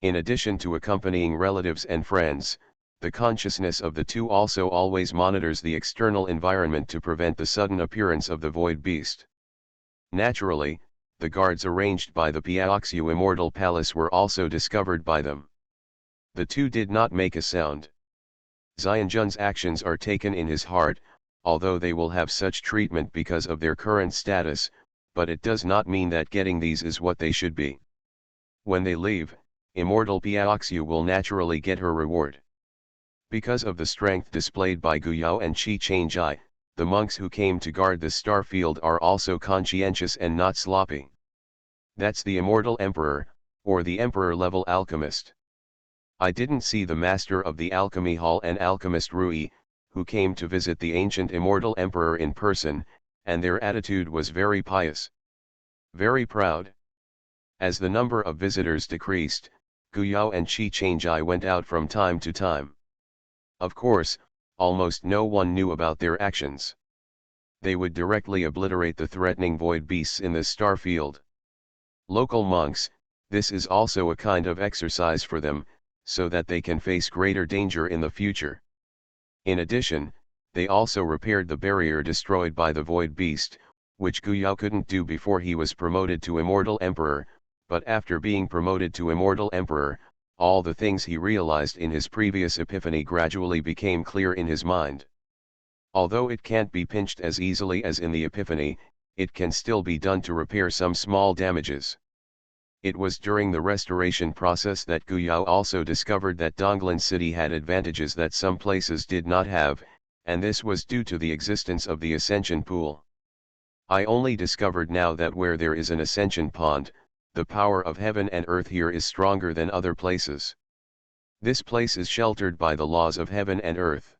S1: In addition to accompanying relatives and friends, the consciousness of the two also always monitors the external environment to prevent the sudden appearance of the void beast. Naturally, the guards arranged by the Piaoxiu Immortal Palace were also discovered by them. The two did not make a sound. Xianjun's actions are taken in his heart, although they will have such treatment because of their current status, but it does not mean that getting these is what they should be. When they leave, Immortal Piaoxiu will naturally get her reward. Because of the strength displayed by Guyao and Qi Changjai, the monks who came to guard the star field are also conscientious and not sloppy. That's the Immortal Emperor, or the Emperor-level alchemist. I didn't see the Master of the Alchemy Hall and Alchemist Rui, who came to visit the ancient Immortal Emperor in person, and their attitude was very pious. Very proud. As the number of visitors decreased, Guyao and Qi Changjai went out from time to time. Of course, almost no one knew about their actions. They would directly obliterate the threatening void beasts in the star field. Local monks, this is also a kind of exercise for them, so that they can face greater danger in the future. In addition, they also repaired the barrier destroyed by the void beast, which Guyao couldn't do before he was promoted to Immortal Emperor, but after being promoted to Immortal Emperor, all the things he realized in his previous epiphany gradually became clear in his mind. Although it can't be pinched as easily as in the epiphany, it can still be done to repair some small damages. It was during the restoration process that Guyao also discovered that Donglan City had advantages that some places did not have, and this was due to the existence of the Ascension Pool. I only discovered now that where there is an Ascension Pond, the power of heaven and earth here is stronger than other places. This place is sheltered by the laws of heaven and earth.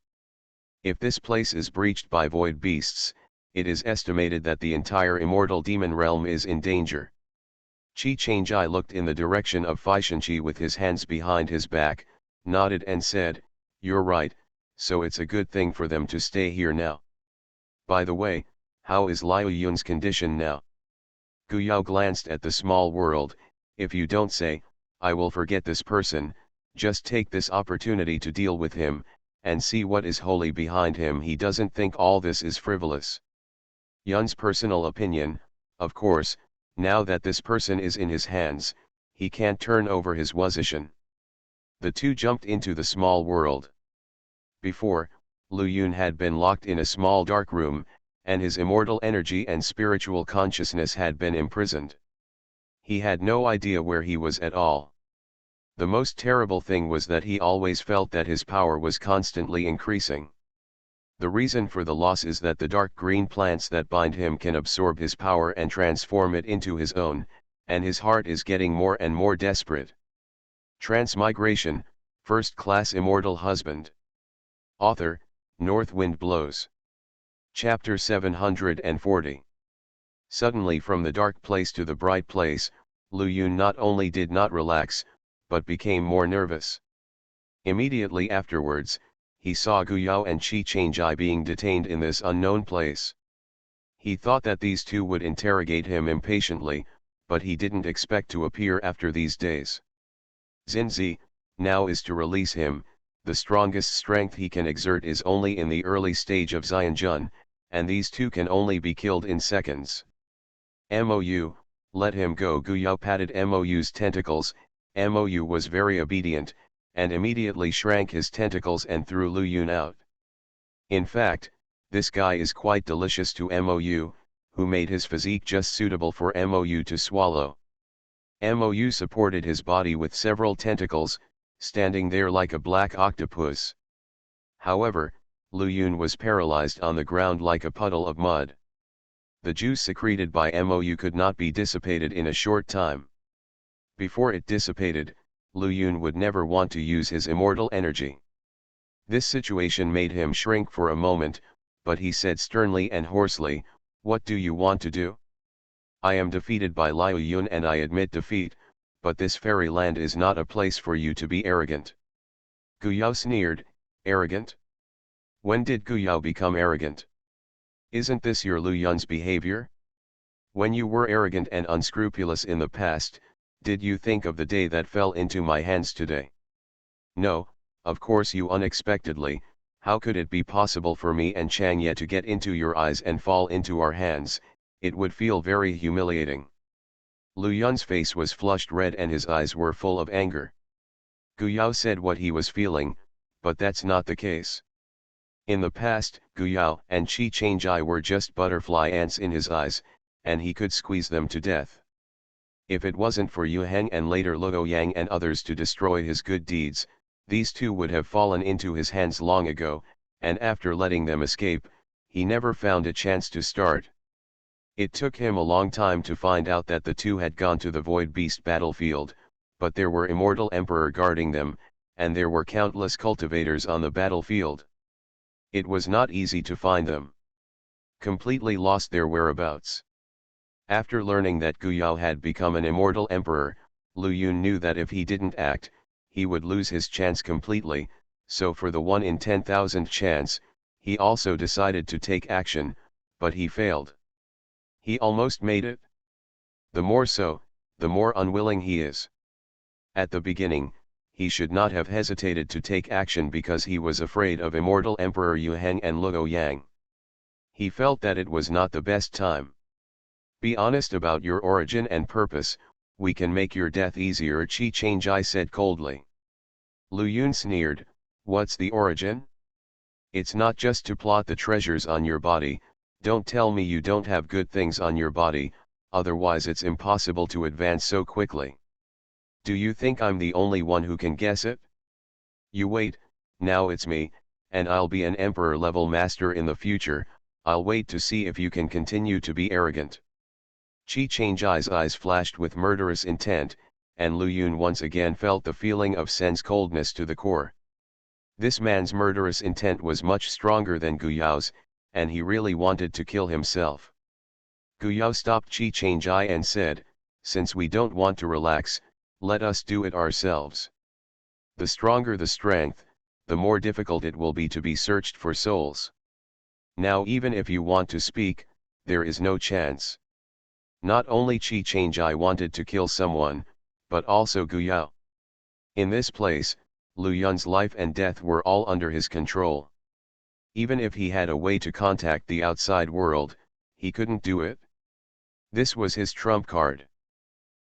S1: If this place is breached by void beasts, it is estimated that the entire immortal demon realm is in danger. Qi Changjai looked in the direction of Faishanqi with his hands behind his back, nodded and said, "You're right, so it's a good thing for them to stay here now. By the way, how is Liu Yun's condition now?" Gu Yao glanced at the small world. "If you don't say, I will forget this person. Just take this opportunity to deal with him, and see what is holy behind him. He doesn't think all this is frivolous." Yun's personal opinion, of course, now that this person is in his hands, he can't turn over his position. The two jumped into the small world. Before, Lu Yun had been locked in a small dark room, and his immortal energy and spiritual consciousness had been imprisoned. He had no idea where he was at all. The most terrible thing was that he always felt that his power was constantly increasing. The reason for the loss is that the dark green plants that bind him can absorb his power and transform it into his own, and his heart is getting more and more desperate. Transmigration, First Class Immortal Husband. Author, North Wind Blows. Chapter 740. Suddenly from the dark place to the bright place, Lu Yun not only did not relax, but became more nervous. Immediately afterwards, he saw Gu Yao and Qi Changjai being detained in this unknown place. He thought that these two would interrogate him impatiently, but he didn't expect to appear after these days. Xinzi, now is to release him. The strongest strength he can exert is only in the early stage of Xianjun, and these two can only be killed in seconds. Mou, let him go. Gu Yao patted Mou's tentacles. Mou was very obedient, and immediately shrank his tentacles and threw Lu Yun out. In fact, this guy is quite delicious to Mou, who made his physique just suitable for Mou to swallow. Mou supported his body with several tentacles, standing there like a black octopus. However, Lu Yun was paralyzed on the ground like a puddle of mud. The juice secreted by Mou could not be dissipated in a short time. Before it dissipated, Lu Yun would never want to use his immortal energy. This situation made him shrink for a moment, but he said sternly and hoarsely, "What do you want to do? I am defeated by Liu Yun and I admit defeat, but this fairy land is not a place for you to be arrogant." Gu Yao sneered, "Arrogant? When did Gu Yao become arrogant? Isn't this your Lu Yun's behavior? When you were arrogant and unscrupulous in the past, did you think of the day that fell into my hands today? No, of course you unexpectedly. How could it be possible for me and Chang Ye to get into your eyes and fall into our hands? It would feel very humiliating." Lu Yun's face was flushed red and his eyes were full of anger. Gu Yao said what he was feeling, but that's not the case. In the past, Gu Yao and Qi Changjai were just butterfly ants in his eyes, and he could squeeze them to death. If it wasn't for Yu Heng and later Luo Yang and others to destroy his good deeds, these two would have fallen into his hands long ago, and after letting them escape, he never found a chance to start. It took him a long time to find out that the two had gone to the Void Beast battlefield, but there were Immortal Emperor guarding them, and there were countless cultivators on the battlefield. It was not easy to find them. Completely lost their whereabouts. After learning that Gu Yao had become an Immortal Emperor, Lu Yun knew that if he didn't act, he would lose his chance completely, so for the 1 in 10,000 chance, he also decided to take action, but he failed. He almost made it. The more so, the more unwilling he is. At the beginning, he should not have hesitated to take action because he was afraid of Immortal Emperor Yu Heng and Luo Yang. He felt that it was not the best time. Be honest about your origin and purpose, we can make your death easier, Qi Changjai said coldly. Lu Yun sneered, what's the origin? It's not just to plot the treasures on your body. Don't tell me you don't have good things on your body, otherwise it's impossible to advance so quickly. Do you think I'm the only one who can guess it? You wait, now it's me, and I'll be an emperor-level master in the future. I'll wait to see if you can continue to be arrogant. Qi Changjai's eyes flashed with murderous intent, and Lu Yun once again felt the feeling of sense coldness to the core. This man's murderous intent was much stronger than Gu Yao's, and he really wanted to kill himself. Gu Yao stopped Qi Changjai and said, "Since we don't want to relax, let us do it ourselves. The stronger the strength, the more difficult it will be to be searched for souls. Now even if you want to speak, there is no chance." Not only Qi Changjai wanted to kill someone, but also Gu Yao. In this place, Lu Yun's life and death were all under his control. Even if he had a way to contact the outside world, he couldn't do it. This was his trump card.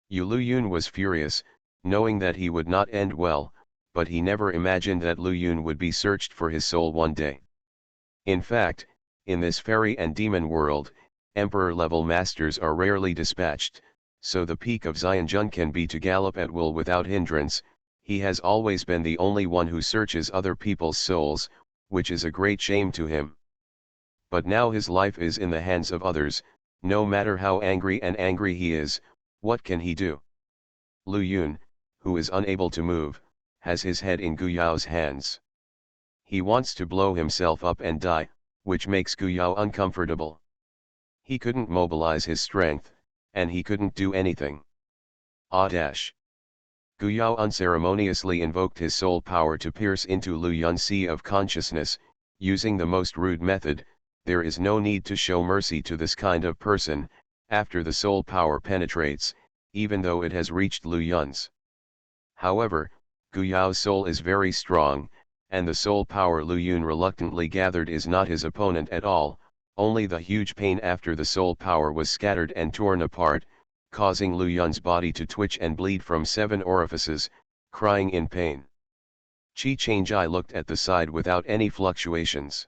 S1: Lu Yun was furious, knowing that he would not end well, but he never imagined that Lu Yun would be searched for his soul one day. In fact, in this fairy and demon world, emperor-level masters are rarely dispatched, so the peak of Xianjun can be to gallop at will without hindrance. He has always been the only one who searches other people's souls, which is a great shame to him. But now his life is in the hands of others. No matter how angry he is, what can he do? Lu Yun, who is unable to move, has his head in Gu Yao's hands. He wants to blow himself up and die, which makes Gu Yao uncomfortable. He couldn't mobilize his strength, and he couldn't do anything. Gu Yao unceremoniously invoked his soul power to pierce into Lu Yun's sea of consciousness, using the most rude method. There is no need to show mercy to this kind of person, after the soul power penetrates, even though it has reached Lu Yun's. However, Gu Yao's soul is very strong, and the soul power Lu Yun reluctantly gathered is not his opponent at all, only the huge pain after the soul power was scattered and torn apart, causing Lu Yun's body to twitch and bleed from 7 orifices, crying in pain. Qi Changjai looked at the side without any fluctuations.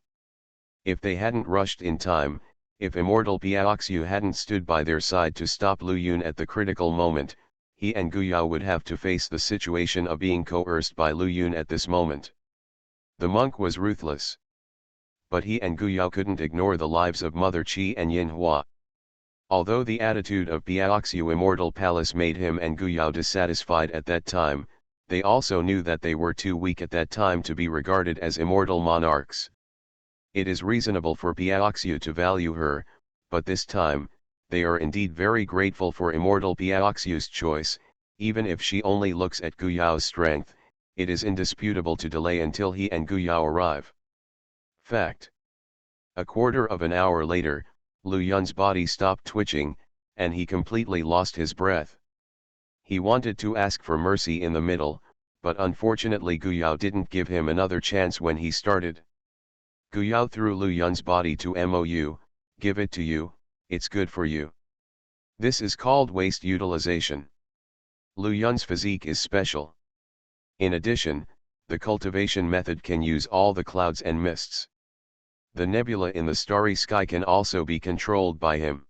S1: If they hadn't rushed in time, if Immortal Piaoxiu hadn't stood by their side to stop Lu Yun at the critical moment, he and Gu Yao would have to face the situation of being coerced by Lu Yun at this moment. The monk was ruthless. But he and Gu Yao couldn't ignore the lives of Mother Qi and Yin Hua. Although the attitude of Piaoxiu Immortal Palace made him and Gu Yao dissatisfied at that time, they also knew that they were too weak at that time to be regarded as immortal monarchs. It is reasonable for Piaoxiu to value her, but this time, they are indeed very grateful for Immortal Piaoxiu's choice. Even if she only looks at Gu Yao's strength, it is indisputable to delay until he and Gu Yao arrive. Fact. A quarter of an hour later, Lu Yun's body stopped twitching, and he completely lost his breath. He wanted to ask for mercy in the middle, but unfortunately Gu Yao didn't give him another chance when he started. Gu Yao threw Lu Yun's body to Mou, "Give it to you, it's good for you." This is called waste utilization. Lu Yun's physique is special. In addition, the cultivation method can use all the clouds and mists. The nebula in the starry sky can also be controlled by him.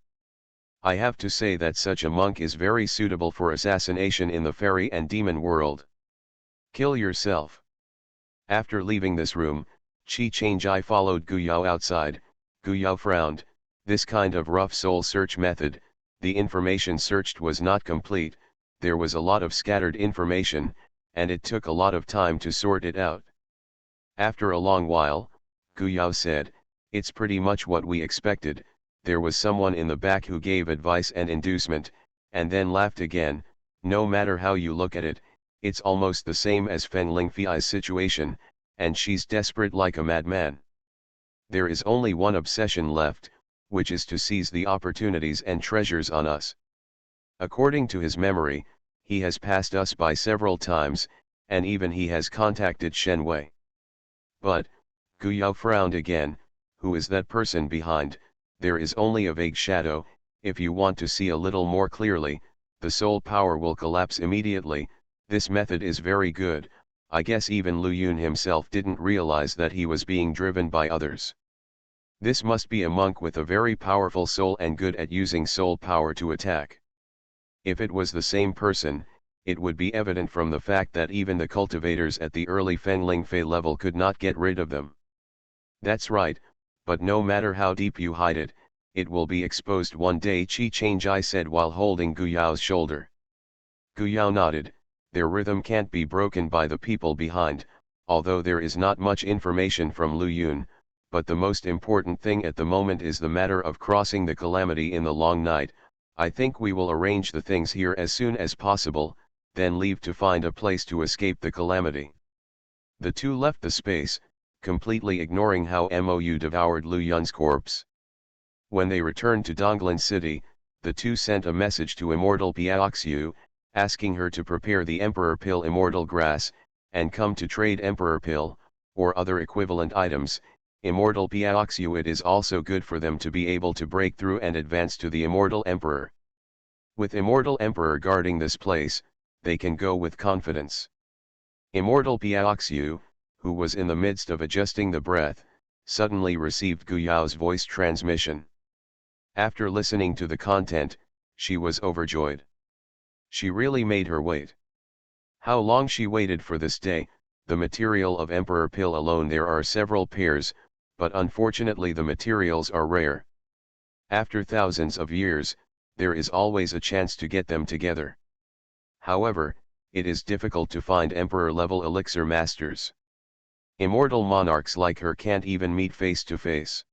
S1: I have to say that such a monk is very suitable for assassination in the fairy and demon world. Kill yourself. After leaving this room, Qi Changjai followed Gu Yao outside. Gu Yao frowned. This kind of rough soul search method, the information searched was not complete, there was a lot of scattered information, and it took a lot of time to sort it out. After a long while, Gu Yao said, "It's pretty much what we expected." There was someone in the back who gave advice and inducement, and then laughed again. No matter how you look at it, it's almost the same as Feng Lingfei's situation, and she's desperate like a madman. There is only one obsession left, which is to seize the opportunities and treasures on us. According to his memory, he has passed us by several times, and even he has contacted Shen Wei. But, Gu Yao frowned again, who is that person behind? There is only a vague shadow. If you want to see a little more clearly, the soul power will collapse immediately. This method is very good. I guess even Lu Yun himself didn't realize that he was being driven by others. This must be a monk with a very powerful soul and good at using soul power to attack. If it was the same person, it would be evident from the fact that even the cultivators at the early Feng Lingfei level could not get rid of them. That's right, but no matter how deep you hide it, it will be exposed one day, Qi Changjai said while holding Gu Yao's shoulder. Gu Yao nodded. Their rhythm can't be broken by the people behind, although there is not much information from Lu Yun, but the most important thing at the moment is the matter of crossing the calamity in the long night. I think we will arrange the things here as soon as possible, then leave to find a place to escape the calamity." The two left the space, completely ignoring how Mou devoured Lu Yun's corpse. When they returned to Donglan City, the two sent a message to Immortal Piaoxiu, asking her to prepare the Emperor Pill Immortal Grass, and come to trade Emperor Pill, or other equivalent items. Immortal Piaoxiu, it is also good for them to be able to break through and advance to the Immortal Emperor. With Immortal Emperor guarding this place, they can go with confidence. Immortal Piaoxiu, who was in the midst of adjusting the breath, suddenly received Gu Yao's voice transmission. After listening to the content, she was overjoyed. She really made her wait. How long she waited for this day. The material of Emperor Pill alone, there are several pairs, but unfortunately the materials are rare. After thousands of years, there is always a chance to get them together. However, it is difficult to find Emperor-level elixir masters. Immortal monarchs like her can't even meet face to face.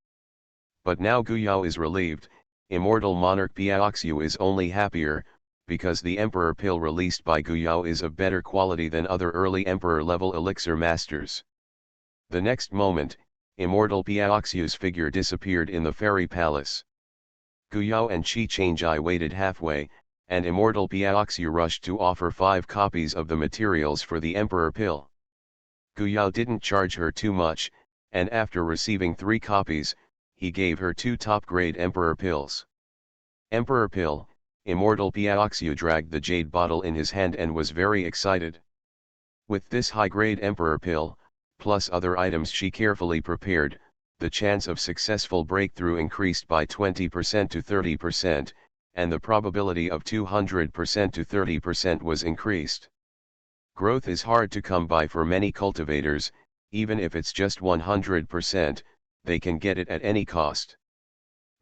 S1: But now Gu Yao is relieved. Immortal monarch Piaoxiu is only happier, because the Emperor Pill released by Gu Yao is of better quality than other early Emperor-level elixir masters. The next moment, Immortal Piaoxiu's figure disappeared in the fairy palace. Gu Yao and Qi Changjai waited halfway, and Immortal Piaoxiu rushed to offer 5 copies of the materials for the Emperor Pill. Gu Yao didn't charge her too much, and after receiving 3 copies, he gave her 2 top-grade Emperor Pills. Emperor Pill, Immortal Piaoxiu dragged the jade bottle in his hand and was very excited. With this high-grade Emperor Pill, plus other items she carefully prepared, the chance of successful breakthrough increased by 20% to 30%, and the probability of 200% to 30% was increased. Growth is hard to come by for many cultivators. Even if it's just 100%, they can get it at any cost.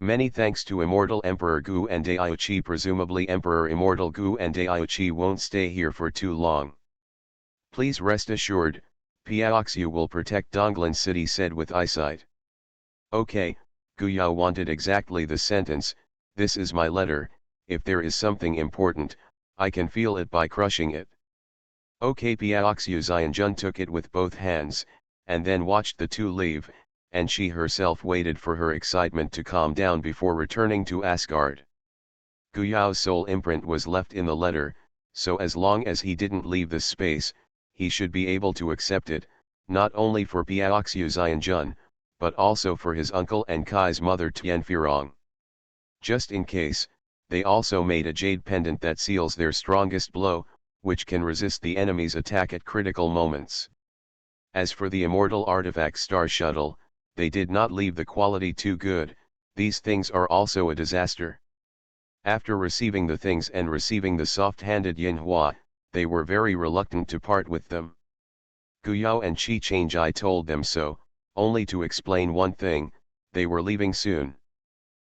S1: Many thanks to Immortal Emperor Gu and Daioqi. Presumably Emperor Immortal Gu and Daioqi won't stay here for too long. Please rest assured, Piaoxiu will protect Donglan City, said with eyesight. Okay, Gu Yao wanted exactly the sentence. This is my letter. If there is something important, I can feel it by crushing it. Okay, Piaoxiu Xianjun took it with both hands, and then watched the two leave, and she herself waited for her excitement to calm down before returning to Asgard. Gu Yao's soul imprint was left in the letter, so as long as he didn't leave this space, he should be able to accept it, not only for Piaoxiu Xianjun, but also for his uncle and Kai's mother Tianfirong. Just in case, they also made a jade pendant that seals their strongest blow, which can resist the enemy's attack at critical moments. As for the immortal artifact Star Shuttle, they did not leave the quality too good. These things are also a disaster. After receiving the things and receiving the soft-handed Yinhua, they were very reluctant to part with them. Gu Yao and Qi Changjai told them so, only to explain one thing: they were leaving soon.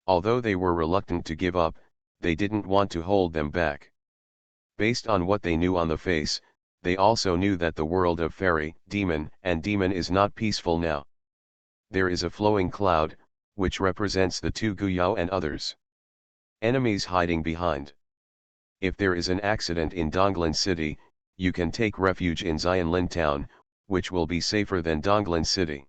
S1: Although they were reluctant to give up, they didn't want to hold them back. Based on what they knew on the face, they also knew that the world of fairy, demon, and demon is not peaceful now. There is a flowing cloud, which represents the two Gu Yao and others. Enemies hiding behind. If there is an accident in Donglan City, you can take refuge in Xianlin Town, which will be safer than Donglan City.